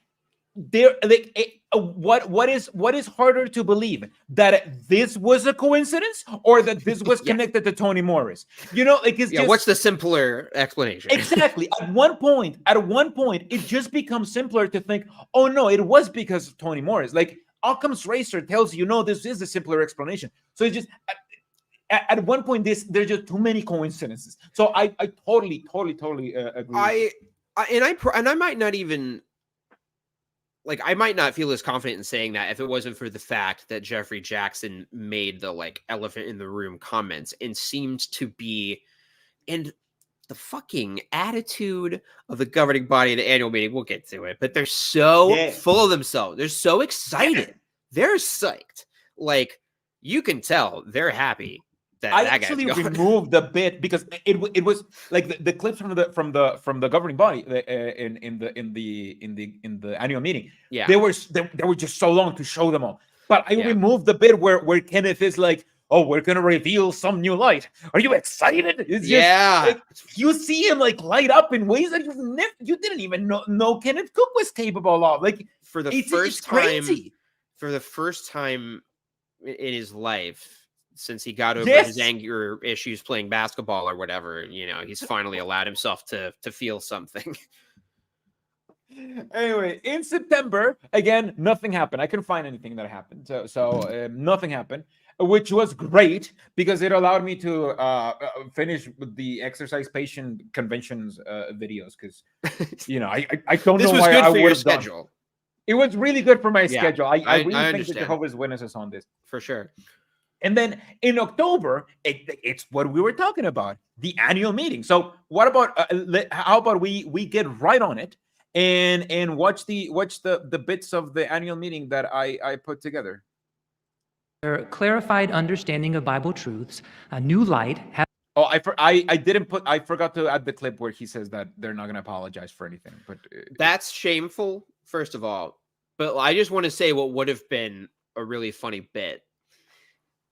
there like what is harder to believe, that this was a coincidence or that this was connected to Tony Morris? You know, like it's just, what's the simpler explanation? Exactly. At one point, it just becomes simpler to think, oh no, it was because of Tony Morris. Like Occam's razor tells you, no, this is a simpler explanation. So it's just at one point, there's just too many coincidences. So I totally agree. I might not even. Like, I might not feel as confident in saying that if it wasn't for the fact that Jeffrey Jackson made the like elephant in the room comments and seemed to be, and the fucking attitude of the governing body of the annual meeting, we'll get to it, but they're so full of themselves. They're so excited. They're psyched. Like, you can tell they're happy. I actually removed the bit because it was like the clips from the governing body in the annual meeting. Yeah, they were just so long to show them all. But I removed the bit where Kenneth is like, "Oh, we're gonna reveal some new light. Are you excited?" It's just, like, you see him like light up in ways that you didn't even know Kenneth Cook was capable of. Like for the first time in his life, since he got over his anger issues playing basketball or whatever, you know, he's finally allowed himself to feel something. Anyway, in September, again, nothing happened. I couldn't find anything that happened. So nothing happened, which was great because it allowed me to finish with the exercise patient conventions videos. Because, you know, I don't know why I would have done. It was really good for my schedule. I really think the Jehovah's Witnesses on this. For sure. And then in October, it's what we were talking about, the annual meeting. So what about how about we get right on it and watch the bits of the annual meeting that I put together. Their clarified understanding of Bible truths, a new light. Oh, I forgot to add the clip where he says that they're not going to apologize for anything. But that's shameful, first of all. But I just want to say what would have been a really funny bit.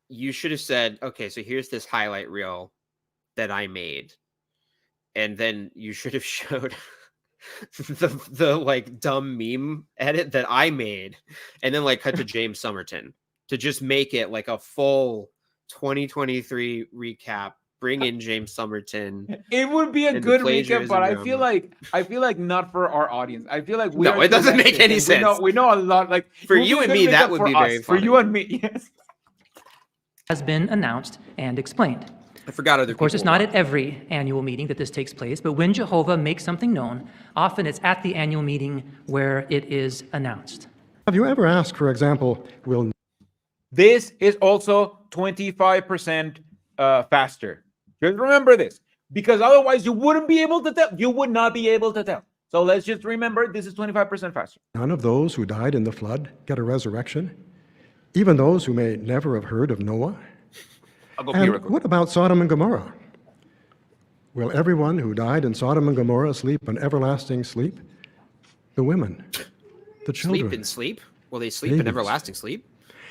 You should have said, okay, so here's this highlight reel that I made. And then you should have showed the like dumb meme edit that I made. And then like cut to James Somerton to just make it like a full 2023 recap. Bring in James Somerton. It would be a good recap, but I feel like not for our audience. I feel like it doesn't make any sense. We know a lot. Like for you and me, that would be very funny. For you and me, yes. Has been announced and explained. I forgot other. Of course, it's not at every annual meeting that this takes place, but when Jehovah makes something known, often it's at the annual meeting where it is announced. Have you ever asked, for example, This is also 25% faster. Just remember this, because otherwise you wouldn't be able to tell. You would not be able to tell. So let's just remember this is 25% faster. None of those who died in the flood get a resurrection? Even those who may never have heard of Noah? And what about Sodom and Gomorrah? Will everyone who died in Sodom and Gomorrah sleep an everlasting sleep? The women, the children. Sleep in sleep? Will they sleep in everlasting sleep?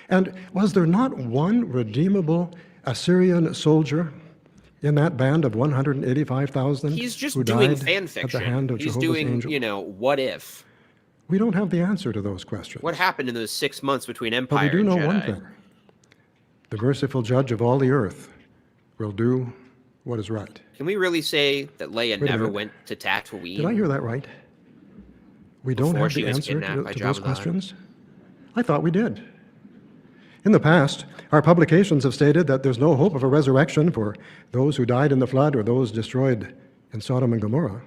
And was there not one redeemable Assyrian soldier in that band of 185,000 He's just who doing died fan at the fiction. hand of He's Jehovah's doing, angel? you know, what if? We don't have the answer to those questions. What happened in those 6 months between But Empire we do and know Jedi? one thing. The merciful judge of all the earth will do what is right. Can we really say that Leia Wait a never minute. went to Tatooine? Did I hear that right? We don't Before have she the was answer kidnapped by to those Jabba the Hutt? questions? I thought we did. In the past, our publications have stated that there's no hope of a resurrection for those who died in the flood or those destroyed in Sodom and Gomorrah.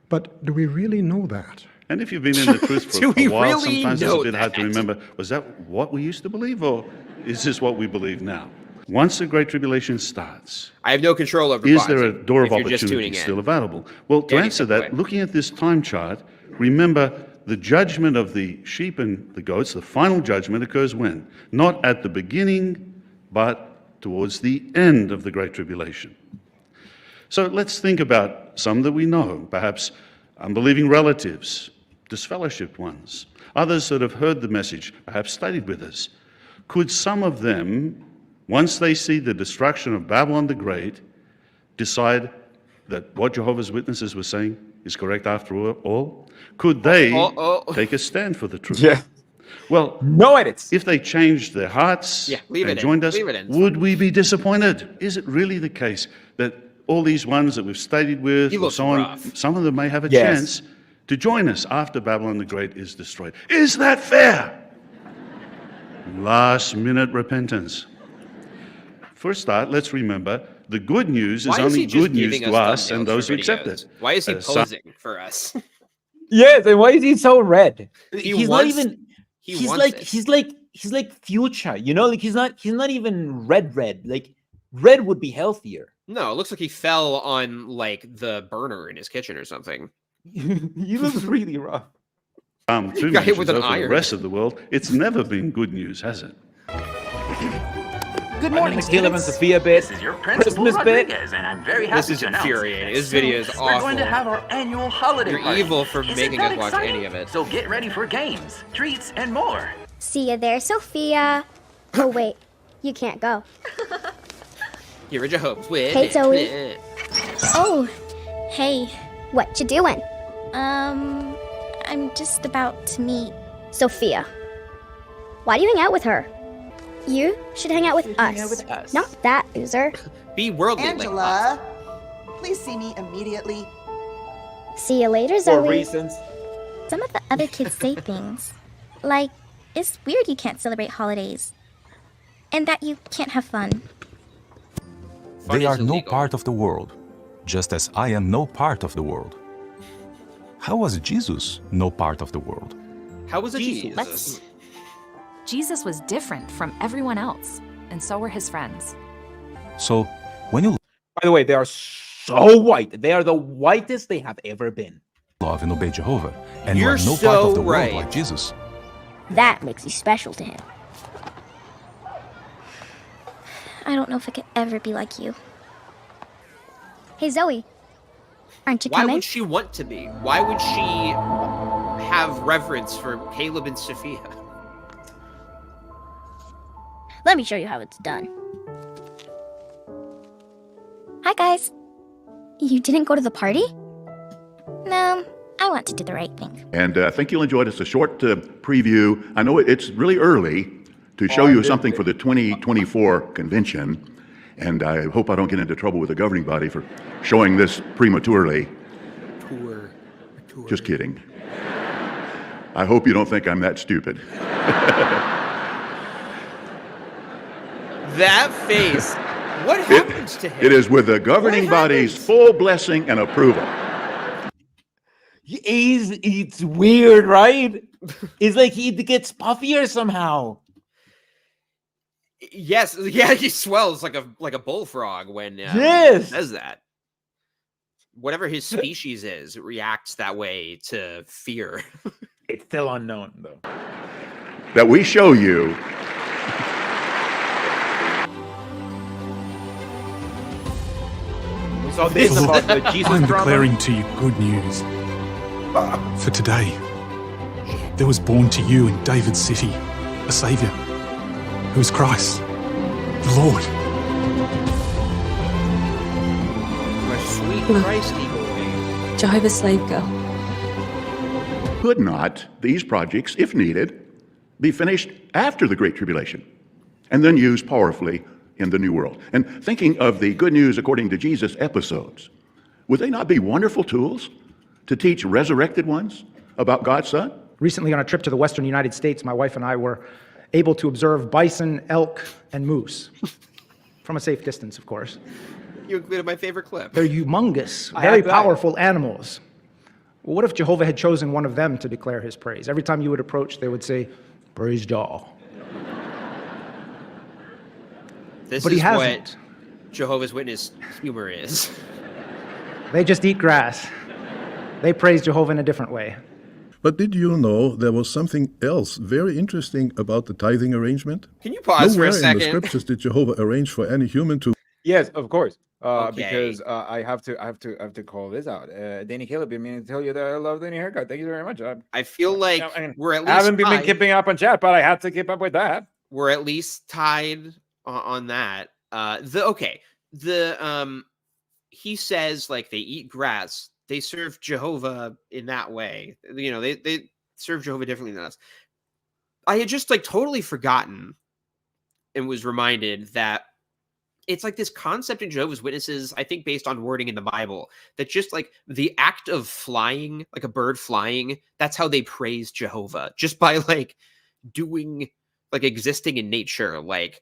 But do we really know that? And if you've been in the truth for Do we a while, really sometimes it's know a bit hard to that? remember, was that what we used to believe, or is this what we believe now? Once the Great Tribulation starts, I have no control over is Bonds, there a door of if you're just opportunity tuning in. still available? Well, to Danny, answer take it that, away. looking at this time chart, remember the judgment of the sheep and the goats, the final judgment occurs when? Not at the beginning, but towards the end of the Great Tribulation. So let's think about some that we know, perhaps unbelieving relatives, disfellowshipped ones, others that have heard the message, perhaps studied with us. Could some of them, once they see the destruction of Babylon the Great, decide that what Jehovah's Witnesses were saying is correct after all? Could they take a stand for the truth? Yeah. Well, no edits. If they changed their hearts leave and it in. joined us, Leave it in. It's would we be disappointed? Is it really the case that all these ones that we've studied with, He or looks so on, rough. some of them may have a Yes. chance to join us after Babylon the Great is destroyed? Is that fair? Last minute repentance. For a start, let's remember the good news is Why is only he just good news giving to us us and thumbnails those for who accept videos? it. Why is he Some- posing for us? Yes, and why is he so red? He's not wants- even. he He's wants like it. he's like fuchsia, you know, like he's not even red. Like red would be healthier. No, it looks like he fell on like the burner in his kitchen or something. He looks really rough. Two Got hit measures, with an though, for the iron. rest of the world, it's never been good news, has it? Good morning, the Caleb and students. Sophia bit. This is your principal Christmas bit. Rodriguez, and I'm very happy This is to announce infuriating. that This video soon is We're going to awful. have our annual holiday You're party. evil for Isn't making that us watch exciting? any of it. So get ready for games, treats, and more. See you there, Sophia. Oh, wait. You can't go. Here are your hopes with. Hey, Zoe. Oh, hey. What you doing? I'm just about to meet Sophia. Why do you hang out with her? You should hang out with us. Not that loser. Be worldly. Angela, please see me immediately. See you later, For Zoe. reasons. Some of the other kids say things like, it's weird you can't celebrate holidays. And that you can't have fun. They are no part of the world, just as I am no part of the world. How was Jesus no part of the world? How was it Jesus? Jesus was different from everyone else, and so were his friends. So, when you By the way, they are so white. They are the whitest they have ever been. love and obey Jehovah, and you You're are no part so of the right. world like Jesus, That makes you special to him. I don't know if I could ever be like you. Hey, Zoe. Aren't you Why coming? would she want to be? Why would she have reverence for Caleb and Sophia? Let me show you how it's done. Hi, guys. You didn't go to the party? No, I want to do the right thing. And I think you'll enjoy it. It's a short preview. I know it's really early to show you something for the 2024 convention. And I hope I don't get into trouble with the governing body for showing this prematurely. Just kidding. I hope you don't think I'm that stupid. That face. What happens to him? It is with the governing body's full blessing and approval. It's weird, right? It's like he gets puffier somehow. Yes, yeah, he swells like a bullfrog when Yes. he says that. Whatever his species is, it reacts that way to fear. It's still unknown, though. That we show you So this is about the Jesus I'm drama. declaring to you good news. For today, there was born to you in David's city a Saviour, who is Christ, the Lord. My sweet Christy boy. Jehovah's slave girl. could not these projects, if needed, be finished after the Great Tribulation and then used powerfully in the New World? And thinking of the Good News According to Jesus episodes, would they not be wonderful tools to teach resurrected ones about God's Son? Recently, on a trip to the western United States, my wife and I were able to observe bison, elk, and moose from a safe distance, of course. You included my favorite clip. They're humongous, I very have that. powerful animals. Well, what if Jehovah had chosen one of them to declare his praise? Every time you would approach, they would say, "Praise Jah." This But he is hasn't. what Jehovah's Witness humor is. They just eat grass. They praise Jehovah in a different way. But did you know there was something else very interesting about the tithing arrangement? Can you pause for a Nowhere in second? the scriptures did Jehovah arrange for any human to. Yes, of course. Okay. Because I have to call this out. Danny Caleb, I mean to tell you that I love the new haircut. Thank you very much. I feel like we're at least I haven't been tied. keeping up on chat, but I had to keep up with that. We're at least tied on that. He says like they eat grass. They serve Jehovah in that way. You know, they serve Jehovah differently than us. I had just like totally forgotten and was reminded that it's like this concept in Jehovah's Witnesses, I think based on wording in the Bible, that just like the act of flying, like a bird flying, that's how they praise Jehovah. Just by like doing, like existing in nature, like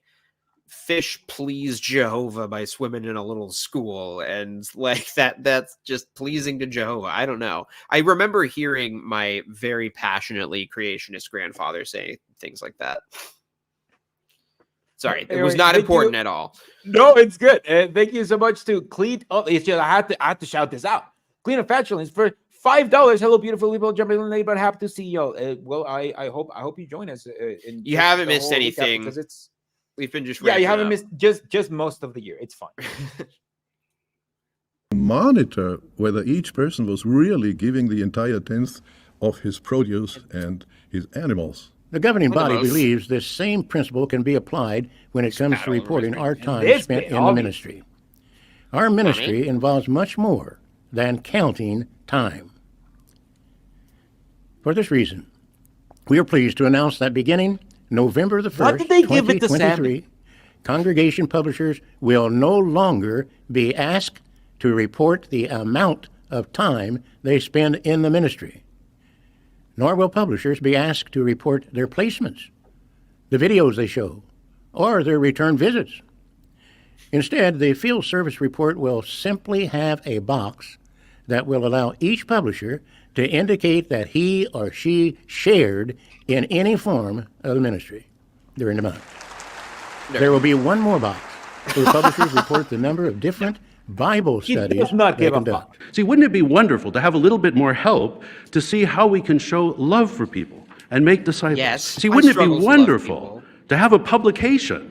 fish please Jehovah by swimming in a little school, and like that's just pleasing to Jehovah. I don't know. I remember hearing my very passionately creationist grandfather say things like that. Sorry, it was Anyway, not thank important you. at all. No, it's good. Thank you so much to Cleet. Oh, it's just I had to shout this out. Clean and Fatuleness for $5. Hello, beautiful people. Jumping in late, but happy to see y'all. Well, I hope you join us. You haven't missed anything because it's we've been just you ramping haven't up. missed just most of the year. It's fine. Monitor whether each person was really giving the entire tenth of his produce and his animals. The governing body Animals. believes this same principle can be applied when it comes to reporting our time This spent bit, in the obvious. ministry. Our ministry involves much more than counting time. For this reason, we are pleased to announce that beginning November the 1st, What did they give it to 2023, congregation publishers will no longer be asked to report the amount of time they spend in the ministry, nor will publishers be asked to report their placements, the videos they show, or their return visits. Instead, the field service report will simply have a box that will allow each publisher to indicate that he or she shared in any form of the ministry during the month. There will be one more box where publishers report the number of different Bible studies they conduct. See, wouldn't it be wonderful to have a little bit more help to see how we can show love for people and make disciples? Yes, See, I wouldn't it be struggle to love wonderful to have a publication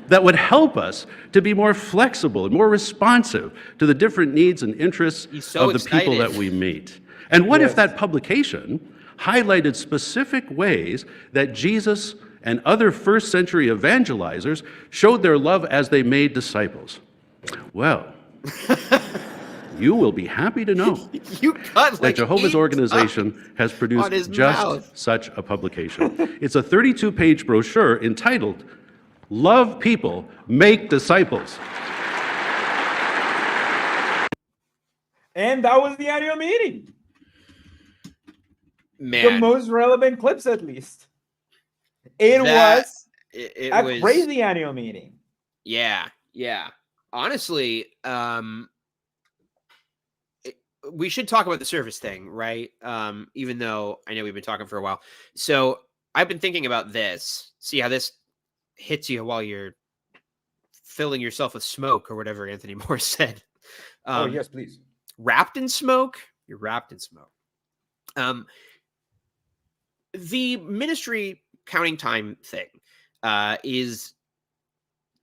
that would help us to be more flexible and more responsive to the different needs and interests so of the people excited. that we meet? And what Yes. if that publication highlighted specific ways that Jesus and other first century evangelizers showed their love as they made disciples? Well, you will be happy to know You cut that like Jehovah's 8 organization has on produced his just mouth. such a publication. It's a 32-page brochure entitled Love People, Make Disciples. And that was the annual meeting. The Man, most relevant clips, at least. It That- was it a was crazy annual meeting. Yeah. Honestly, we should talk about the service thing, right? Even though I know we've been talking for a while. So I've been thinking about this. See how this hits you while you're filling yourself with smoke or whatever Anthony Moore said. Oh, yes, please. Wrapped in smoke? You're wrapped in smoke. The ministry counting time thing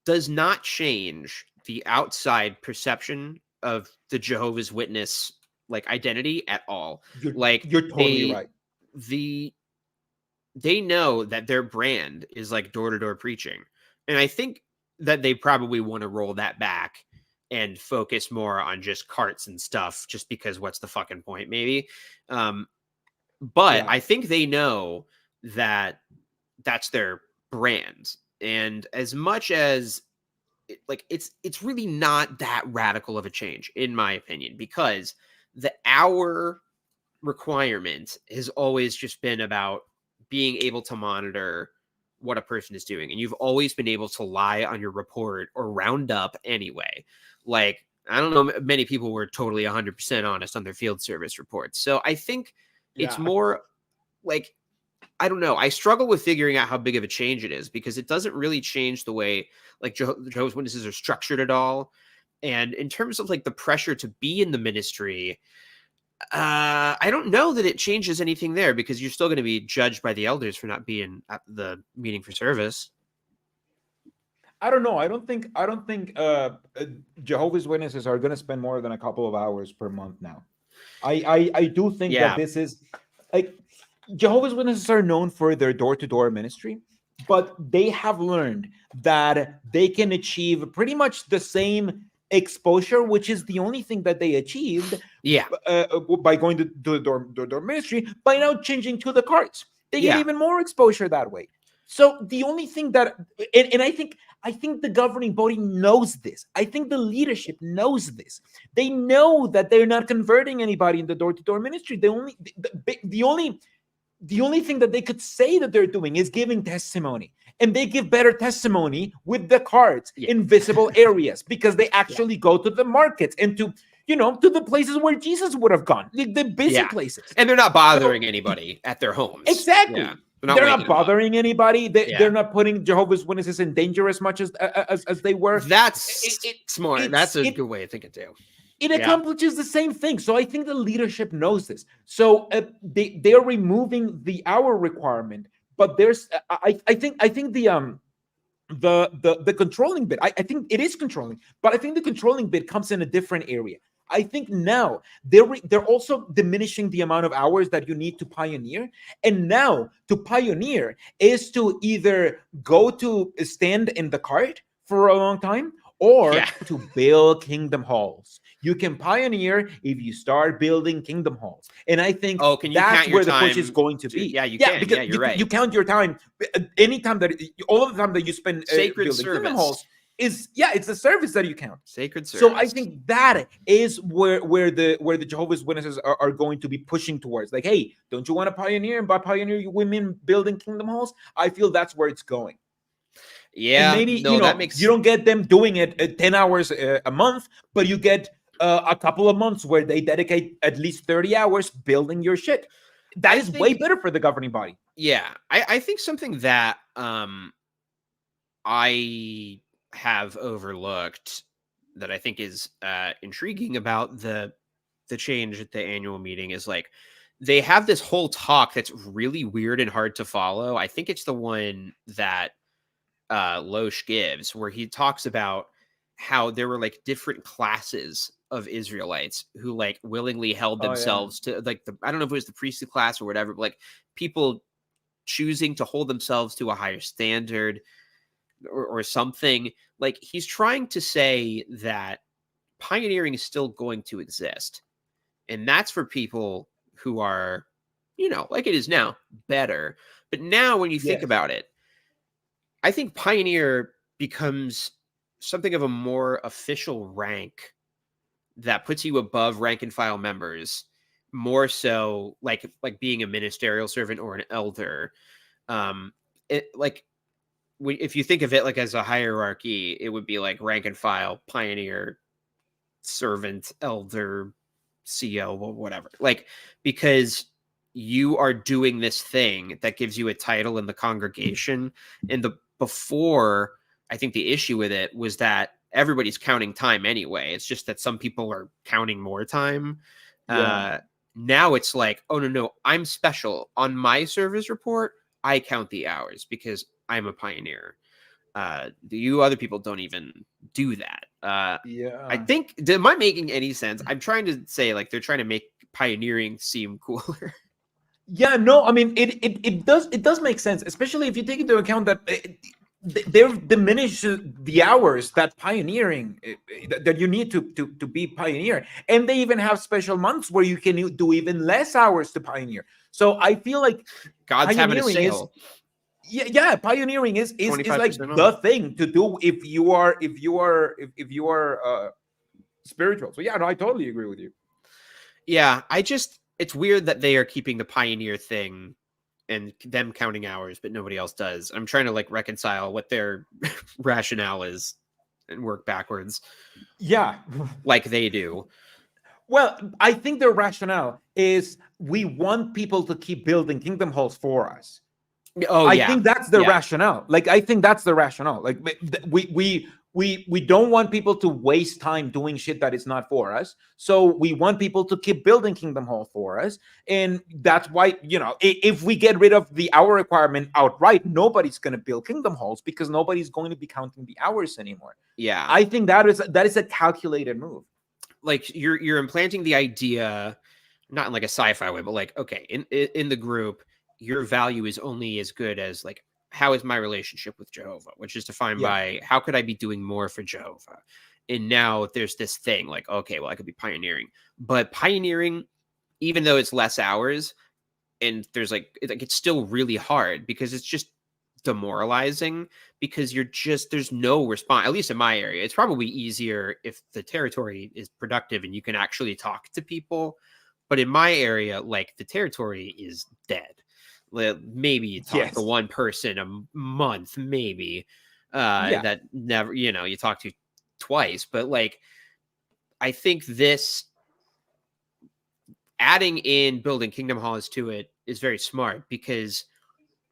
does not change the outside perception of the Jehovah's Witness like identity at all. You're totally right. They know that their brand is like door-to-door preaching. And I think that they probably want to roll that back and focus more on just carts and stuff, just because what's the fucking point, maybe? But I think they know that that's their brand. And as much as it's really not that radical of a change, in my opinion, because the hour requirement has always just been about being able to monitor what a person is doing. And you've always been able to lie on your report or round up anyway. Like, I don't know many people were totally 100% honest on their field service reports. So I think it's more like, I don't know. I struggle with figuring out how big of a change it is, because it doesn't really change the way like Jehovah's Witnesses are structured at all. And in terms of like the pressure to be in the ministry, I don't know that it changes anything there, because you're still going to be judged by the elders for not being at the meeting for service. I don't know. I don't think Jehovah's Witnesses are going to spend more than a couple of hours per month now. I do think that this is like, Jehovah's Witnesses are known for their door-to-door ministry, but they have learned that they can achieve pretty much the same exposure, which is the only thing that they achieved by going to the door ministry, by now changing to the cards. They get even more exposure that way. So the only thing that, and I think the governing body knows this. I think the leadership knows this. They know that they're not converting anybody in the door-to-door ministry. The only thing that they could say that they're doing is giving testimony, and they give better testimony with the cards in visible areas, because they actually go to the markets and to the places where Jesus would have gone, the busy places, and they're not bothering anybody at their homes. Exactly. Yeah. They're not bothering anybody. They're not putting Jehovah's Witnesses in danger as much as they were. That's smart. That's a good way of thinking too. It accomplishes the same thing. So I think the leadership knows this. So they're removing the hour requirement, but there's I think the controlling bit. I think it is controlling, but I think the controlling bit comes in a different area. I think now they're also diminishing the amount of hours that you need to pioneer. And now to pioneer is to either go to stand in the cart for a long time, or to build kingdom halls. You can pioneer if you start building kingdom halls. And I think that's where the push is going to be. Yeah, you can. Because you're right. You count your time. Anytime all of the time that you spend sacred building service. kingdom halls is it's the service that you count. Sacred service. So I think that is where the Jehovah's Witnesses are going to be pushing towards. Like, hey, don't you want to pioneer? And by pioneer, you women building kingdom halls. I feel that's where it's going. Yeah, and maybe that makes... you don't get them doing it 10 hours a month, but you get a couple of months where they dedicate at least 30 hours building your shit. That is way better for the governing body. Yeah, I think something that I have overlooked that I think is intriguing about the change at the annual meeting is like they have this whole talk that's really weird and hard to follow. I think it's the one that Loesch gives, where he talks about how there were like different classes of Israelites who like willingly held themselves to like I don't know if it was the priestly class or whatever, but like people choosing to hold themselves to a higher standard or something. Like he's trying to say that pioneering is still going to exist, and that's for people who are, like it is now, better. But now when you think about it, I think pioneer becomes something of a more official rank that puts you above rank and file members, more so like being a ministerial servant or an elder. If you think of it like as a hierarchy, it would be like rank and file, pioneer, servant, elder, CO, whatever. Like, because you are doing this thing that gives you a title in the congregation. And before, I think the issue with it was that everybody's counting time anyway. It's just that some people are counting more time. Now it's like, oh, no, I'm special. On my service report, I count the hours because I'm a pioneer. You other people don't even do that. I think, am I making any sense? I'm trying to say like they're trying to make pioneering seem cooler. Yeah, no, I mean it does make sense, especially if you take into account that they've diminished the hours that pioneering that you need to be pioneer, and they even have special months where you can do even less hours to pioneer. So I feel like God's having a sale. Pioneering is like the thing to do if you are spiritual. So yeah, no, I totally agree with you. Yeah, it's weird that they are keeping the pioneer thing and them counting hours, but nobody else does. I'm trying to like reconcile what their rationale is. and work backwards. Yeah. Like they do. Well, I think the rationale is we want people to keep building kingdom halls for us. Oh, I yeah. think that's the rationale. Like, I think that's the rationale. Like, we don't want people to waste time doing shit that is not for us. So we want people to keep building kingdom hall for us. And that's why, you know, if we get rid of the hour requirement outright, nobody's going to build kingdom halls because nobody's going to be counting the hours anymore. Yeah. I think that is a calculated move. Like you're implanting the idea, not in like a sci-fi way, but like, okay, in the group, your value is only as good as like, how is my relationship with Jehovah, which is defined by how could I be doing more for Jehovah? And now there's this thing like, okay, well, I could be pioneering, but pioneering, even though it's less hours and there's like it's still really hard because it's just demoralizing because there's no response, at least in my area. It's probably easier if the territory is productive and you can actually talk to people. But in my area, like the territory is dead. Maybe you talk to one person a month, maybe that never, you talk to twice. But like, I think this adding in building kingdom halls to it is very smart because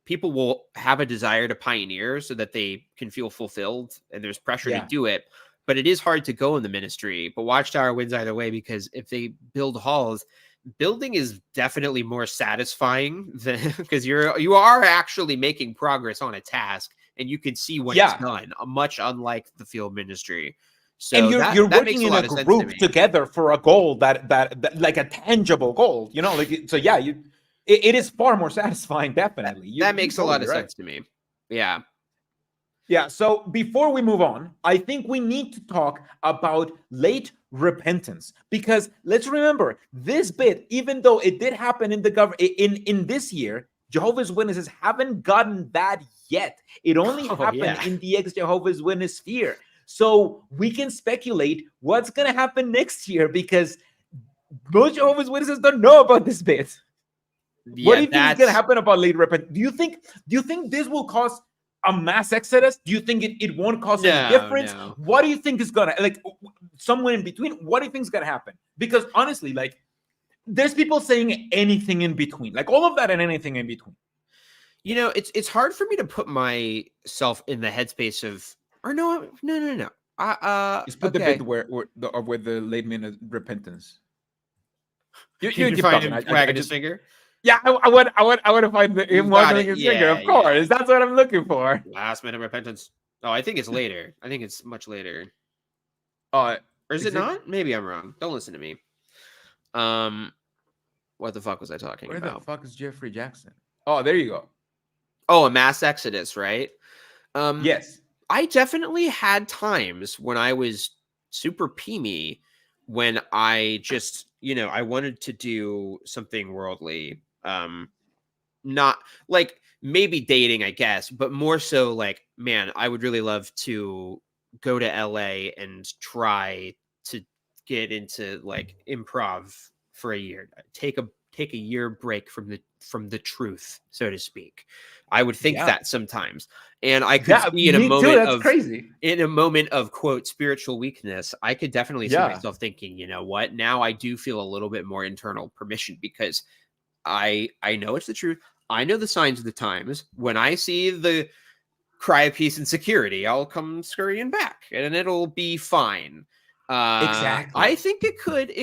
people will have a desire to pioneer so that they can feel fulfilled and there's pressure to do it. But it is hard to go in the ministry. But Watchtower wins either way because if they build halls, building is definitely more satisfying than because you are actually making progress on a task and you can see when it's done, much unlike the field ministry. So and you're that working in a group together for a goal that like a tangible goal, like so. Yeah, it is far more satisfying. Definitely, that makes a lot of sense to me. Yeah. Yeah, so before we move on, I think we need to talk about late repentance because let's remember this bit, even though it did happen in the in this year, Jehovah's Witnesses haven't gotten that yet. It only happened in the ex-Jehovah's Witness sphere. So we can speculate what's going to happen next year because most Jehovah's Witnesses don't know about this bit. What do you think is going to happen about late repentance? Do you think this will cause a mass exodus? Do you think it won't cause any difference? No. What do you think is gonna, like, somewhere in between? What do you think is gonna happen? Because honestly, like, there's people saying anything in between, like all of that and anything in between. It's hard for me to put myself in the headspace of, or no. Just put the bit where the late minute repentance. You can find him wagging his finger. Yeah, I want to find him wagging his finger. Of course, that's what I'm looking for. Last minute repentance. Oh, I think it's later. I think it's much later. Or is it not? Maybe I'm wrong. Don't listen to me. What the fuck was I talking about? Where the fuck is Jeffrey Jackson? Oh, there you go. Oh, a mass exodus, right? Yes. I definitely had times when I was super peemy when I just, I wanted to do something worldly. Not like maybe dating, I guess, but more so like, man, I would really love to go to LA and try to get into like improv for a year. Take a year break from the truth, so to speak. I would think that sometimes. And I could see in a moment of quote spiritual weakness, I could definitely see myself thinking, you know what, now I do feel a little bit more internal permission because I know it's the truth. I know the signs of the times. When I see the cry of peace and security, I'll come scurrying back and it'll be fine. Exactly. I think it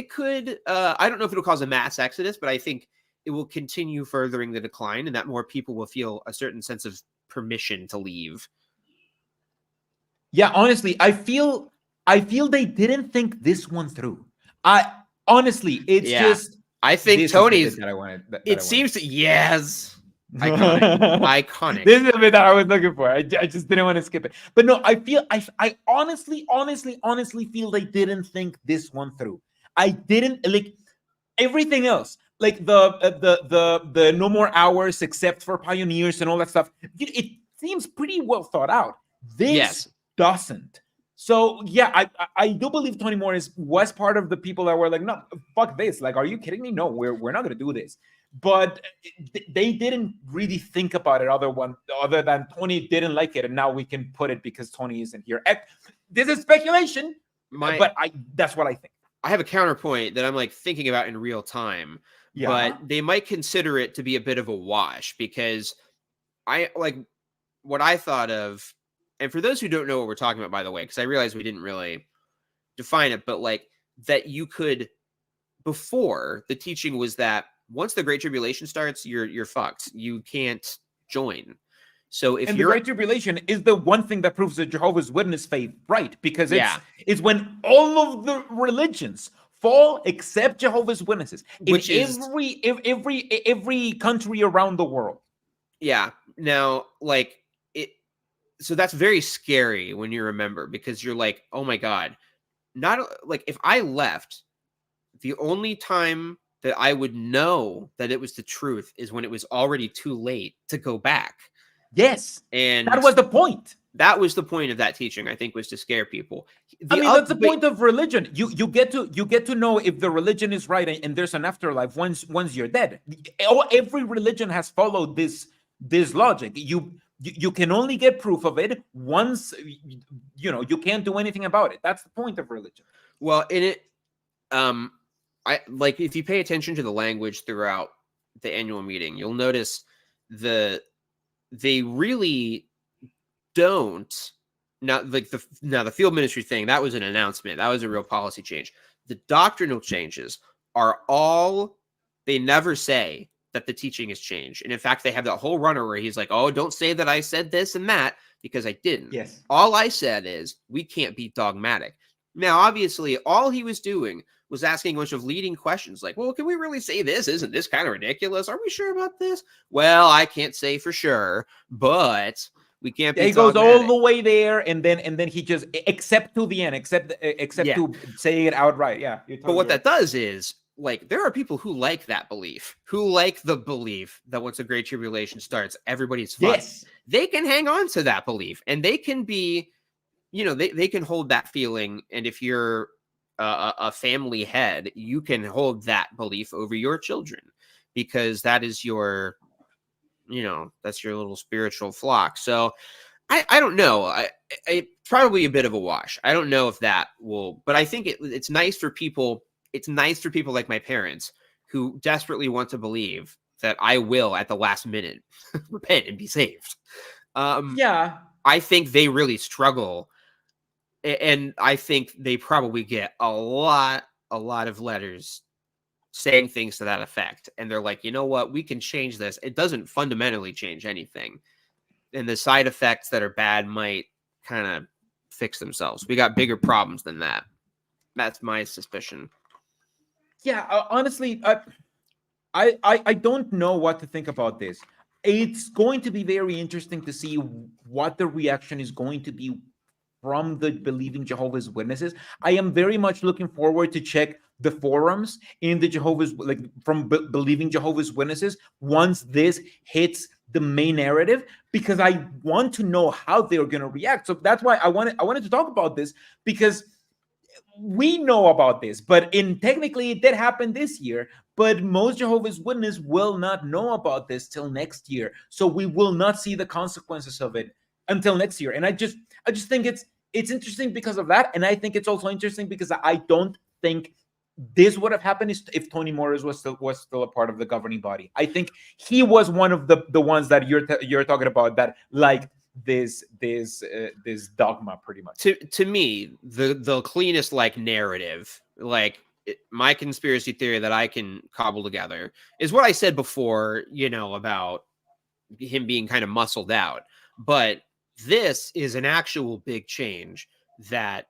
could, I don't know if it'll cause a mass exodus, but I think it will continue furthering the decline and that more people will feel a certain sense of permission to leave. Yeah, honestly, I feel they didn't think this one through. Honestly, it's just, I think Tony's that I wanted. It seems to, yes. Iconic. This is the bit that I was looking for. I just didn't want to skip it. But no, I honestly feel they didn't think this one through. I didn't, like, everything else, like the no more hours except for pioneers and all that stuff. It seems pretty well thought out. This doesn't. So yeah, I do believe Tony Morris was part of the people that were like, no, fuck this. Like, are you kidding me? No, we're not gonna do this. but they didn't really think about it other than Tony didn't like it, and now we can put it because Tony isn't here. This is speculation, but that's what I think. I have a counterpoint that I'm like thinking about in real time, but they might consider it to be a bit of a wash, because I like what I thought of, and for those who don't know what we're talking about, by the way, because I realized we didn't really define it, but like that you could, before the teaching was that once the Great Tribulation starts, you're fucked. You can't join. So if the Great Tribulation is the one thing that proves the Jehovah's Witness faith right, because it's when all of the religions fall except Jehovah's Witnesses in every country around the world. Yeah. Now, like it, so that's very scary when you remember, because you're like, oh my God, not like if I left, the only time that I would know that it was the truth is when it was already too late to go back. Yes. And that was the point. That was the point of that teaching, I think, was to scare people. That's the point of religion. You get to know if the religion is right and there's an afterlife once you're dead. Every religion has followed this logic. You can only get proof of it once. You can't do anything about it. That's the point of religion. Well, in it, I like if you pay attention to the language throughout the annual meeting, you'll notice they really don't. Not like the field ministry thing, that was an announcement. That was a real policy change. The doctrinal changes are all, they never say that the teaching has changed. And in fact, they have that whole runner where he's like, oh, don't say that I said this and that, because I didn't. Yes. All I said is we can't be dogmatic. Now, obviously, all he was doing was asking a bunch of leading questions like, well, can we really say this? Isn't this kind of ridiculous? Are we sure about this? Well, I can't say for sure, but we can't be he goes all the way there, and then he just, except to the end, except to say it outright. Yeah. But what that does is, like, there are people who like that belief, who like the belief that once the Great Tribulation starts, everybody's fucked. Yes. They can hang on to that belief, and they can be, they can hold that feeling. And if you're a family head, you can hold that belief over your children, because that is your, that's your little spiritual flock. So I don't know. I probably a bit of a wash. I don't know if that will, but I think it's nice for people. It's nice for people like my parents who desperately want to believe that I will at the last minute repent and be saved. I think they really struggle. And I think they probably get a lot of letters saying things to that effect. And they're like, you know what? We can change this. It doesn't fundamentally change anything. And the side effects that are bad might kind of fix themselves. We got bigger problems than that. That's my suspicion. Yeah, honestly, I don't know what to think about this. It's going to be very interesting to see what the reaction is going to be from the believing Jehovah's Witnesses. I am very much looking forward to check the forums in the from believing Jehovah's Witnesses once this hits the main narrative, because I want to know how they're going to react. So that's why I wanted to talk about this, because we know about this, but technically it did happen this year, but most Jehovah's Witnesses will not know about this till next year. So we will not see the consequences of it until next year. And I just think it's interesting because of that. And I think it's also interesting because I don't think this would have happened if Tony Morris was still a part of the governing body. I think he was one of the ones that you're talking about that liked this dogma pretty much. To me, the cleanest narrative, my conspiracy theory that I can cobble together is what I said before, about him being kind of muscled out. But this is an actual big change that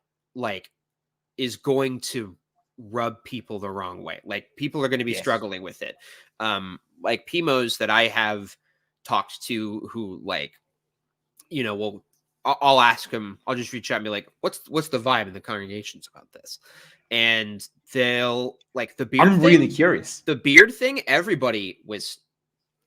is going to rub people the wrong way. People are going to be struggling with it. Pimos that I have talked to who well, I'll ask him, I'll just reach out and be like, what's the vibe in the congregations about this? And they'll the beard I'm really curious. The beard thing, everybody was,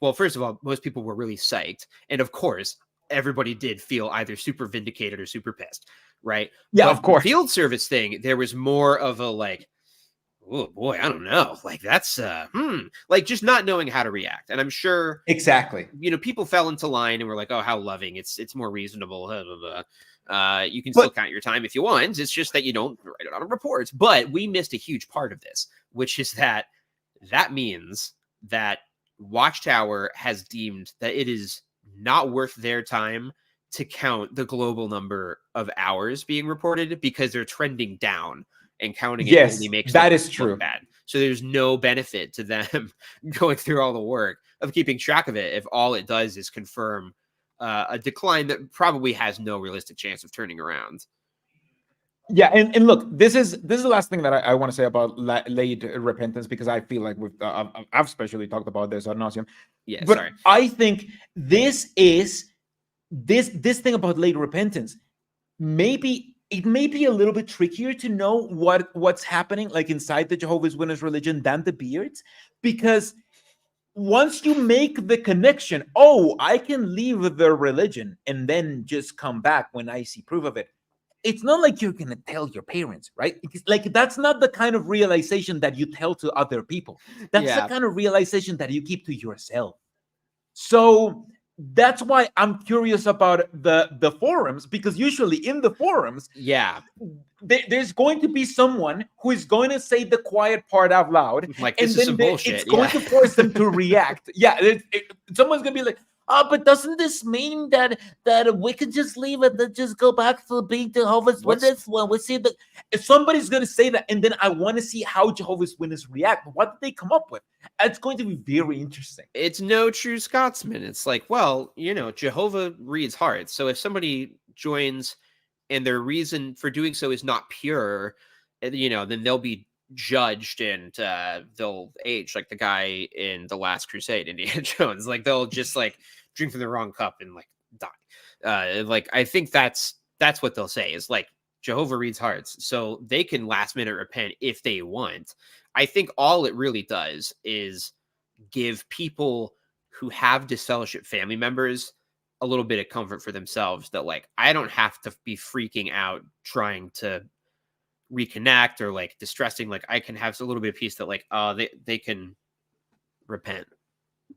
well, first of all, most people were really psyched. And of course, everybody did feel either super vindicated or super pissed, right? Yeah, but of course. The field service thing, there was more of a oh boy, I don't know. Like that's like just not knowing how to react. And I'm sure exactly, people fell into line and were like, oh, how loving. It's more reasonable. Blah, blah, blah. You can still count your time if you want. It's just that you don't write it on a report. But we missed a huge part of this, which is that means that Watchtower has deemed that it is not worth their time to count the global number of hours being reported because they're trending down, and counting it only makes that them is true. look bad. So there's no benefit to them going through all the work of keeping track of it if all it does is confirm a decline that probably has no realistic chance of turning around. Yeah, and look, this is the last thing that I want to say about late repentance, because I feel like I've especially talked about this ad nauseum. Yeah, but sorry. I think this thing about late repentance, maybe it may be a little bit trickier to know what's happening like inside the Jehovah's Witness religion than the Beards, because once you make the connection, oh, I can leave the religion and then just come back when I see proof of it. It's not like you're going to tell your parents, right? Because, like, that's not the kind of realization that you tell to other people. That's the kind of realization that you keep to yourself. So that's why I'm curious about the forums, because usually in the forums, there's going to be someone who is going to say the quiet part out loud, like, and this then is some bullshit. It's going to force them to react. Someone's going to be like, oh, but doesn't this mean that we could just leave it and just go back to being Jehovah's Witness when we see that? If somebody's going to say that, and then I want to see how Jehovah's Witnesses react. What did they come up with? It's going to be very interesting. It's no true Scotsman. It's like, well, Jehovah reads hearts. So if somebody joins and their reason for doing so is not pure, then they'll be judged and they'll age like the guy in The Last Crusade, Indiana Jones. Like they'll just like drink from the wrong cup and like die. Like I think that's what they'll say is like Jehovah reads hearts, so they can last minute repent if they want. I think all it really does is give people who have disfellowship family members a little bit of comfort for themselves that like I don't have to be freaking out trying to reconnect or like distressing. Like I can have a little bit of peace that like they can repent.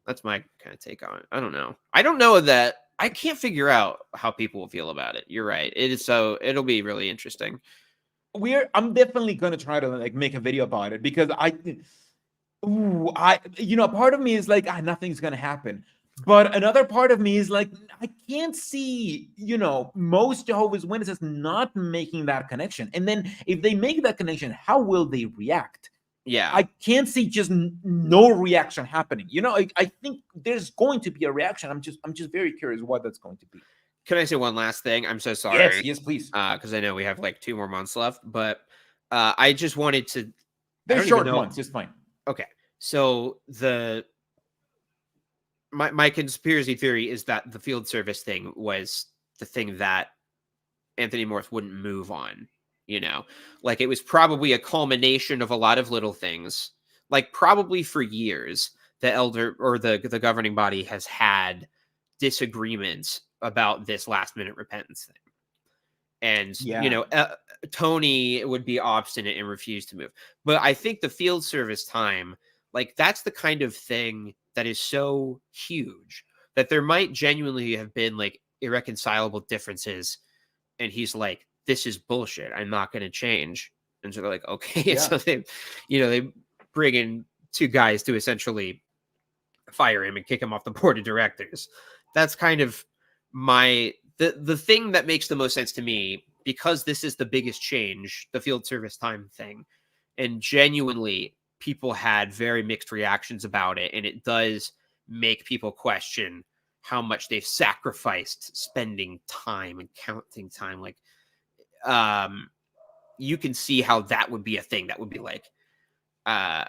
That's my kind of take on it. I don't know. I don't know that I can't figure out how people will feel about it. You're right. It is it'll be really interesting. I'm definitely going to try to like make a video about it, because part of me is like, nothing's going to happen. But another part of me is like, I can't see, most Jehovah's Witnesses not making that connection. And then if they make that connection, how will they react? Yeah. I can't see just no reaction happening. I think there's going to be a reaction. I'm just very curious what that's going to be. Can I say one last thing? I'm so sorry. Yes, please. Because I know we have like 2 more months left, but I just wanted to. They're short months, it's fine. Okay, so my conspiracy theory is that the field service thing was the thing that Anthony North wouldn't move on. Like it was probably a culmination of a lot of little things. Like probably for years, the elder or the governing body has had disagreements about this last minute repentance thing. And, Tony would be obstinate and refuse to move. But I think the field service time, like that's the kind of thing that is so huge that there might genuinely have been like irreconcilable differences. And he's like, this is bullshit. I'm not going to change. And so they're like, okay. Yeah. So they bring in 2 guys to essentially fire him and kick him off the board of directors. That's kind of the thing that makes the most sense to me, because this is the biggest change, the field service time thing. And genuinely people had very mixed reactions about it. And it does make people question how much they've sacrificed spending time and counting time. Like, you can see how that would be a thing that would be like, I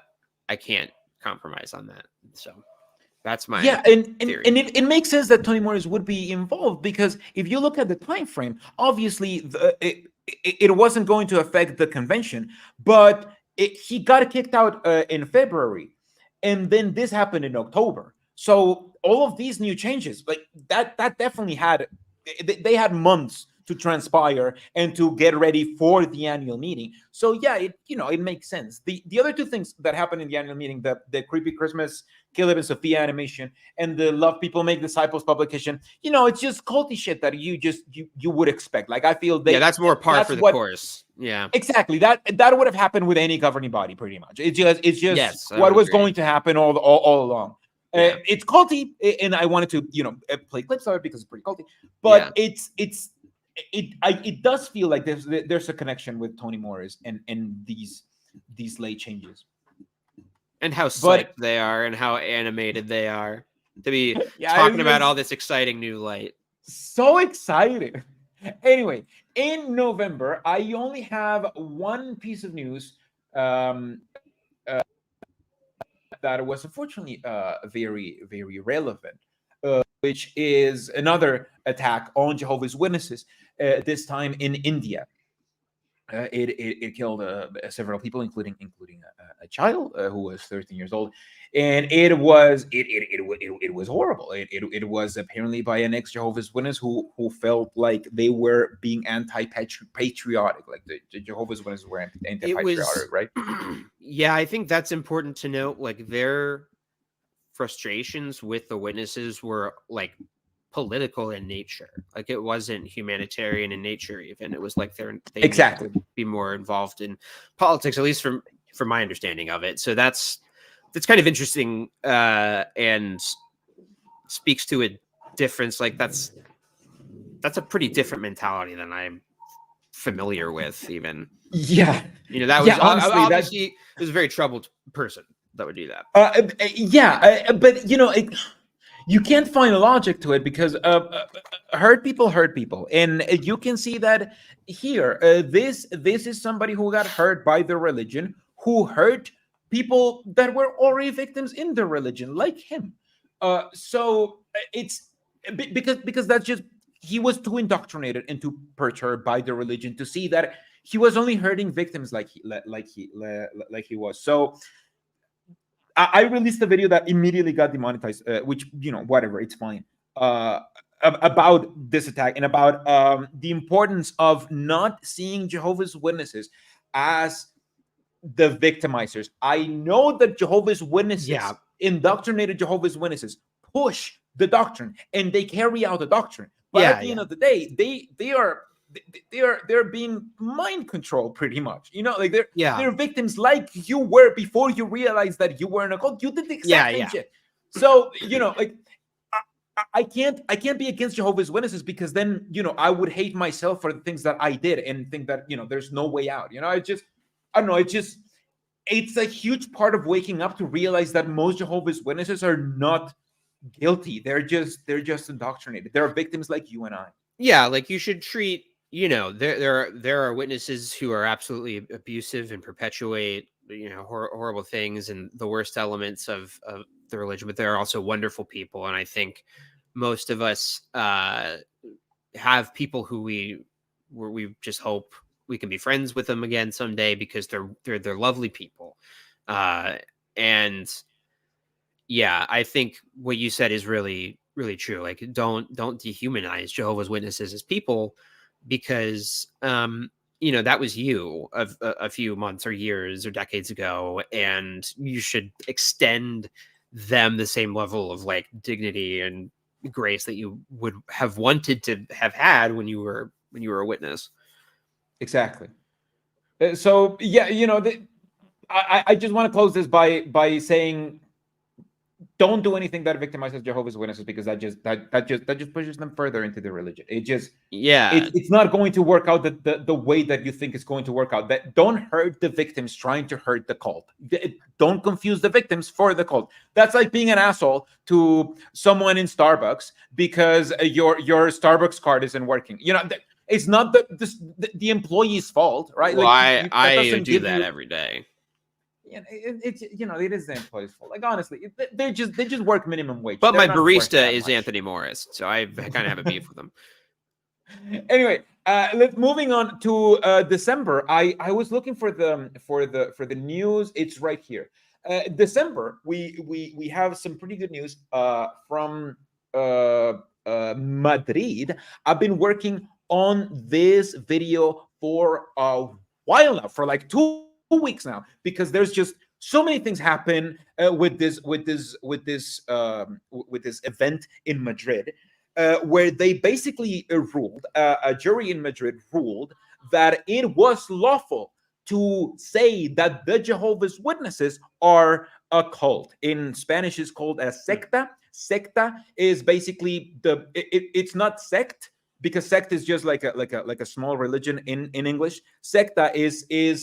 can't compromise on that. So that's my and theory. It makes sense that Tony Morris would be involved, because if you look at the time frame, obviously it wasn't going to affect the convention, but he got kicked out in February, and then this happened in October. So all of these new changes, like that definitely they had months to transpire and to get ready for the annual meeting. So yeah, it makes sense. The other two things that happen in the annual meeting, the creepy Christmas Caleb and Sophia animation and the Love People Make Disciples publication, it's just culty shit that you would expect. Like, I feel that's more par for the course. Yeah, exactly. That would have happened with any governing body, pretty much. It's just yes, what was going to happen all along. Yeah. It's culty, and I wanted to play clips of it because it's pretty culty. But it does feel like there's a connection with Toni Morris and these late changes, and how psyched they are and how animated they are to be talking about all this exciting new light. So excited. Anyway, in November, I only have one piece of news that was unfortunately very, very relevant, which is another attack on Jehovah's Witnesses, this time in India. It killed several people, including a child who was 13 years old, and it was horrible. It was apparently by an ex-Jehovah's Witness who felt like they were being anti-patriotic, like the Jehovah's Witnesses were anti-patriotic, right? Yeah, I think that's important to note. Like, their frustrations with the witnesses were like political in nature. Like, it wasn't humanitarian in nature. Even it was like they exactly needed to be more involved in politics, at least from my understanding of it. So that's kind of interesting, and speaks to a difference. Like, that's a pretty different mentality than I'm familiar with. Even that was obviously it was a very troubled person that would do that. But you can't find a logic to it because hurt people, and you can see that here. This is somebody who got hurt by the religion, who hurt people that were already victims in the religion, like him. So it's because that's just, he was too indoctrinated and too perturbed by the religion to see that he was only hurting victims like he was. So I released a video that immediately got demonetized, which, whatever, it's fine, about this attack and about the importance of not seeing Jehovah's Witnesses as the victimizers. I know that Jehovah's Witnesses, indoctrinated Jehovah's Witnesses, push the doctrine and they carry out the doctrine. But at the end of the day, they're being mind controlled, pretty much. Like, they're victims like you were before you realized that you were in a cult. You did the exact same shit. So like, I can't be against Jehovah's Witnesses, because then I would hate myself for the things that I did and think that there's no way out. I don't know. It's a huge part of waking up to realize that most Jehovah's Witnesses are not guilty. They're just indoctrinated. They're victims like you and I. Yeah, like, you should treat, there are witnesses who are absolutely abusive and perpetuate, horrible things and the worst elements of the religion, but there are also wonderful people. And I think most of us have people who we just hope we can be friends with them again someday, because they're lovely people. And yeah, I think what you said is really, really true. Like, don't dehumanize Jehovah's Witnesses as people, because that was you a few months or years or decades ago, and you should extend them the same level of like dignity and grace that you would have wanted to have had when you were a witness. Exactly. So I just want to close this by saying, don't do anything that victimizes Jehovah's Witnesses, because that just pushes them further into the religion. It's not going to work out the way that you think it's going to work out. That don't hurt the victims trying to hurt the cult. Don't confuse the victims for the cult. That's like being an asshole to someone in Starbucks because your Starbucks card isn't working. It's not the employee's fault, right? Well, I do that every day. It is the employee's fault. Like, honestly, they just work minimum wage. But my barista is Anthony Morris, so I kind of have a beef with him. Anyway, moving on to December. I was looking for the news. It's right here. December. We have some pretty good news from Madrid. I've been working on this video for a while now, for like 2 weeks now, because there's just so many things happen with this event in Madrid, where they basically ruled, a jury in Madrid ruled that it was lawful to say that the Jehovah's Witnesses are a cult. In Spanish, is called a secta. Secta is basically it's not sect, because sect is just like a small religion in English. Secta is a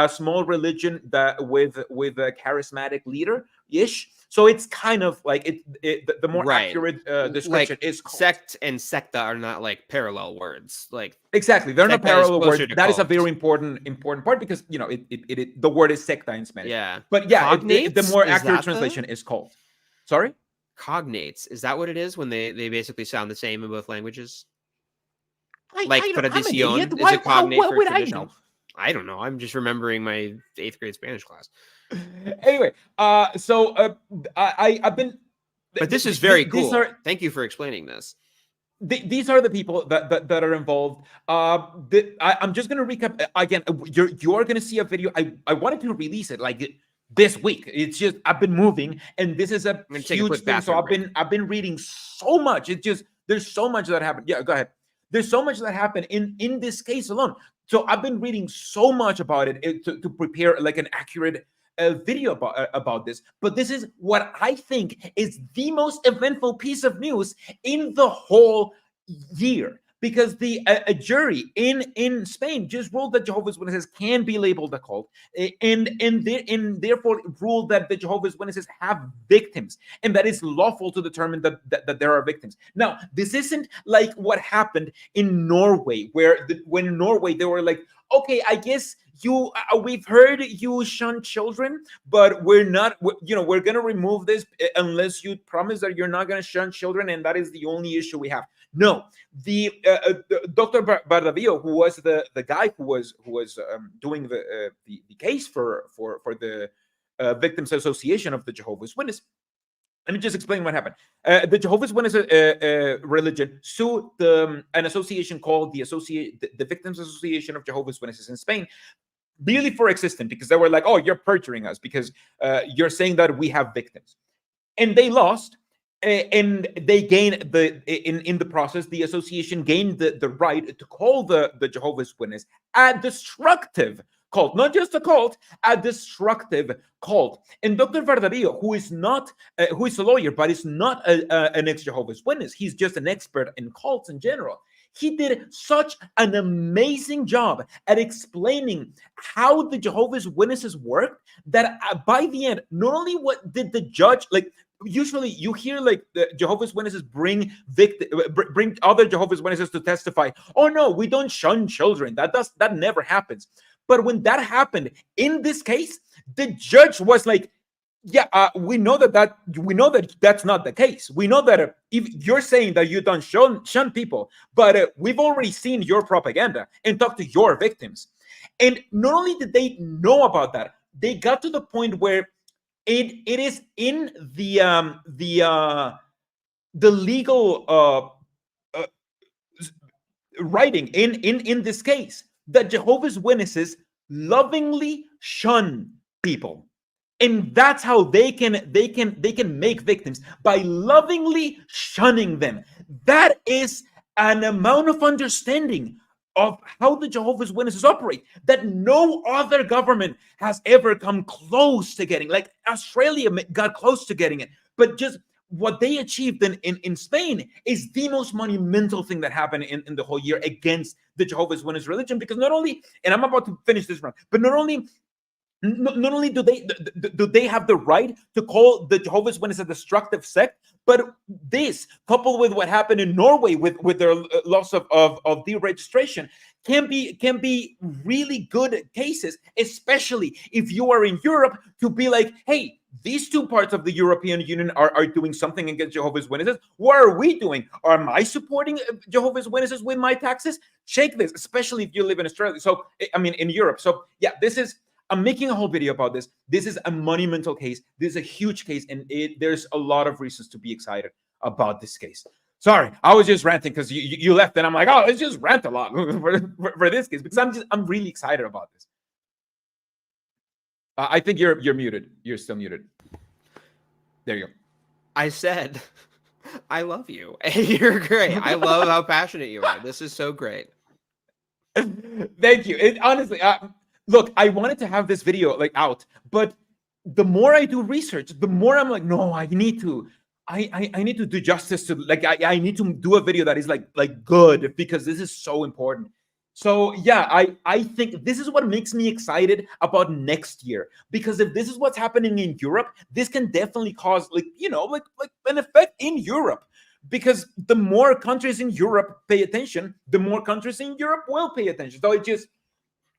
small religion that with a charismatic leader ish. So it's kind of like the more accurate description like, is cult. Sect and secta are not like parallel words. Like exactly, they're not secta is parallel closer words. to That is a cult. very important part, because you know the word is secta in Spanish. Yeah. But yeah, the Cognates? more Is accurate that translation is cult. Sorry? Cognates. Is that what it is when they basically sound the same in both languages? I'm Like an idiot. tradición, is Why- it cognate what for would I tradition? know? I don't know. I'm just remembering my 8th grade Spanish class. Anyway, I've been. But this is very these cool. are- Thank you for explaining this. These are the people that are involved. I'm just going to recap again. You are going to see a video. I wanted to release it like this week. It's just I've been moving, and this is a gonna take a huge quick thing. So bathroom I've been reading so much. It's just there's so much that happened. Yeah, go ahead. There's so much that happened in this case alone. So I've been reading so much about it to prepare like an accurate video about this. But this is what I think is the most eventful piece of news in the whole year, because a jury in Spain just ruled that Jehovah's Witnesses can be labeled a cult, and therefore ruled that the Jehovah's Witnesses have victims, and that it's lawful to determine that there are victims. Now, this isn't like what happened in Norway, where when in Norway they were like, okay, I guess we've heard you shun children, but we're gonna remove this unless you promise that you're not gonna shun children, and that is the only issue we have. No, the Dr. Bardavio, who was the guy who was doing the case for the Victims Association of the Jehovah's Witnesses. Let me just explain what happened. The Jehovah's Witnesses religion sued an association called the Victims Association of Jehovah's Witnesses in Spain, really for existence, because they were like, oh, you're perjuring us because you're saying that we have victims. And they lost, and they gained in the process, the association gained the right to call the Jehovah's Witness a destructive cult, not just a cult, a destructive cult. And Dr. Vardarillo, who is a lawyer, but is not an ex-Jehovah's Witness, he's just an expert in cults in general. He did such an amazing job at explaining how the Jehovah's Witnesses worked that by the end, not only what did the judge, like, usually you hear like the Jehovah's Witnesses bring other Jehovah's Witnesses to testify. Oh no, we don't shun children. That never happens. But when that happened in this case, the judge was like, yeah, we know that that's not the case. We know that if you're saying that you don't shun people, but we've already seen your propaganda and talked to your victims. And not only did they know about that, they got to the point where it is in the legal writing in this case that Jehovah's Witnesses lovingly shun people. And that's how they can make victims, by lovingly shunning them. That is an amount of understanding of how the Jehovah's Witnesses operate that no other government has ever come close to getting. Like Australia got close to getting it, but just what they achieved in Spain is the most monumental thing that happened in the whole year against the Jehovah's Witness religion. Because not only, and I'm about to finish this round, but not only do they have the right to call the Jehovah's Witnesses a destructive sect, but this, coupled with what happened in Norway with their loss of deregistration, can be really good cases, especially if you are in Europe, to be like, hey, these two parts of the European Union are doing something against Jehovah's Witnesses. What are we doing? Am I supporting Jehovah's Witnesses with my taxes? Check this, especially if you live in Australia. So, I mean, in Europe. So, yeah, I'm making a whole video about this. This is a monumental case. This is a huge case, and there's a lot of reasons to be excited about this case. Sorry, I was just ranting because you left, and I'm like, oh, let's just rant a lot for this case because I'm really excited about this. I think you're muted. You're still muted. There you go. I said, I love you. You're great. I love how passionate you are. This is so great. Thank you. Honestly, look, I wanted to have this video like out, but the more I do research, the more I'm like, no, I need to do justice to like I need to do a video that is like good because this is so important. So yeah, I think this is what makes me excited about next year, because if this is what's happening in Europe, this can definitely cause like an effect in Europe, because the more countries in Europe pay attention, the more countries in Europe will pay attention. So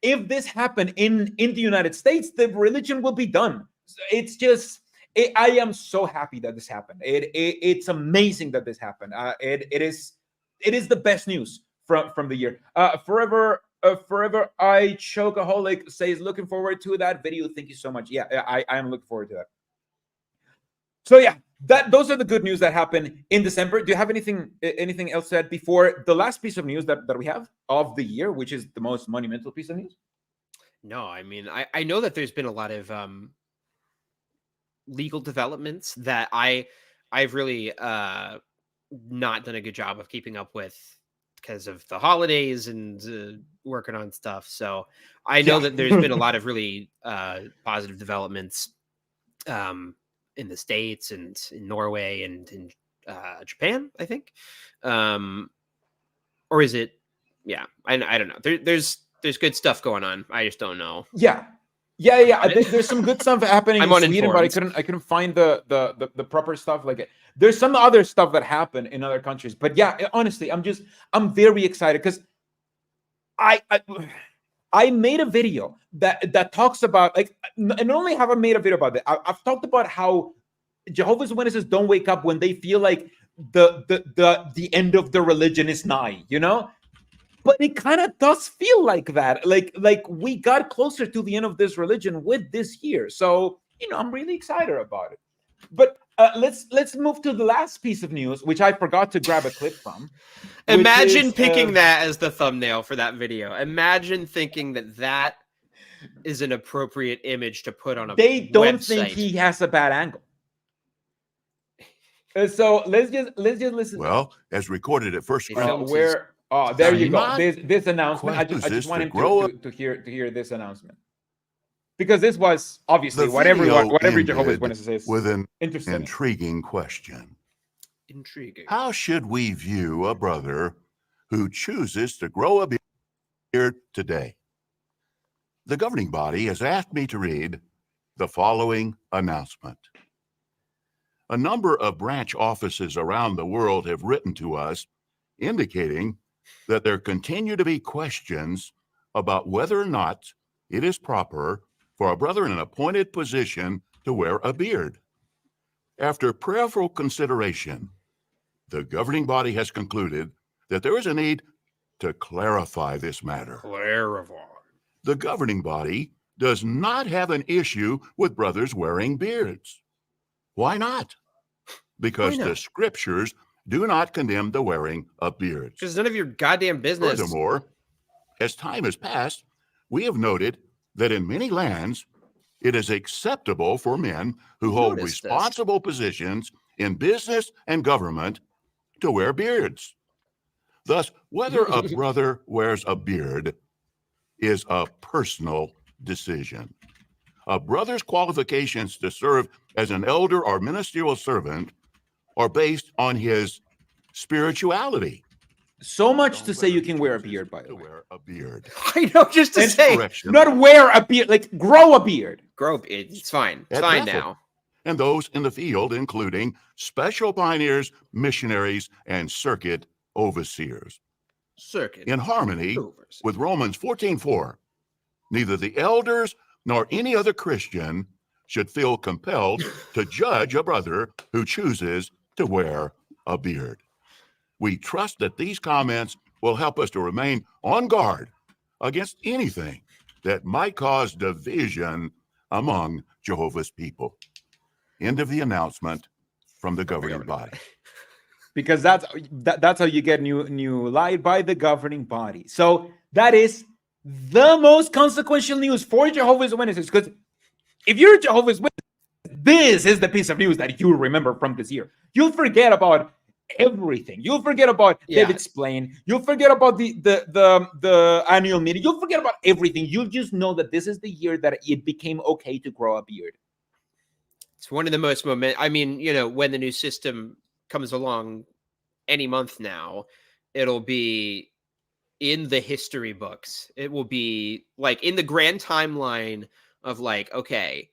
if this happened in the United States, the religion will be done. I am so happy that this happened. It's amazing that this happened. It is the best news from the year. Forever I Chokeaholic says, looking forward to that video. Thank you so much. Yeah, I am looking forward to that. So yeah, those are the good news that happened in December. Do you have anything else said before the last piece of news that we have of the year, which is the most monumental piece of news? No, I mean, I know that there's been a lot of legal developments that I've really not done a good job of keeping up with because of the holidays and working on stuff. So I know that there's been a lot of really positive developments in the States and in Norway and in Japan, I think. Or is it? Yeah, I don't know. There's good stuff going on. I just don't know. Yeah. There's some good stuff happening in Sweden, but I couldn't find the proper stuff. Like there's some other stuff that happened in other countries. But yeah, honestly, I'm very excited because I made a video that talks about like, and not only have I made a video about that, I've talked about how Jehovah's Witnesses don't wake up when they feel like the end of the religion is nigh, you know? But it kind of does feel like that. Like we got closer to the end of this religion with this year. So, I'm really excited about it. But let's move to the last piece of news, which I forgot to grab a clip from. Imagine picking that as the thumbnail for that video. Imagine thinking that is an appropriate image to put on a They don't website. think he has a bad angle. So let's just listen. Well, as recorded at first. There you go. This announcement. I just want him to hear this announcement, because this was obviously what every Jehovah's Witness says. With an intriguing question. Intriguing. How should we view a brother who chooses to grow a beard today? The governing body has asked me to read the following announcement. A number of branch offices around the world have written to us indicating that there continue to be questions about whether or not it is proper for a brother in an appointed position to wear a beard. After prayerful consideration, the governing body has concluded that there is a need to clarify this matter. The governing body does not have an issue with brothers wearing beards. Why not? Because the scriptures do not condemn the wearing of beards. Because none of your goddamn business. Furthermore, as time has passed, we have noted that in many lands, it is acceptable for men who hold responsible positions in business and government to wear beards. Thus, whether a brother wears a beard is a personal decision. A brother's qualifications to serve as an elder or ministerial servant are based on his spirituality. So much to say you can wear a beard, by the way. Wear a beard. I know, just to say. Not wear a beard, like grow a beard. Grow a beard. It's fine. It's fine now. And those in the field, including special pioneers, missionaries, and circuit overseers. In harmony with Romans 14:4, neither the elders nor any other Christian should feel compelled to judge a brother who chooses to wear a beard. We trust that these comments will help us to remain on guard against anything that might cause division among Jehovah's people. End of the announcement from the governing body. because that's how you get new light by the governing body. So that is the most consequential news for Jehovah's Witnesses, because if you're Jehovah's Witness, this is the piece of news that you remember from this year. You'll forget about everything. You'll forget about David's plane. You'll forget about the annual meeting. You'll forget about everything. You'll just know that this is the year that it became okay to grow a beard. It's one of the most I mean, you know, when the new system comes along any month now, it'll be in the history books. It will be like in the grand timeline of like, okay,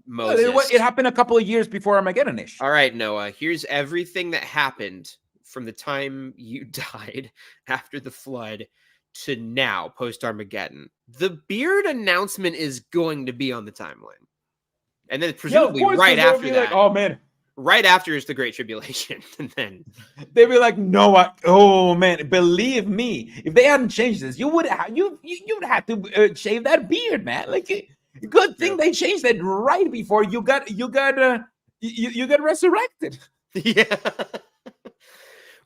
Moses. It happened a couple of years before Armageddon-ish. All right, Noah, here's everything that happened from the time you died after the flood to now, post-Armageddon. The beard announcement is going to be on the timeline. And then presumably right after that. Like, oh, man. Right after is the Great Tribulation. And then they'd be like, Noah, oh, man, believe me, if they hadn't changed this, you would have to shave that beard, man. Like, good thing they changed that right before you got resurrected. Yeah.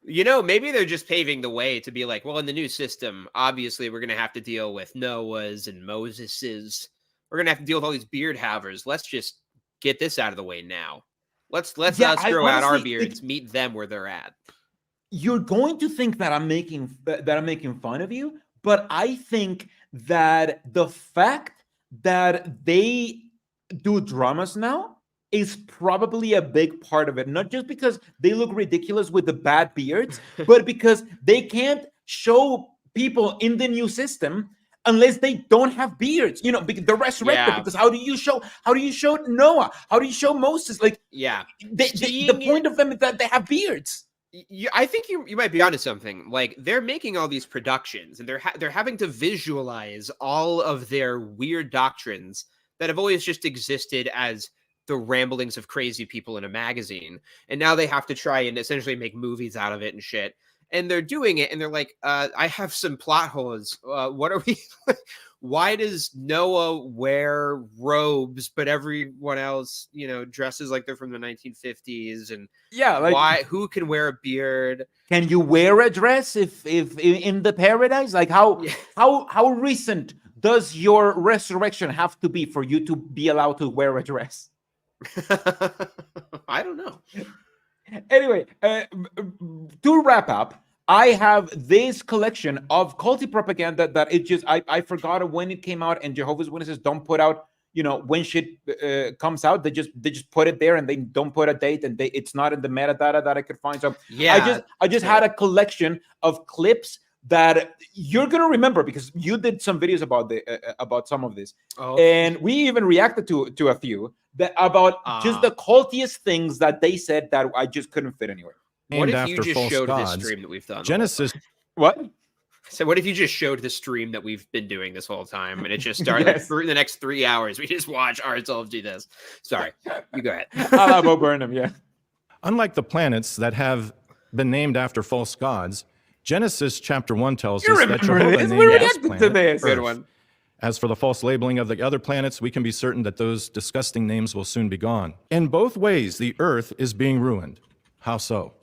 You know, maybe they're just paving the way to be like, well, in the new system, obviously we're going to have to deal with Noah's and Moses's. We're going to have to deal with all these beard havers. Let's just get this out of the way now. Let's us grow out our beards, meet them where they're at. You're going to think that I'm making fun of you, but I think that the fact that they do dramas now is probably a big part of it. Not just because they look ridiculous with the bad beards, but because they can't show people in the new system unless they don't have beards, you know, they're resurrected. Because how do you show Noah? How do you show Moses? Like, the point of them is that they have beards. I think you might be onto something. Like, they're making all these productions, and they're having to visualize all of their weird doctrines that have always just existed as the ramblings of crazy people in a magazine, and now they have to try and essentially make movies out of it and shit. And they're doing it, and they're like, I have some plot holes. What are we? Why does Noah wear robes, but everyone else, you know, dresses like they're from the 1950s? And like, who can wear a beard? Can you wear a dress if in the paradise? Like, how recent does your resurrection have to be for you to be allowed to wear a dress? I don't know. Anyway, to wrap up, I have this collection of culty propaganda that it just I forgot when it came out, and Jehovah's Witnesses don't put out, you know, when shit comes out. They just put it there, and they don't put a date, and it's not in the metadata that I could find. So I just had a collection of clips that you're gonna remember because you did some videos about some of this, and we even reacted to a few that about just the cultiest things that they said that I just couldn't fit anywhere. What if you just showed this stream that we've done? Genesis. What? So what if you just showed the stream that we've been doing this whole time, and it just started like, for the next 3 hours? We just watch ourselves do this. Sorry, you go ahead. I'll Bo Burnham, yeah. Unlike the planets that have been named after false gods, Genesis chapter 1 tells us that Jehovah named this planet Earth. As for the false labeling of the other planets, we can be certain that those disgusting names will soon be gone. In both ways, the earth is being ruined. How so?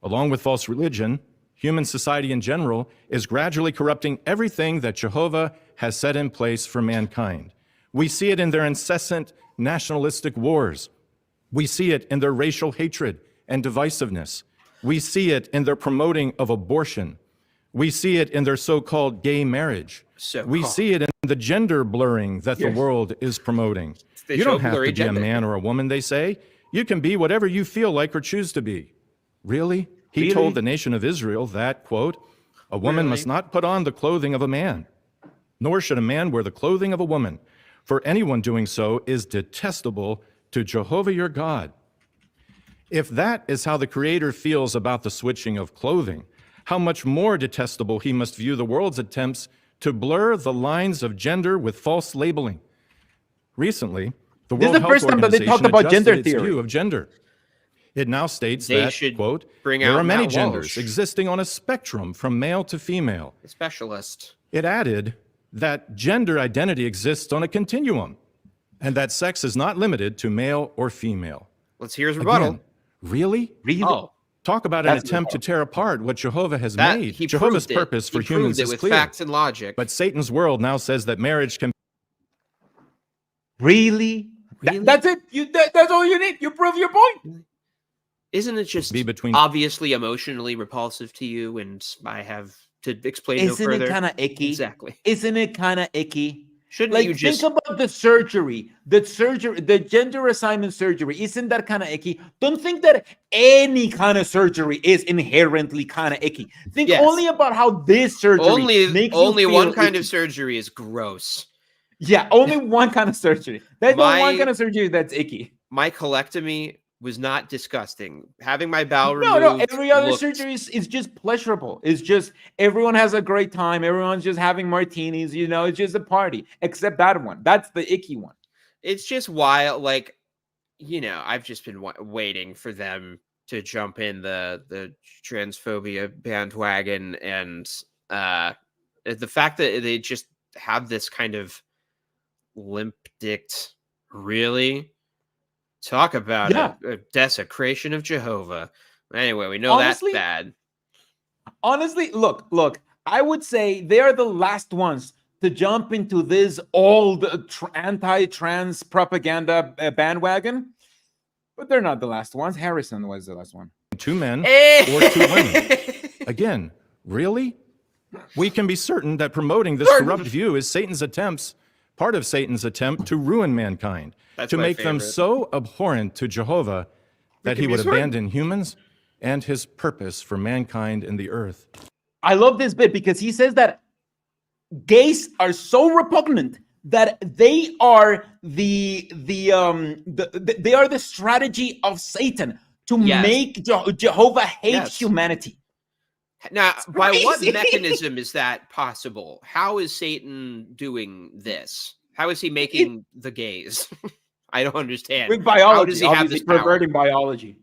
Along with false religion, human society in general is gradually corrupting everything that Jehovah has set in place for mankind. We see it in their incessant nationalistic wars. We see it in their racial hatred and divisiveness. We see it in their promoting of abortion. We see it in their so-called gay marriage. We see it in the gender blurring that the world is promoting. You don't have to be a man or a woman, they say. You can be whatever you feel like or choose to be. Really? He told the nation of Israel that, quote, a woman must not put on the clothing of a man, nor should a man wear the clothing of a woman, for anyone doing so is detestable to Jehovah your God. If that is how the Creator feels about the switching of clothing, how much more detestable he must view the world's attempts to blur the lines of gender with false labeling. Recently, the World Health Organization adjusted its view of gender. It now states that, quote, there are many genders existing on a spectrum from male to female. A specialist. It added that gender identity exists on a continuum and that sex is not limited to male or female. Let's hear his rebuttal. Again, really? Oh. Talk about an attempt to tear apart what Jehovah has made. He Jehovah's proved it. purpose for He humans proved it is with clear. facts and logic. But Satan's world now says that marriage can. Really? That's it. That's all you need. You prove your point. Isn't it just be between obviously emotionally repulsive to you? And I have to explain no further. Isn't it kind of icky? Exactly. Isn't it kind of icky? Shouldn't like you just think about the surgery, the gender assignment surgery? Isn't that kind of icky? Don't think that any kind of surgery is inherently kind of icky. Think only about how this surgery makes only you one feel kind icky. of surgery is gross. Yeah, only one kind of surgery. That's the one kind of surgery that's icky. My colectomy was not disgusting. Having my bowel No, removed. every other looked- surgery is just pleasurable. It's just everyone has a great time. Everyone's just having martinis. It's just a party. Except that one. That's the icky one. It's just wild. Like, I've just been waiting for them to jump in the transphobia bandwagon, and the fact that they just have this kind of limp dicked, really. Talk about a desecration of Jehovah. Anyway, we know Honestly, that's bad. Honestly, look. I would say they are the last ones to jump into this old anti-trans propaganda bandwagon, but they're not the last ones. Harrison was the last one. 2 men or 2 women. Again, really? We can be certain that promoting this corrupt view is part of Satan's attempt to ruin mankind, That's to my make them favorite. so abhorrent to Jehovah that he can be would certain. abandon humans and his purpose for mankind in the earth. I love this bit because he says that gays are so repugnant that they are they are the strategy of Satan to make Jehovah hate humanity. Now, It's by what crazy. mechanism is that possible? How is Satan doing this? How is he making the gays? I don't understand. With biology, How does he have obviously this power? perverting biology.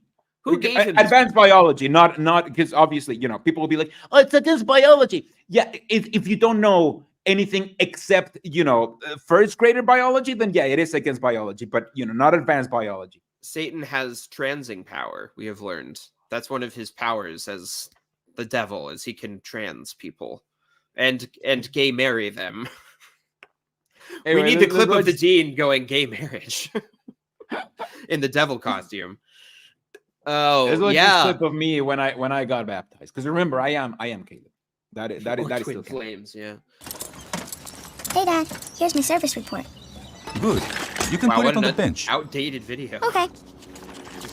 Who gave him this advanced biology? Not because obviously people will be like, oh, it's against biology. Yeah, if you don't know anything except first grader biology, then yeah, it is against biology. But not advanced biology. Satan has transing power, we have learned. That's one of his powers as the devil, is he can trans people and gay marry them. Anyway, we need the let's clip go of the dean going gay marriage in the devil costume. Oh, There's like yeah. this clip of me when I got baptized. Because remember, I am Caleb. That is Twin still Caleb. flames, yeah. Hey, Dad. Here's my service report. Good. You can Wow, put what it on an the bench. outdated video. Okay.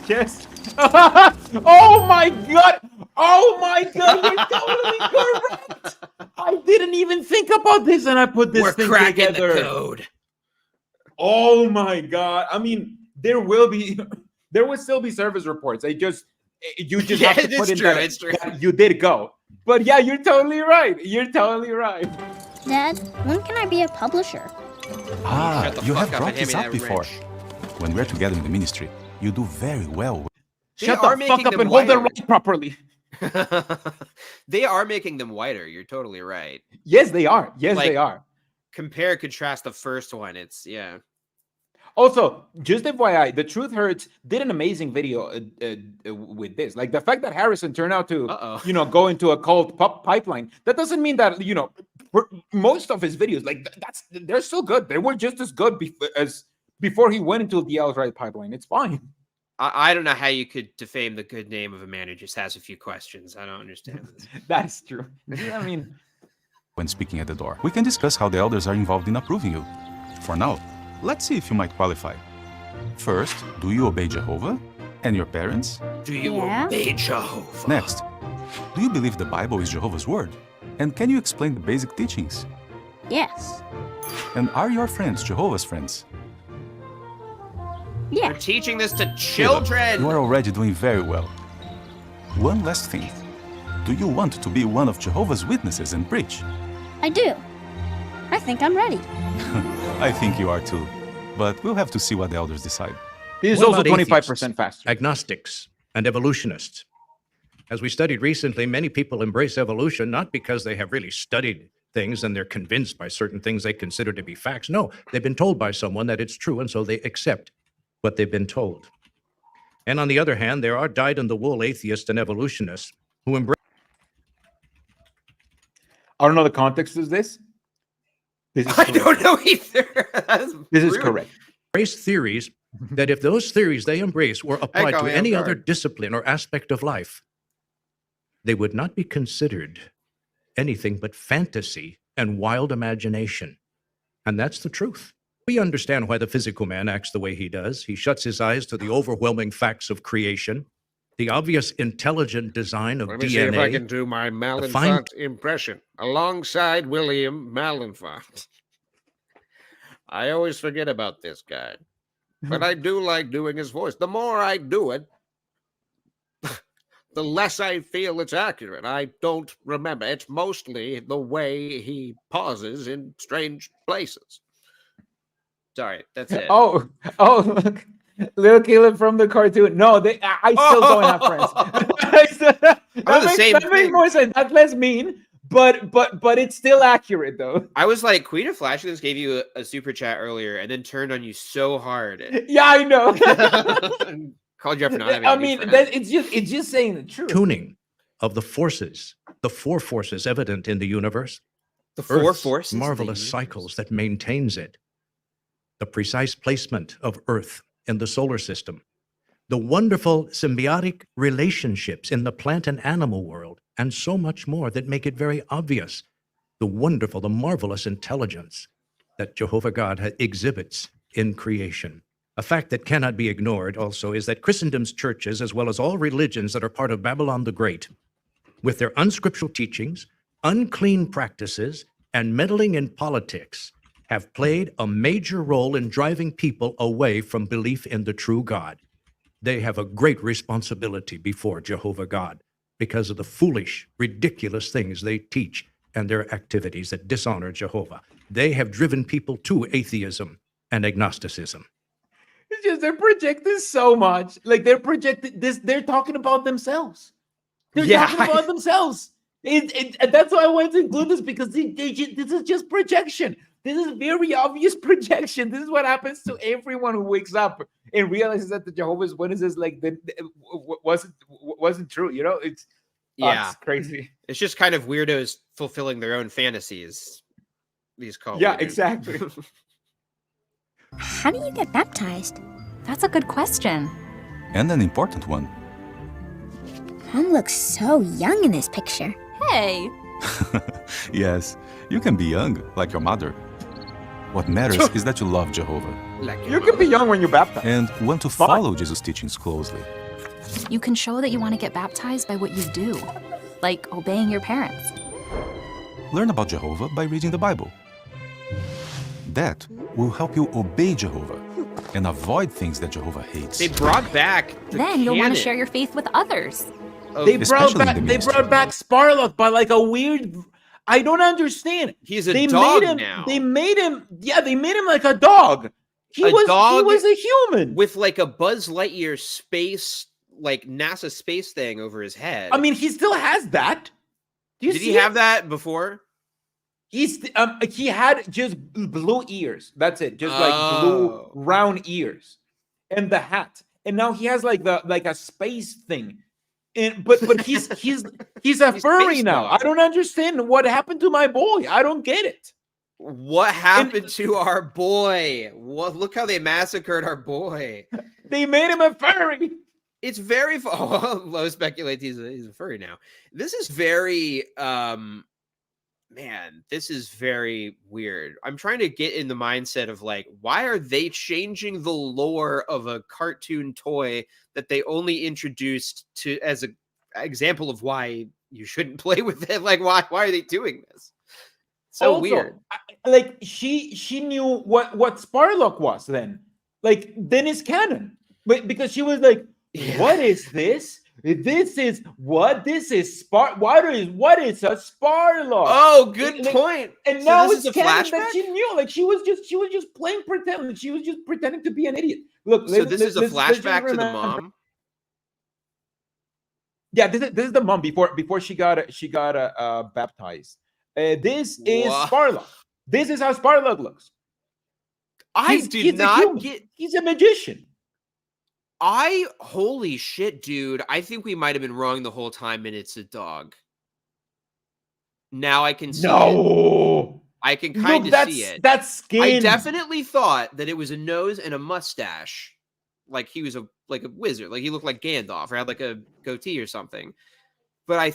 Yes. Oh my god! Oh my god! You're totally correct. I didn't even think about this, and I put this We're thing cracking together. the code. Oh my god! I mean, there will still be service reports. You just have to put in it's true. that you did go. But yeah, you're totally right. You're totally right. Dad, when can I be a publisher? Ah, Shut the you fuck have up brought and hand this me up that before. wrench. When we're together in the ministry, you do very well. Shut are the fuck making up them and hold the whiter. right properly. They are making them whiter. You're totally right. Yes, they are. Yes, Like- they are. Compare, contrast the first one. It's Also, just FYI, The Truth Hurts did an amazing video with this. Like the fact that Harrison turned out to, go into a cult pipeline. That doesn't mean that most of his videos, they're still good. They were just as good as before he went into the outright pipeline. It's fine. I don't know how you could defame the good name of a man who just has a few questions. I don't understand this. That's true. I mean, When speaking at the door, we can discuss how the elders are involved in approving you. For now, let's see if you might qualify. First, do you obey Jehovah and your parents? Do you obey Jehovah? Next, do you believe the Bible is Jehovah's word? And can you explain the basic teachings? Yes. And are your friends Jehovah's friends? Yeah. You're teaching this to Caleb, children. you are already doing very well. One last thing. Do you want to be one of Jehovah's Witnesses and preach? I do. I think I'm ready. I think you are too. But we'll have to see what the elders decide. this is What also about 25% atheists, faster. Agnostics and evolutionists. As we studied recently, many people embrace evolution not because they have really studied things and they're convinced by certain things they consider to be facts. No, they've been told by someone that it's true, and so they accept what they've been told. And on the other hand, there are dyed-in-the-wool atheists and evolutionists who embrace... I don't know the context of this. This is I don't know either. This is correct. Embrace theories that if those theories they embrace were applied to any other discipline or aspect of life, they would not be considered anything but fantasy and wild imagination. And that's the truth. We understand why the physical man acts the way he does. He shuts his eyes to the overwhelming facts of creation, the obvious intelligent design of Let me DNA. see if I can do my Malenfant impression alongside William Malenfant. I always forget about this guy, but I do like doing his voice. The more I do it, the less I feel it's accurate. I don't remember. It's mostly the way he pauses in strange places. Sorry, that's it. Oh, look. Little Caleb from the cartoon. No, I still don't have friends. That makes more sense. That's less mean, but it's still accurate though. I was like, Queen of Flashlings gave you a super chat earlier and then turned on you so hard. Yeah, I know. Called you up for not having. I mean, it's just saying the truth. Tuning of the forces, the four forces evident in the universe. The four Earth's forces, marvelous cycles that maintains it. The precise placement of Earth in the solar system, the wonderful symbiotic relationships in the plant and animal world, and so much more that make it very obvious the wonderful, the marvelous intelligence that Jehovah God exhibits in creation. A fact that cannot be ignored also is that Christendom's churches, as well as all religions that are part of Babylon the Great, with their unscriptural teachings, unclean practices, and meddling in politics, have played a major role in driving people away from belief in the true God. They have a great responsibility before Jehovah God because of the foolish, ridiculous things they teach and their activities that dishonor Jehovah. They have driven people to atheism and agnosticism. It's just they're projecting so much. Like they're projecting this. They're talking about themselves. They're talking about themselves. That's why I wanted to include this because this is just projection. This is very obvious projection. This is what happens to everyone who wakes up and realizes that the Jehovah's Witnesses wasn't true. You know, it's crazy. It's just kind of weirdos fulfilling their own fantasies. These cult leaders. Exactly. How do you get baptized? That's a good question. And an important one. Mom looks so young in this picture. Hey! Yes, you can be young, like your mother. What matters is that you love Jehovah. You can be young when you're baptized. And want to follow Jesus' teachings closely. You can show that you want to get baptized by what you do, like obeying your parents. Learn about Jehovah by reading the Bible. That will help you obey Jehovah and avoid things that Jehovah hates. They brought back Then you'll want to share your faith with others. They brought back Sparlock by like a weird. I don't understand. He's a dog now. They made him like a dog. He was a human with like a Buzz Lightyear space, like NASA space thing over his head. I mean, he still has that. Did he have that before? He had just blue ears. That's it. Just like blue round ears, and the hat. And now he has like a space thing. But he's a furry now. I don't understand what happened to my boy. I don't get it. What happened to our boy? Look how they massacred our boy. They made him a furry. It's very low speculate he's a furry now. This is very man, this is very weird. I'm trying to get in the mindset of like, why are they changing the lore of a cartoon toy that they only introduced to as an example of why you shouldn't play with it? Like, why are they doing this? So weird. Like she knew what Sparlock was then. Like then it's canon, but because she was like, what is this? This is what? This is what is a Sparlock? Oh, good point. And so now it's canon that she knew. Like she was just playing pretend. Like, she was just pretending to be an idiot. Look, so this is a flashback to the mom. Yeah, this is the mom before she got baptized. This is Sparlock. This is how Sparlock looks. He's a magician. Holy shit, dude. I think we might have been wrong the whole time and it's a dog. Now I can see it. I can kind of see it. That's skin. I definitely thought that it was a nose and a mustache. Like he was a wizard. Like he looked like Gandalf or had like a goatee or something. But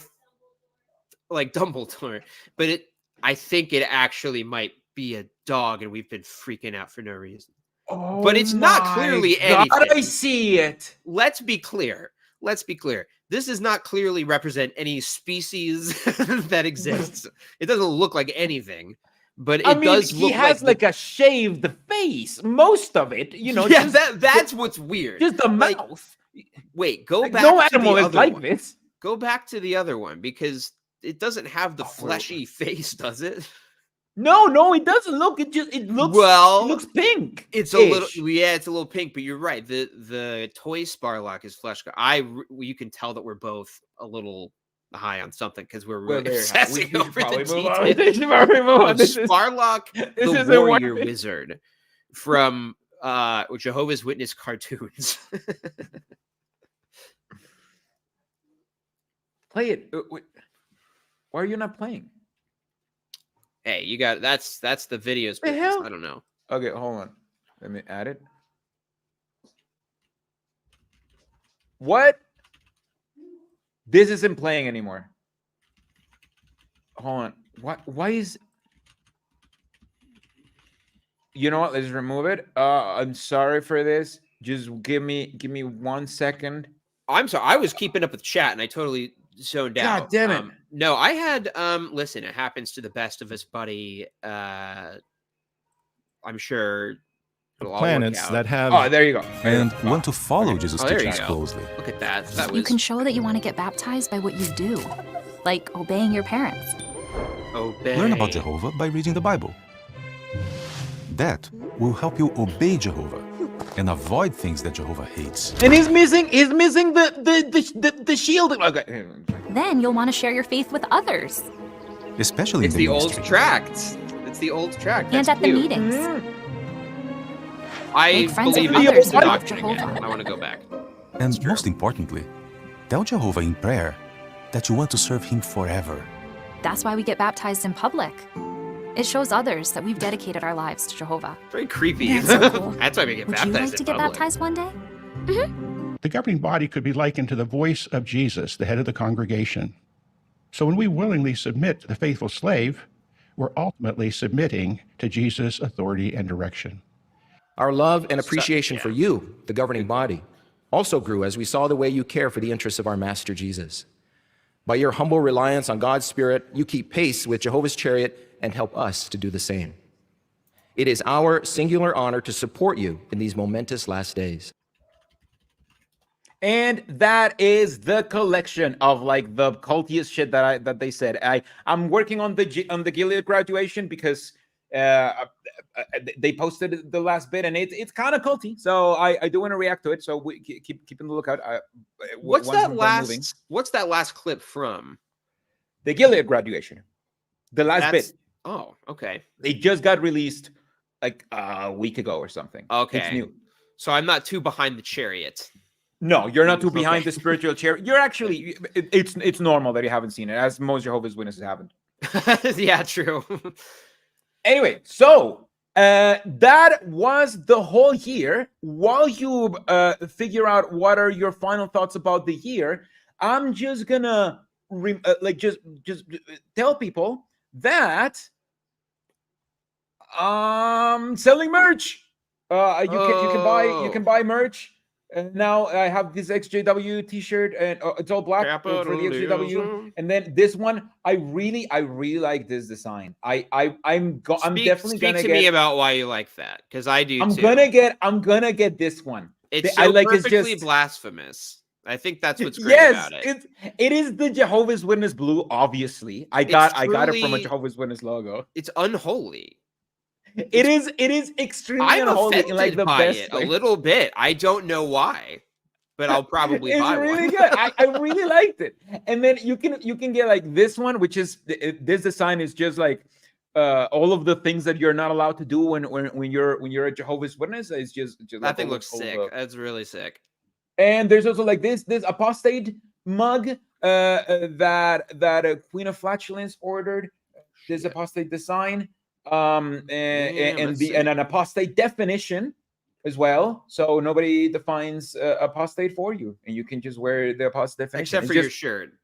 like Dumbledore. But I think it actually might be a dog and we've been freaking out for no reason. Oh, but it's not clearly anything. I see it. Let's be clear. This does not clearly represent any species that exists. It doesn't look like anything, but it does look like... he has like a shaved face. Most of it, Yeah, that's what's weird. Just the mouth. Wait, go back no to animal the is other like one. this. Go back to the other one, because it doesn't have the fleshy face, does it? No, it doesn't look. It looks pink. It's a little, it's a little pink. But you're right. The toy Sparlock is flesh. You can tell that we're both a little high on something because we're really obsessing over the details. Sparlock, the warrior wizard from Jehovah's Witness cartoons. Play it. Why are you not playing? Hey, you got that's the videos. I don't know. Okay, hold on. Let me add it. What? This isn't playing anymore. Hold on. Why is? You know what? Let's remove it. I'm sorry for this. Just give me 1 second. I'm sorry. I was keeping up with chat and I totally zoned out. God damn it. No, I had listen, it happens to the best of us, buddy. I'm sure it'll all planets work out. that have there you go. And want to follow Jesus' teachings closely. Look at that. You can show that you want to get baptized by what you do, like obeying your parents. Learn about Jehovah by reading the Bible. That will help you obey Jehovah and avoid things that Jehovah hates. And he's missing the shield. Okay. Then you'll want to share your faith with others. Especially it's in the old tracts. It's the old tract. And at the meetings. I believe in the doctrine again. I want to go back. And most importantly, tell Jehovah in prayer that you want to serve him forever. That's why we get baptized in public. It shows others that we've dedicated our lives to Jehovah. Very creepy. That's so cool. That's why we get baptized. Would you like to get baptized one day? Mm-hmm. The governing body could be likened to the voice of Jesus, the head of the congregation. So when we willingly submit to the faithful slave, we're ultimately submitting to Jesus' authority and direction. Our love and appreciation for you, the governing body, also grew as we saw the way you care for the interests of our Master Jesus. By your humble reliance on God's Spirit, you keep pace with Jehovah's chariot and help us to do the same. It is our singular honor to support you in these momentous last days. And that is the collection of like the cultiest shit that they said. I'm working on the Gilead graduation because they posted the last bit and it's kind of culty. So I do want to react to it. So we keep on the lookout. What's that last clip from? The Gilead graduation. The last bit. Oh, okay. They just got released like a week ago or something. Okay. It's new. So I'm not too behind the chariot. No, you're not too behind the spiritual chariot. You're actually, it's normal that you haven't seen it, as most Jehovah's Witnesses haven't. Yeah, true. Anyway, so that was the whole year. While you figure out what are your final thoughts about the year, I'm just gonna just tell people that selling merch. You can buy merch. And now I have this XJW t-shirt and it's all black for the XJW. And then this one, I really like this design. I'm definitely gonna speak to me about why you like that, because I do. I'm gonna get this one. It's so perfectly blasphemous. I think that's what's great about it. It is the Jehovah's Witness blue. Obviously, I got it from a Jehovah's Witness logo. It's unholy. It is extremely unholy in like the best it a little bit. I don't know why, but I'll probably buy one. It's really good. I really liked it. And then you can get like this one, which is this design is just like all of the things that you're not allowed to do when you're a Jehovah's Witness. It's just that thing looks sick. That's really sick. And there's also like this apostate mug that Queen of Flatulence ordered. This apostate design, and an apostate definition as well. So nobody defines apostate for you, and you can just wear the apostate definition. Except for your shirt.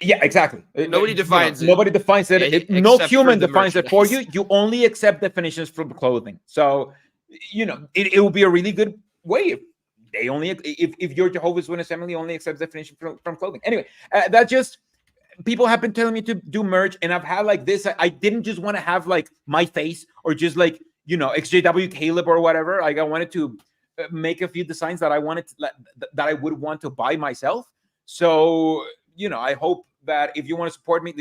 Yeah, exactly. Nobody defines it. Nobody defines it. No human defines it for you. merchandise. You only accept definitions from clothing. So, it will be a really good way if they only if your Jehovah's Witness family only accepts definition from clothing. Anyway, that just people have been telling me to do merch, and I've had like this. I didn't just want to have like my face or just like XJW Caleb or whatever. Like I wanted to make a few designs that I wanted to, that I would want to buy myself. So I hope that if you want to support me,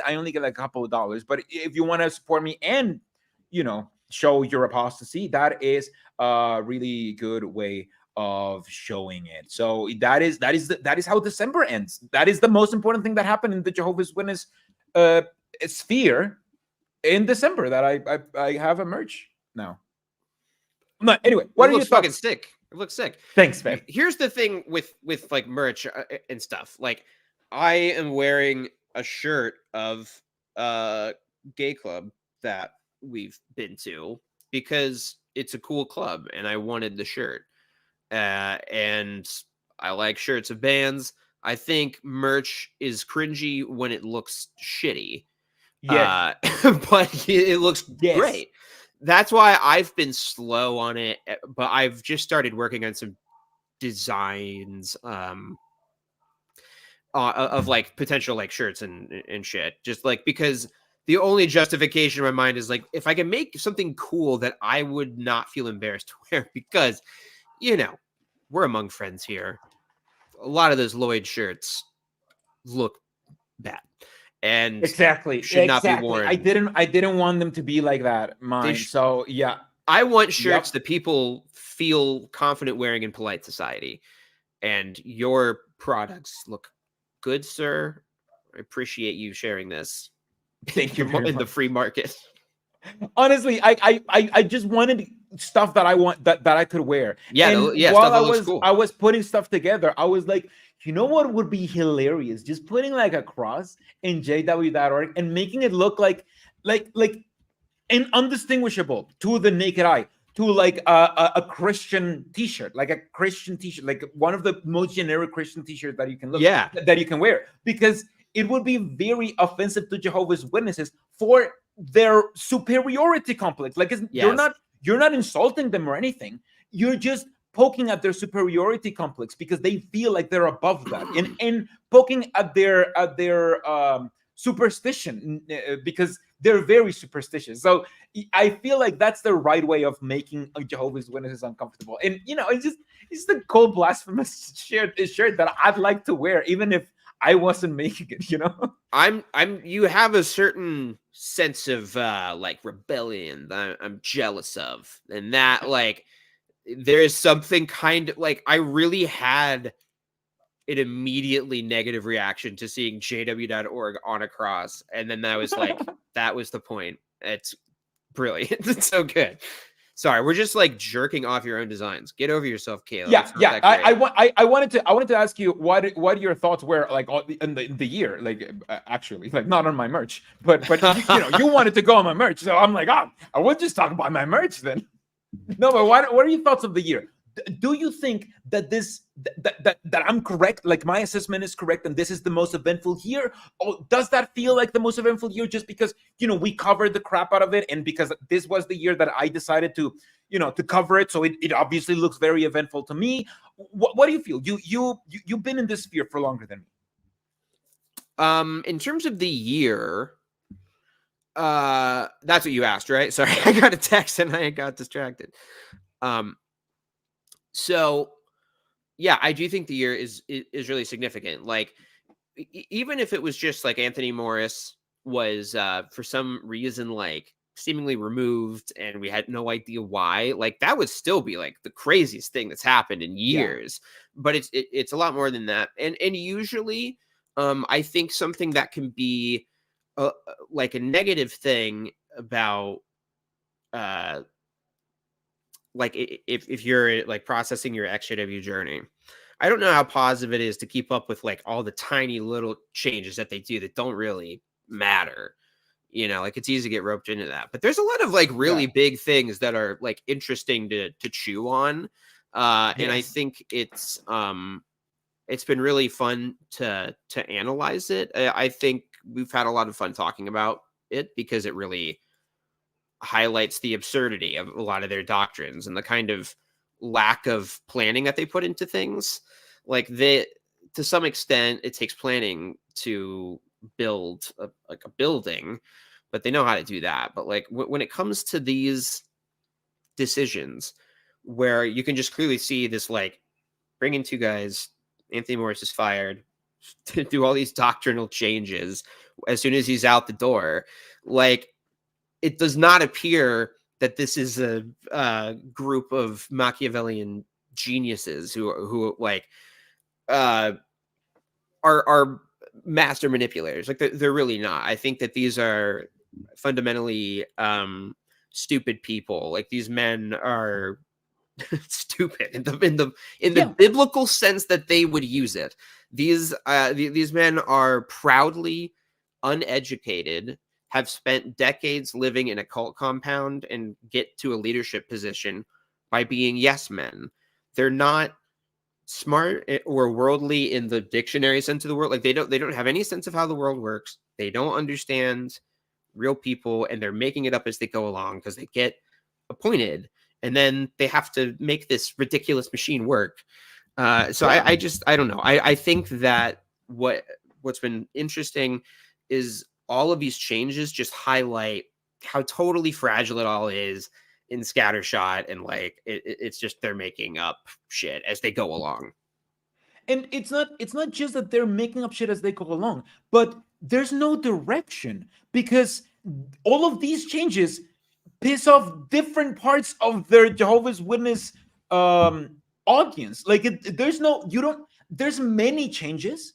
I only get like a couple of dollars, but if you want to support me and show your apostasy, that is a really good way of showing it. So that is how December ends. That is the most important thing that happened in the Jehovah's Witness sphere in December. That I have a merch now. But anyway, what are your thoughts? Fucking sick. It looks sick. Thanks, man. Here's the thing with like merch and stuff. Like I am wearing a shirt of gay club that we've been to because it's a cool club and I wanted the shirt. And I like shirts of bands. I think merch is cringy when it looks shitty. Yeah. But it looks great. That's why I've been slow on it, but I've just started working on some designs of like potential like shirts and shit. Just like because the only justification in my mind is like if I can make something cool that I would not feel embarrassed to wear because we're among friends here. A lot of those Lloyd shirts look bad. And should not be worn. I didn't want them to be like that. Mine. So yeah, I want shirts that people feel confident wearing in polite society. And your products look good, sir. I appreciate you sharing this. Thank you in the free market. Honestly, I just wanted stuff that I want that I could wear. Yeah, and while I was putting stuff together, I was like, you know what would be hilarious? Just putting like a cross in JW.org and making it look like and undistinguishable to the naked eye, to like a Christian t-shirt, like a Christian t-shirt, like one of the most generic Christian t-shirts that you can look that you can wear, because it would be very offensive to Jehovah's Witnesses for their superiority complex. Like you're not insulting them or anything. You're just poking at their superiority complex because they feel like they're above that, and poking at their superstition because they're very superstitious. So I feel like that's the right way of making Jehovah's Witnesses uncomfortable. And it's the cold blasphemous shirt that I'd like to wear, even if I wasn't making it. You have a certain sense of like rebellion that I'm jealous of, and that like there's something kind of like I really had an immediately negative reaction to seeing JW.org on a cross, and then that was like that was the point. It's brilliant. It's so good. Sorry, we're just like jerking off your own designs. Get over yourself, Caleb. Yeah. I wanted to ask you what your thoughts were like in the year, like actually, like not on my merch, but you wanted to go on my merch, so I'm like, I would just talk about my merch then. No, but what are your thoughts of the year? Do you think that that I'm correct, like my assessment is correct, and this is the most eventful year? Or does that feel like the most eventful year just because we covered the crap out of it, and because this was the year that I decided to to cover it, so it obviously looks very eventful to me? What do you feel? You've been in this sphere for longer than me. In terms of the year, that's what you asked, right? Sorry, I got a text and I got distracted. So yeah, I do think the year is really significant. Like even if it was just like Anthony Morris was for some reason like seemingly removed and we had no idea why, like that would still be like the craziest thing that's happened in years. Yeah. But it's a lot more than that. And usually I think something that can be like a negative thing about like if you're like processing your XJW journey, I don't know how positive it is to keep up with like all the tiny little changes that they do that don't really matter. Like it's easy to get roped into that, but there's a lot of like really big things that are like interesting to chew on. And I think it's been really fun to analyze it. I think we've had a lot of fun talking about it because it really highlights the absurdity of a lot of their doctrines and the kind of lack of planning that they put into things. Like to some extent, it takes planning to build a building, but they know how to do that. But like when it comes to these decisions where you can just clearly see this, like bring in 2 guys, Anthony Morris is fired to do all these doctrinal changes as soon as he's out the door. Like, it does not appear that this is a group of Machiavellian geniuses who like are master manipulators. Like they're really not. I think that these are fundamentally stupid people. Like these men are stupid in the biblical sense that they would use it. These men are proudly uneducated, have spent decades living in a cult compound and get to a leadership position by being yes men. They're not smart or worldly in the dictionary sense of the word. Like they don't have any sense of how the world works. They don't understand real people, and they're making it up as they go along because they get appointed, and then they have to make this ridiculous machine work. I don't know. I think that what's been interesting is all of these changes just highlight how totally fragile it all is in scattershot, and like it's just they're making up shit as they go along. And it's not just that they're making up shit as they go along, but there's no direction, because all of these changes piss off different parts of their Jehovah's Witness audience. Like there's many changes,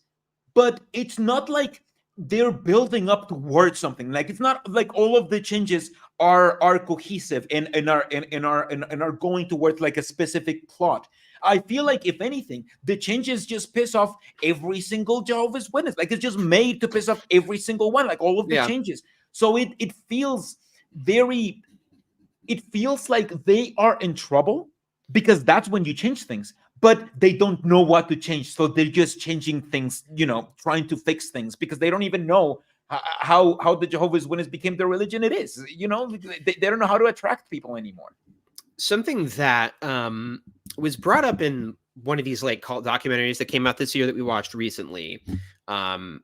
but it's not like they're building up towards something. Like it's not like all of the changes are cohesive and are going towards like a specific plot. I feel like if anything, the changes just piss off every single Jehovah's Witness. Like it's just made to piss off every single one, like all of the changes. So it feels like they are in trouble, because that's when you change things, but they don't know what to change. So they're just changing things, trying to fix things, because they don't even know how the Jehovah's Witness became the religion it is. They don't know how to attract people anymore. Something that was brought up in one of these like cult documentaries that came out this year that we watched recently, and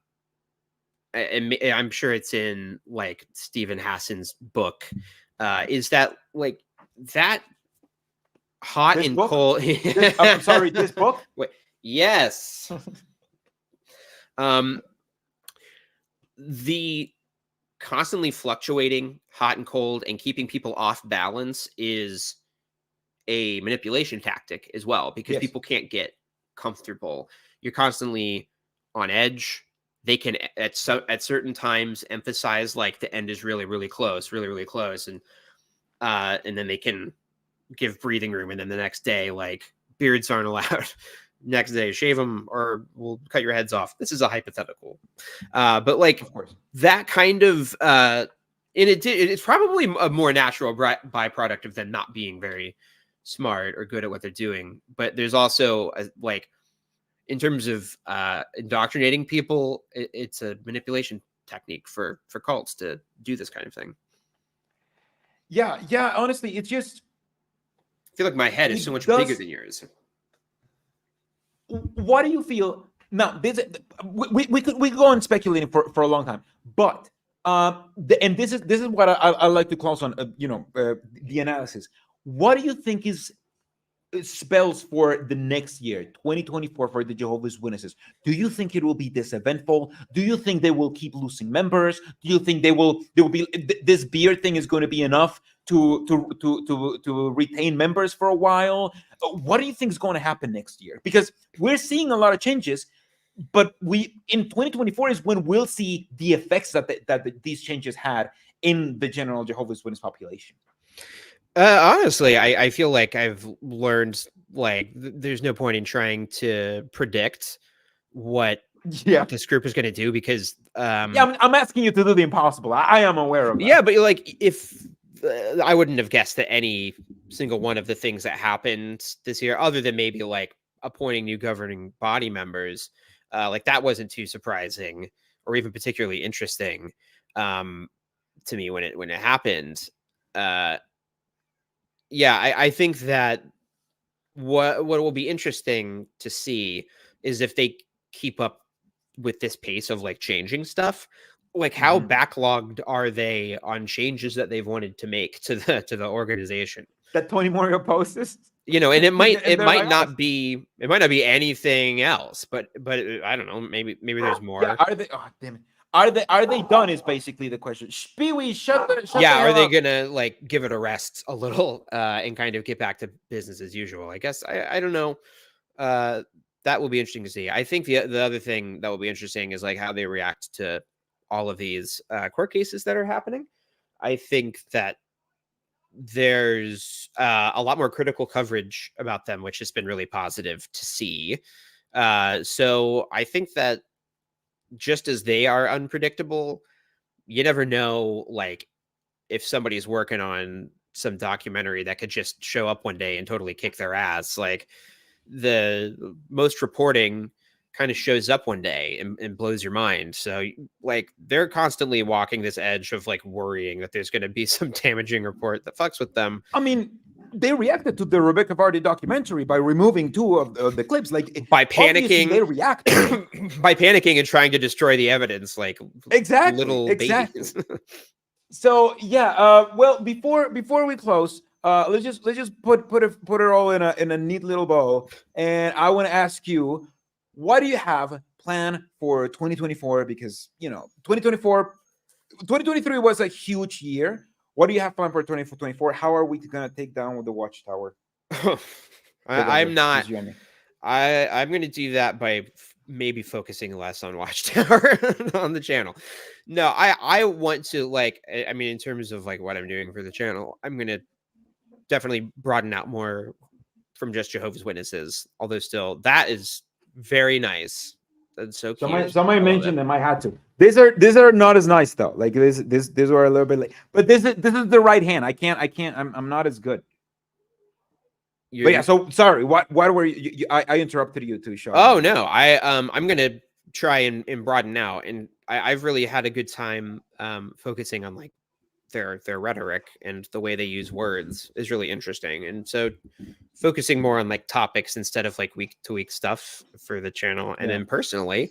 I'm sure it's in like Stephen Hassan's book, is that like that hot and cold. I'm sorry, this book? Wait, yes. The constantly fluctuating hot and cold and keeping people off balance is a manipulation tactic as well, because people can't get comfortable. You're constantly on edge. They can at certain times emphasize like the end is really, really close, really, really close. And then they can give breathing room. And then the next day, like beards aren't allowed. Next day, shave them or we'll cut your heads off. This is a hypothetical. But like that kind of, it's probably a more natural byproduct of them not being very smart or good at what they're doing. But there's also like, in terms of indoctrinating people, it's a manipulation technique for cults to do this kind of thing. Yeah. Honestly, it's just, I feel like my head is so much bigger than yours. What do you feel now? We could go on speculating for a long time, but and this is what I like to close on. The analysis. What do you think is spells for the next year, 2024, for the Jehovah's Witnesses? Do you think it will be this eventful? Do you think they will keep losing members? Do you think there will be this beard thing is going to be enough to retain members for a while? What do you think is going to happen next year? Because we're seeing a lot of changes, but in 2024 is when we'll see the effects that these changes had in the general Jehovah's Witness population. Honestly, I feel like I've learned like there's no point in trying to predict what this group is going to do because yeah, I'm asking you to do the impossible. I am aware of that. Yeah, but like if I wouldn't have guessed that any single one of the things that happened this year, other than maybe like appointing new governing body members, like that wasn't too surprising or even particularly interesting to me when it happened. Yeah, I think that what will be interesting to see is if they keep up with this pace of like changing stuff. Like how backlogged are they on changes that they've wanted to make to the organization? That Tony Morio posts, you know, and it might And they're like, not be anything else, but I don't know, maybe there's more. Yeah, are they? Oh, damn it! Are they done? Is basically the question. Spewy, shut the Yeah, the are they up. gonna like give it a rest a little and kind of get back to business as usual? I guess I don't know. That will be interesting to see. I think the other thing that will be interesting is like how they react to all of these court cases that are happening. I think that there's a lot more critical coverage about them, which has been really positive to see. So I think that just as they are unpredictable, you never know, like if somebody's working on some documentary that could just show up one day and totally kick their ass. Like the most reporting kind of shows up one day and blows your mind. So like they're constantly walking this edge of like worrying that there's going to be some damaging report that fucks with them. I mean, they reacted to the Rebecca Vardy documentary by removing 2 of the clips. Like by panicking, they react by panicking and trying to destroy the evidence. Like little babies. So yeah, well, before we close, let's just put it all in a neat little bow. And I want to ask you, what do you have planned for 2024? Because 2023 was a huge year. What do you have planned for 2024? How are we gonna take down with the Watchtower? I'm not. I'm going to do that by maybe focusing less on Watchtower on the channel. No, I want to like. I mean, in terms of like what I'm doing for the channel, I'm going to definitely broaden out more from just Jehovah's Witnesses. Although still, that is very nice. That's so cute. Somebody mentioned them. I had to. These are not as nice though. Like these were a little bit late. But this is the right hand. I can't. I'm not as good. But yeah. So sorry. What were you? I interrupted you too, Sean. Oh no. I'm gonna try and broaden out, and I've really had a good time focusing on like their rhetoric and the way they use words is really interesting. And so focusing more on like topics instead of like week to week stuff for the channel. And then personally,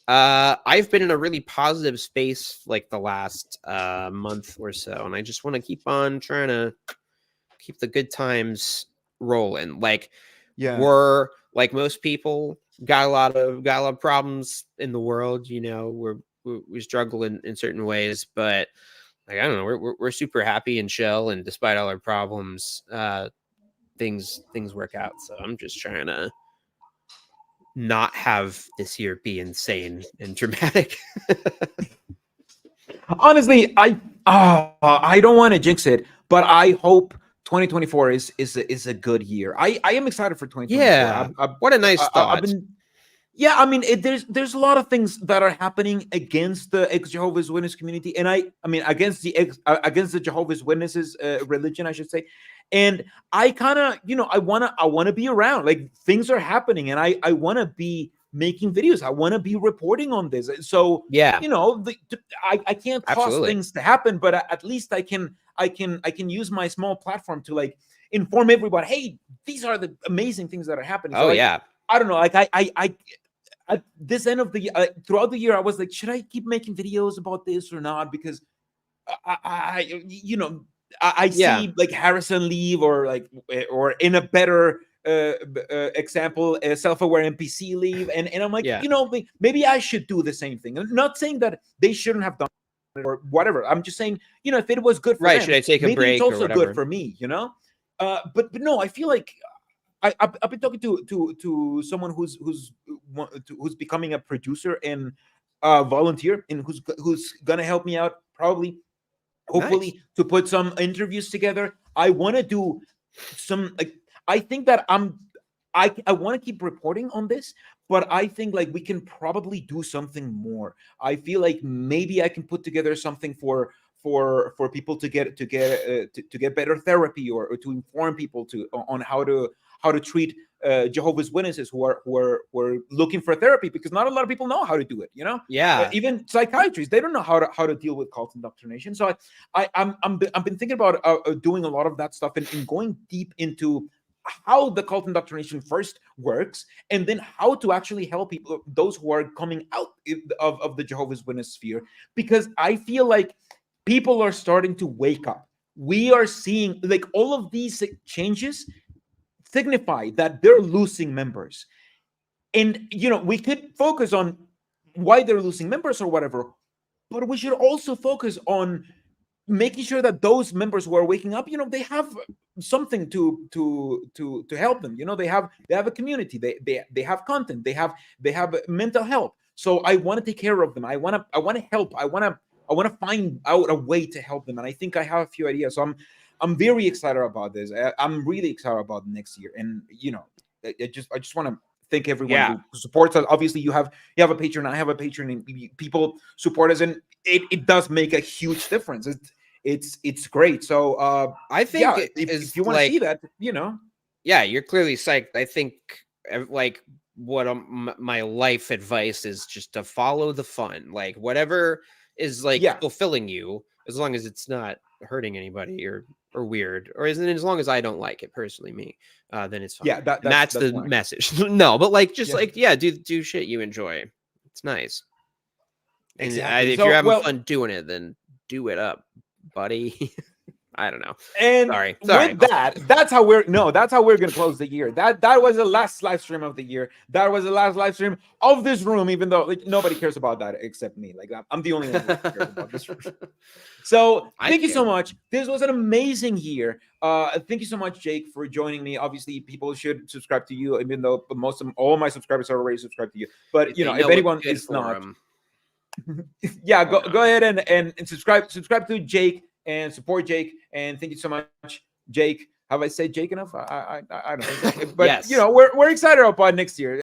I've been in a really positive space like the last month or so, and I just want to keep on trying to keep the good times rolling. Like we're like most people got a lot of problems in the world, we struggle in certain ways, but like I don't know, we're super happy and chill, and despite all our problems, things work out. So I'm just trying to not have this year be insane and dramatic. Honestly, I don't want to jinx it, but I hope 2024 is a good year. I am excited for 2024. Yeah, what a nice thought. Yeah, I mean, there's a lot of things that are happening against the ex-Jehovah's Witness community, and I mean against the Jehovah's Witnesses religion, I should say. And I kind of, I wanna be around. Like things are happening, and I wanna be making videos. I wanna be reporting on this. So yeah, I can't cause things to happen, but at least I can use my small platform to like inform everybody. Hey, these are the amazing things that are happening. So I don't know. Like I at this end of the throughout the year, I was like, should I keep making videos about this or not? Because I see like Harrison leave or in a better example, a self-aware NPC leave, and I'm like, maybe I should do the same thing. I'm not saying that they shouldn't have done it or whatever. I'm just saying, if it was good for them, should I take a break? It's also or whatever. good for me, But no, I feel like I've been talking to someone who's becoming a producer and volunteer, and who's gonna help me out hopefully to put some interviews together. I want to do some, like, I think that I want to keep reporting on this, but I think like we can probably do something more. I feel like maybe I can put together something for people to get better therapy, or to inform people on how to treat Jehovah's Witnesses who are looking for therapy, because not a lot of people know how to do it. Yeah. Even psychiatrists, they don't know how to deal with cult indoctrination. So I've been thinking about doing a lot of that stuff, and going deep into how the cult indoctrination first works, and then how to actually help people, those who are coming out of the Jehovah's Witness sphere, because I feel like people are starting to wake up. We are seeing like all of these changes signify that they're losing members, and we could focus on why they're losing members or whatever, but we should also focus on making sure that those members who are waking up, they have something to help them. They have a community, they have content, they have mental health. So I want to take care of them. I want to help. I want to find out a way to help them, and I think I have a few ideas. So I'm very excited about this. I'm really excited about next year, and I just want to thank everyone who supports us. Obviously, you have a Patreon, I have a Patreon, and people support us, and it does make a huge difference. It's great. So I think if you want to see that, yeah, you're clearly psyched. I think like what my life advice is just to follow the fun, like whatever is like fulfilling you, as long as it's not hurting anybody or weird, or as long as I don't like it personally, me, then it's fine. Yeah, that's the message. No, but like just do shit you enjoy. It's nice. Exactly. And if you're having fun doing it, then do it up, buddy. I don't know. And sorry. With that's how we're gonna close the year. That was the last live stream of the year. That was the last live stream of this room, even though like nobody cares about that except me. Like I'm the only one who cares about this room. So thank you so much. This was an amazing year. Thank you so much, Jake, for joining me. Obviously, people should subscribe to you, even though all my subscribers are already subscribed to you. But if anyone is not, go ahead and subscribe to Jake and support Jake. And thank you so much, Jake. Have I said Jake enough? I don't know. But yes. We're excited about next year.